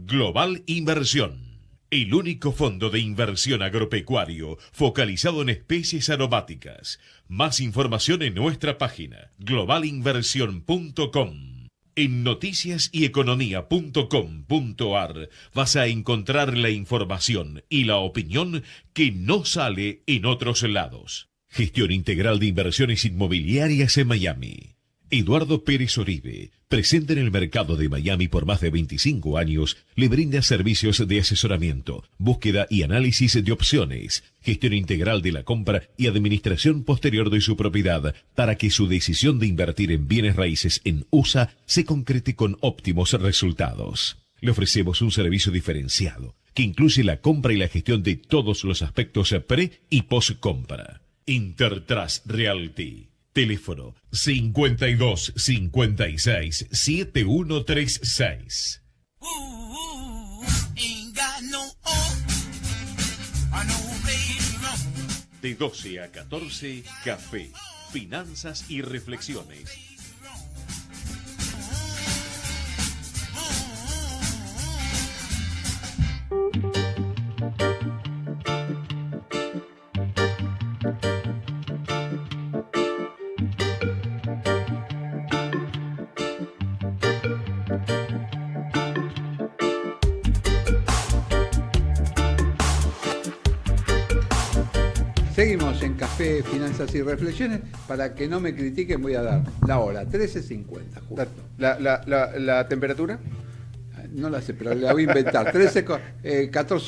Global Inversión, el único fondo de inversión agropecuario focalizado en especies aromáticas. Más información en nuestra página globalinversión.com. En noticiasyeconomía.com.ar vas a encontrar la información y la opinión que no sale en otros lados. Gestión integral de inversiones inmobiliarias en Miami. Eduardo Pérez Oribe, presente en el mercado de Miami por más de 25 años, le brinda servicios de asesoramiento, búsqueda y análisis de opciones, gestión integral de la compra y administración posterior de su propiedad para que su decisión de invertir en bienes raíces en USA se concrete con óptimos resultados. Le ofrecemos un servicio diferenciado que incluye la compra y la gestión de todos los aspectos pre y post compra. Intertrust Realty. Teléfono 52 56 7136. De 12 a 14, café, finanzas y reflexiones. Seguimos en Café, Finanzas y Reflexiones. Para que no me critiquen voy a dar la hora, 13:50 justo. ¿La temperatura? No la sé, pero la voy a inventar. 14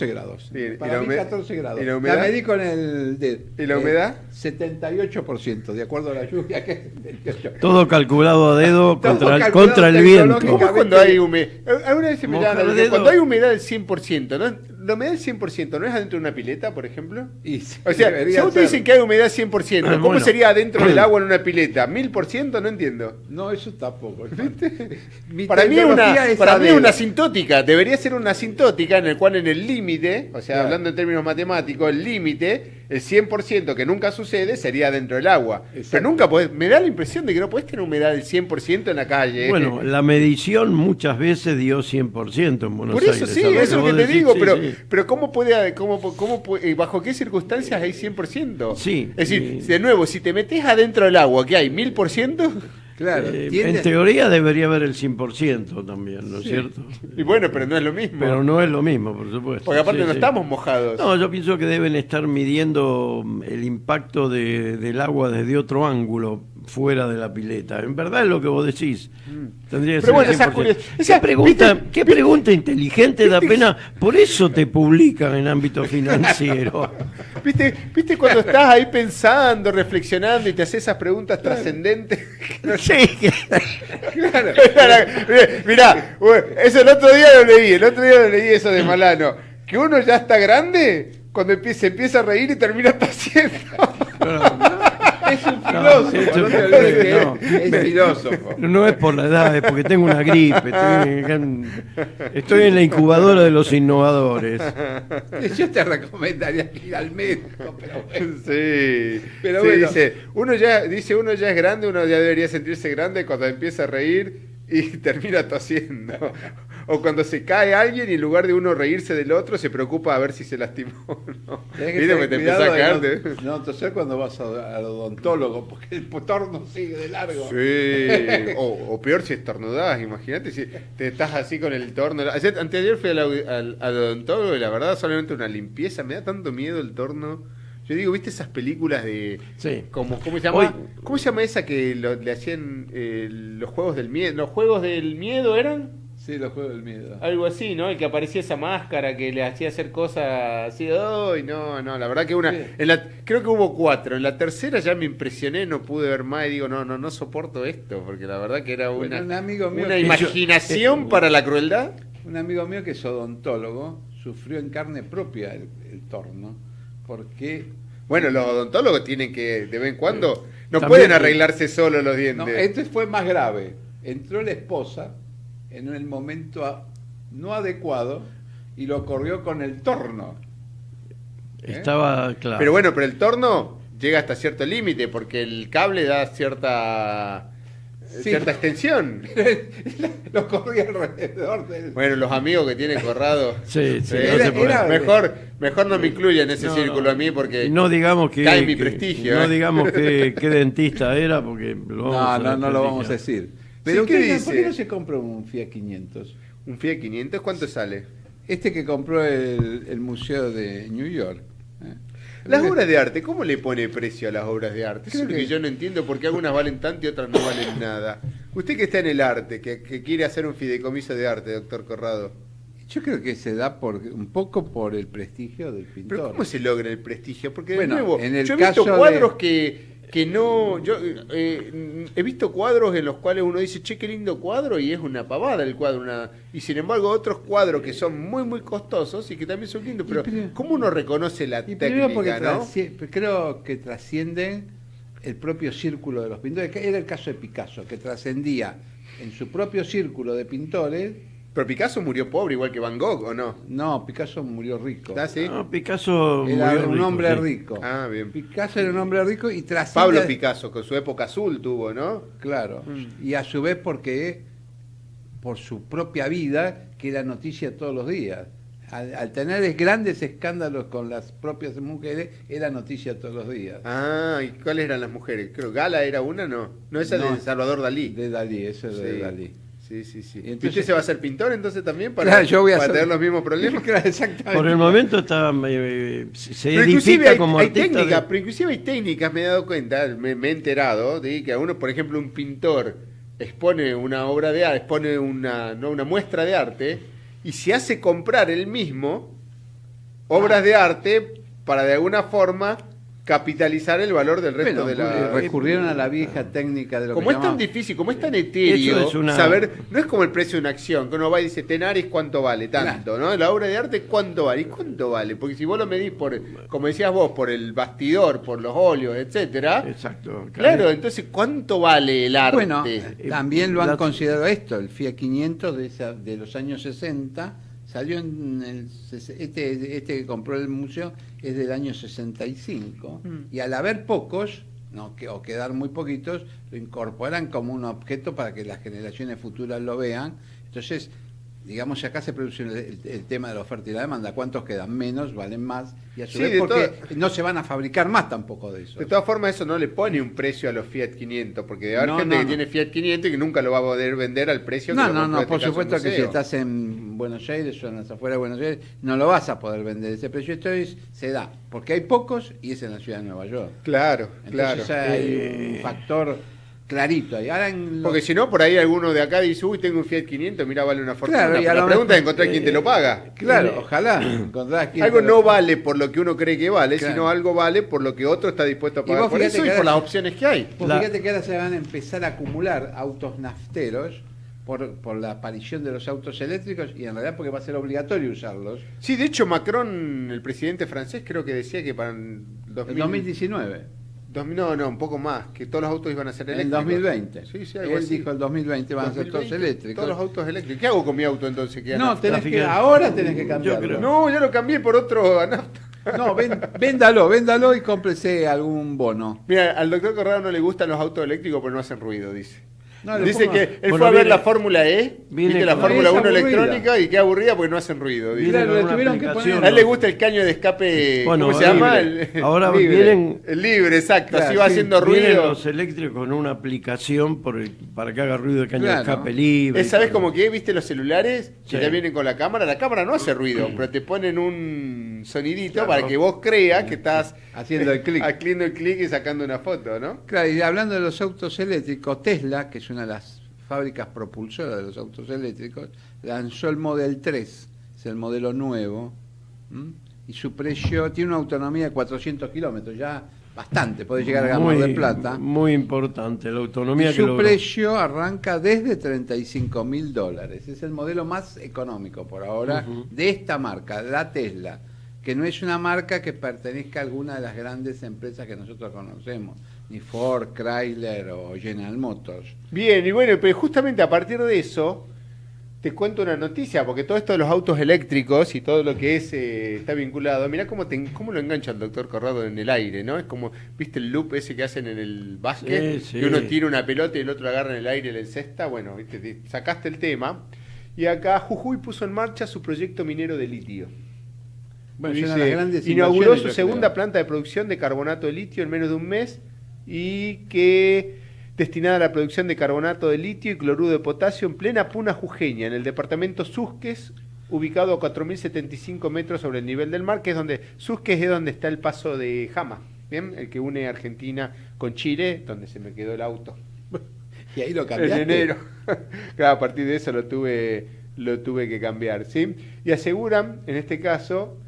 grados. Bien, Para mí 14 grados. ¿Y la humedad? La medí con el dedo. ¿Y la humedad? 78%, de acuerdo a la lluvia, que es 78%. Todo calculado a dedo contra el viento. Cuando hay humedad, alguna vez cuando hay humedad del 100%, ¿no? ¿La humedad del 100% no es adentro de una pileta, por ejemplo? O sea, si ustedes dicen que hay humedad 100%, ¿cómo bueno. sería adentro del agua en una pileta? ¿1000%? No entiendo. No, eso tampoco. Para mí es una asintótica. Debería ser una asintótica en el cual en el límite, o sea, hablando en términos matemáticos, el límite el 100% que nunca sucede sería dentro del agua. Pero nunca podés, me da la impresión de que no podés tener humedad del 100% en la calle. Bueno, la medición muchas veces dio 100% en Buenos Por eso Aires. sí, ¿sabes? eso es lo que te Decís, digo, sí, pero, sí. pero bajo qué circunstancias hay 100%? Sí. Es decir, de nuevo, si te metes adentro del agua, ¿qué hay? ¿1000%? Claro. En teoría debería haber el 100% también, ¿no es cierto? Y bueno, pero no es lo mismo. Pero no es lo mismo, por supuesto. Porque aparte Sí, no sí. estamos mojados. No, yo pienso que deben estar midiendo el impacto del agua desde otro ángulo, fuera de la pileta. En verdad es lo que vos decís. Tendría que Pero bueno, ser esa 100%. curiosidad. ¿Qué pregunta inteligente da pena? Por eso te publican en ámbito financiero. ¿Viste cuando estás ahí pensando, reflexionando y te haces esas preguntas trascendentes? Sí. Claro. Mirá, eso el otro día lo leí eso de Malano. Que uno ya está grande cuando se empieza a reír y termina tosiendo. Es un filósofo, no te olvides que es filósofo. No es por la edad, es porque tengo una gripe. Estoy en la incubadora de los innovadores. Yo te recomendaría ir al médico, pero bueno. Sí, Pero sí, bueno. uno ya es grande, uno ya debería sentirse grande cuando empieza a reír y termina tosiendo. O cuando se cae alguien y en lugar de uno reírse del otro se preocupa a ver si se lastimó o no. Tenés que ¿Viste? tener Que te cuidado empieza a de caerte. no toser cuando vas al odontólogo, porque el torno sigue de largo. Sí, o peor si estornudás, imagínate si te estás así con el torno. Anteayer fui al odontólogo y la verdad solamente una limpieza, me da tanto miedo el torno. Yo digo, ¿viste esas películas de... Sí. ¿Cómo se llama? ¿Cómo se llama esa que le hacían los juegos del miedo? ¿Los juegos del miedo eran? Sí, los juegos del miedo. Algo así, ¿no? El que aparecía esa máscara que le hacía hacer cosas así. ¡Ay, no! La verdad que creo que hubo 4. En la tercera ya me impresioné, no pude ver más y digo, no soporto esto, porque la verdad que era Bueno, un amigo mío una que imaginación para la crueldad. Un amigo mío que es odontólogo sufrió en carne propia el torno, porque... Bueno, los odontólogos tienen que, de vez en cuando, no También pueden arreglarse solo los dientes. No, este fue más grave. Entró la esposa en el momento no adecuado y lo corrió con el torno. Estaba claro. Pero bueno, pero el torno llega hasta cierto límite porque el cable da cierta extensión. Lo corría alrededor del... Bueno, los amigos que tiene Corrado. Sí, no se puede. Mejor no me incluya en ese círculo a mí porque no digamos que cae mi prestigio. No digamos qué dentista era porque lo vamos no lo vamos a decir. Pero ¿qué dice? ¿por qué no se compra un Fiat 500? ¿Un Fiat 500 cuánto sale? Este que compró el Museo de New York. Las obras de arte, ¿cómo le pone precio a las obras de arte? Eso es lo que yo no entiendo, porque algunas valen tanto y otras no valen nada. Usted que está en el arte, que quiere hacer un fideicomiso de arte, doctor Corrado. Yo creo que se da un poco por el prestigio del pintor. ¿Pero cómo se logra el prestigio? Porque de Bueno, nuevo, en el yo he visto caso cuadros que no... Yo he visto cuadros en los cuales uno dice, che, qué lindo cuadro, y es una pavada el cuadro. Y sin embargo otros cuadros que son muy, muy costosos y que también son lindos. Pero ¿cómo uno reconoce la técnica, no? Creo que trascienden el propio círculo de los pintores. Era el caso de Picasso, que trascendía en su propio círculo de pintores. Pero Picasso murió pobre igual que Van Gogh, ¿o no? No, Picasso murió rico. ¿Ah, sí? No, Picasso era murió un rico, hombre sí. rico. Ah, bien. Picasso era un hombre rico y trasciende... Pablo Picasso, con su época azul tuvo, ¿no? Claro. Y a su vez porque por su propia vida, que era noticia todos los días. Al tener grandes escándalos con las propias mujeres, era noticia todos los días. Ah, ¿y cuáles eran las mujeres? Creo Gala era una, ¿no? No, esa de Salvador Dalí. De Dalí, esa es de Sí. Dalí. Sí. Y ¿Y entonces- usted se va a hacer pintor entonces también para, Claro, yo voy a para hacer- tener los mismos problemas? Claro, exactamente. Por el momento está se Pero inclusive edifica hay, como hay artista técnicas, de- pero inclusive hay técnicas, me he dado cuenta, me he enterado de que a uno, por ejemplo, un pintor expone una obra de arte, expone una muestra de arte y se hace comprar él mismo obras de arte para de alguna forma capitalizar el valor del resto de la... recurrieron a la vieja técnica de lo Como que es tan llamaban- difícil, como es tan etéreo, Eso es una- saber, no es como el precio de una acción, que uno va y dice, Tenaris, ¿cuánto vale? Tanto, ¿no? La obra de arte, ¿cuánto vale? ¿Y cuánto vale? Porque si vos lo medís por, como decías vos, por el bastidor, por los óleos, etcétera. Exacto. Claro, entonces, ¿cuánto vale el arte? Bueno, también lo han considerado esto, el Fiat 500 de los años 60 Salió este que compró el museo es del año 65 y al haber pocos, o quedar muy poquitos, lo incorporan como un objeto para que las generaciones futuras lo vean. Entonces, digamos, acá se produce el tema de la oferta y la demanda. ¿Cuántos quedan? Menos, valen más. Y a su vez porque no se van a fabricar más tampoco de eso. De todas formas, eso no le pone un precio a los Fiat 500, porque debe haber gente que tiene Fiat 500 y que nunca lo va a poder vender al precio que lo compró por supuesto que si estás en Buenos Aires o en las afueras de Buenos Aires, no lo vas a poder vender ese precio. Esto se da, porque hay pocos y es en la ciudad de Nueva York. Claro, entonces, hay un factor clarito ahí. Ahora porque si no, por ahí alguno de acá dice, uy, tengo un Fiat 500, mira, vale una fortuna. Claro, pero la pregunta es encontrar quién te lo paga. Claro, ojalá encontrás quién algo no vale por lo que uno cree que vale, sino algo vale por lo que otro está dispuesto a pagar por eso y por las opciones que hay. Fíjate que ahora se van a empezar a acumular autos nafteros por la aparición de los autos eléctricos y en realidad porque va a ser obligatorio usarlos. Sí, de hecho Macron, el presidente francés, creo que decía que para el 2019. No, un poco más, que todos los autos iban a ser eléctricos. En 2020. Sí, algo así. Dijo el 2020 van a ser todos eléctricos. Todos los autos eléctricos. ¿Qué hago con mi auto entonces? Ahora tenés que cambiarlo. No, ya lo cambié por otro a nafta. No, véndalo y cómprese algún bono. Mira, al doctor Corrado no le gustan los autos eléctricos porque no hacen ruido, dice. Dice que él Bueno, fue a ver la Fórmula E, viste la Fórmula 1 electrónica y qué aburrida porque no hacen ruido. Claro, le tuvieron que poner. A él le gusta el caño de escape, bueno, ¿cómo se llama? Ahora libre. Vienen... El libre, exacto, Claro, así va haciendo ruido. Vienen los eléctricos con una aplicación para que haga ruido de caño de escape libre. ¿Sabes como que viste los celulares? Que ya vienen con la cámara no hace ruido, pero te ponen un sonidito para que vos creas que estás haciendo el clic. Haciendo el clic y sacando una foto, ¿no? Claro, y hablando de los autos eléctricos, Tesla, que es una de las fábricas propulsoras de los autos eléctricos, lanzó el Model 3, es el modelo nuevo, y su precio tiene una autonomía de 400 kilómetros, ya bastante, puede llegar a Mar del Plata. Muy importante la autonomía y su precio arranca desde $35.000, es el modelo más económico por ahora de esta marca, la Tesla, que no es una marca que pertenezca a alguna de las grandes empresas que nosotros conocemos, ni Ford, Chrysler o General Motors. Bien, y bueno, pero justamente a partir de eso te cuento una noticia, porque todo esto de los autos eléctricos y todo lo que es está vinculado, mirá cómo lo engancha el doctor Corrado en el aire, ¿no? Es como, ¿viste el loop ese que hacen en el básquet? Sí. Que uno tira una pelota y el otro agarra en el aire y le encesta, bueno, ¿viste? Sacaste el tema, y acá Jujuy puso en marcha su proyecto minero de litio. Bueno, dice, inauguró su segunda planta de producción de carbonato de litio en menos de un mes y que destinada a la producción de carbonato de litio y cloruro de potasio en plena puna jujeña, en el departamento Susques, ubicado a 4.075 metros sobre el nivel del mar, que es donde Susques es donde está el paso de Jama, ¿bien? El que une Argentina con Chile, donde se me quedó el auto. Y ahí lo cambiaste. En enero. Claro, a partir de eso lo tuve que cambiar, ¿sí? Y aseguran, en este caso,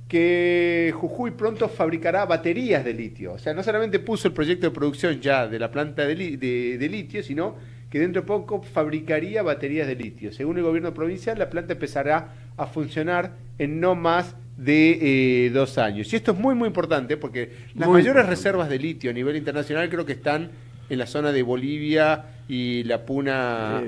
que Jujuy pronto fabricará baterías de litio. O sea, no solamente puso el proyecto de producción ya de la planta de litio, sino que dentro de poco fabricaría baterías de litio. Según el gobierno provincial, la planta empezará a funcionar en no más de 2 años. Y esto es muy, muy importante porque las mayores reservas de litio a nivel internacional creo que están en la zona de Bolivia y la puna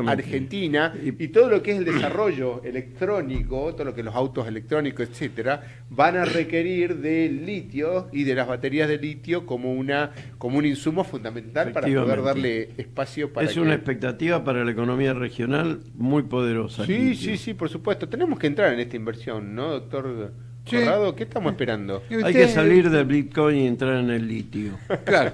Argentina, y todo lo que es el desarrollo electrónico, todo lo que es los autos electrónicos, etcétera, van a requerir del litio y de las baterías de litio como un insumo fundamental para poder darle espacio para una expectativa para la economía regional muy poderosa. Sí, por supuesto. Tenemos que entrar en esta inversión, ¿no, doctor Corrado? ¿Qué estamos esperando? Hay que salir del Bitcoin y entrar en el litio. Claro.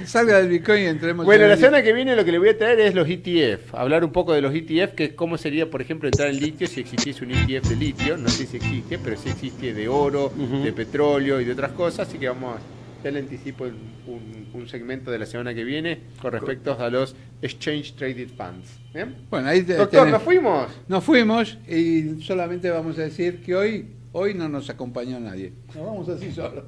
Salga del Bitcoin y entremos en la semana que viene lo que le voy a traer es los ETF. Hablar un poco de los ETF, que es cómo sería, por ejemplo, entrar en litio si existiese un ETF de litio. No sé si existe, pero sí existe de oro, de petróleo y de otras cosas. Así que ya le anticipo un segmento de la semana que viene con respecto a los Exchange Traded Funds. ¿Bien? Bueno, ahí doctor, ¿nos fuimos? Nos fuimos y solamente vamos a decir que hoy no nos acompañó nadie. Nos vamos así solos.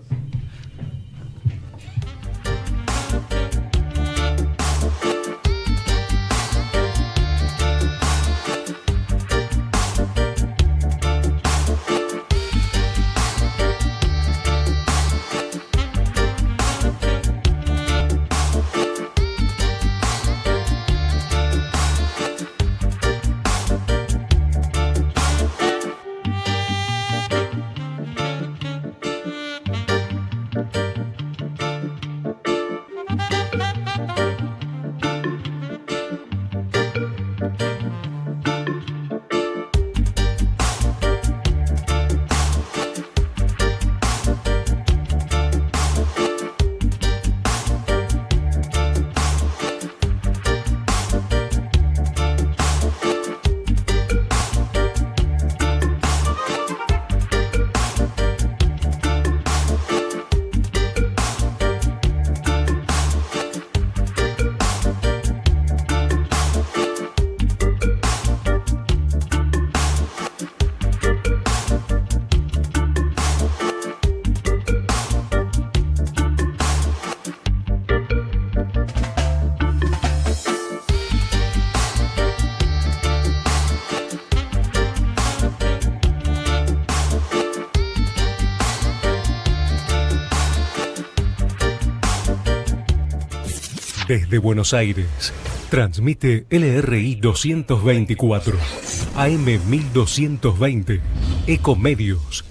Desde Buenos Aires, transmite LRI 224, AM 1220, Ecomedios.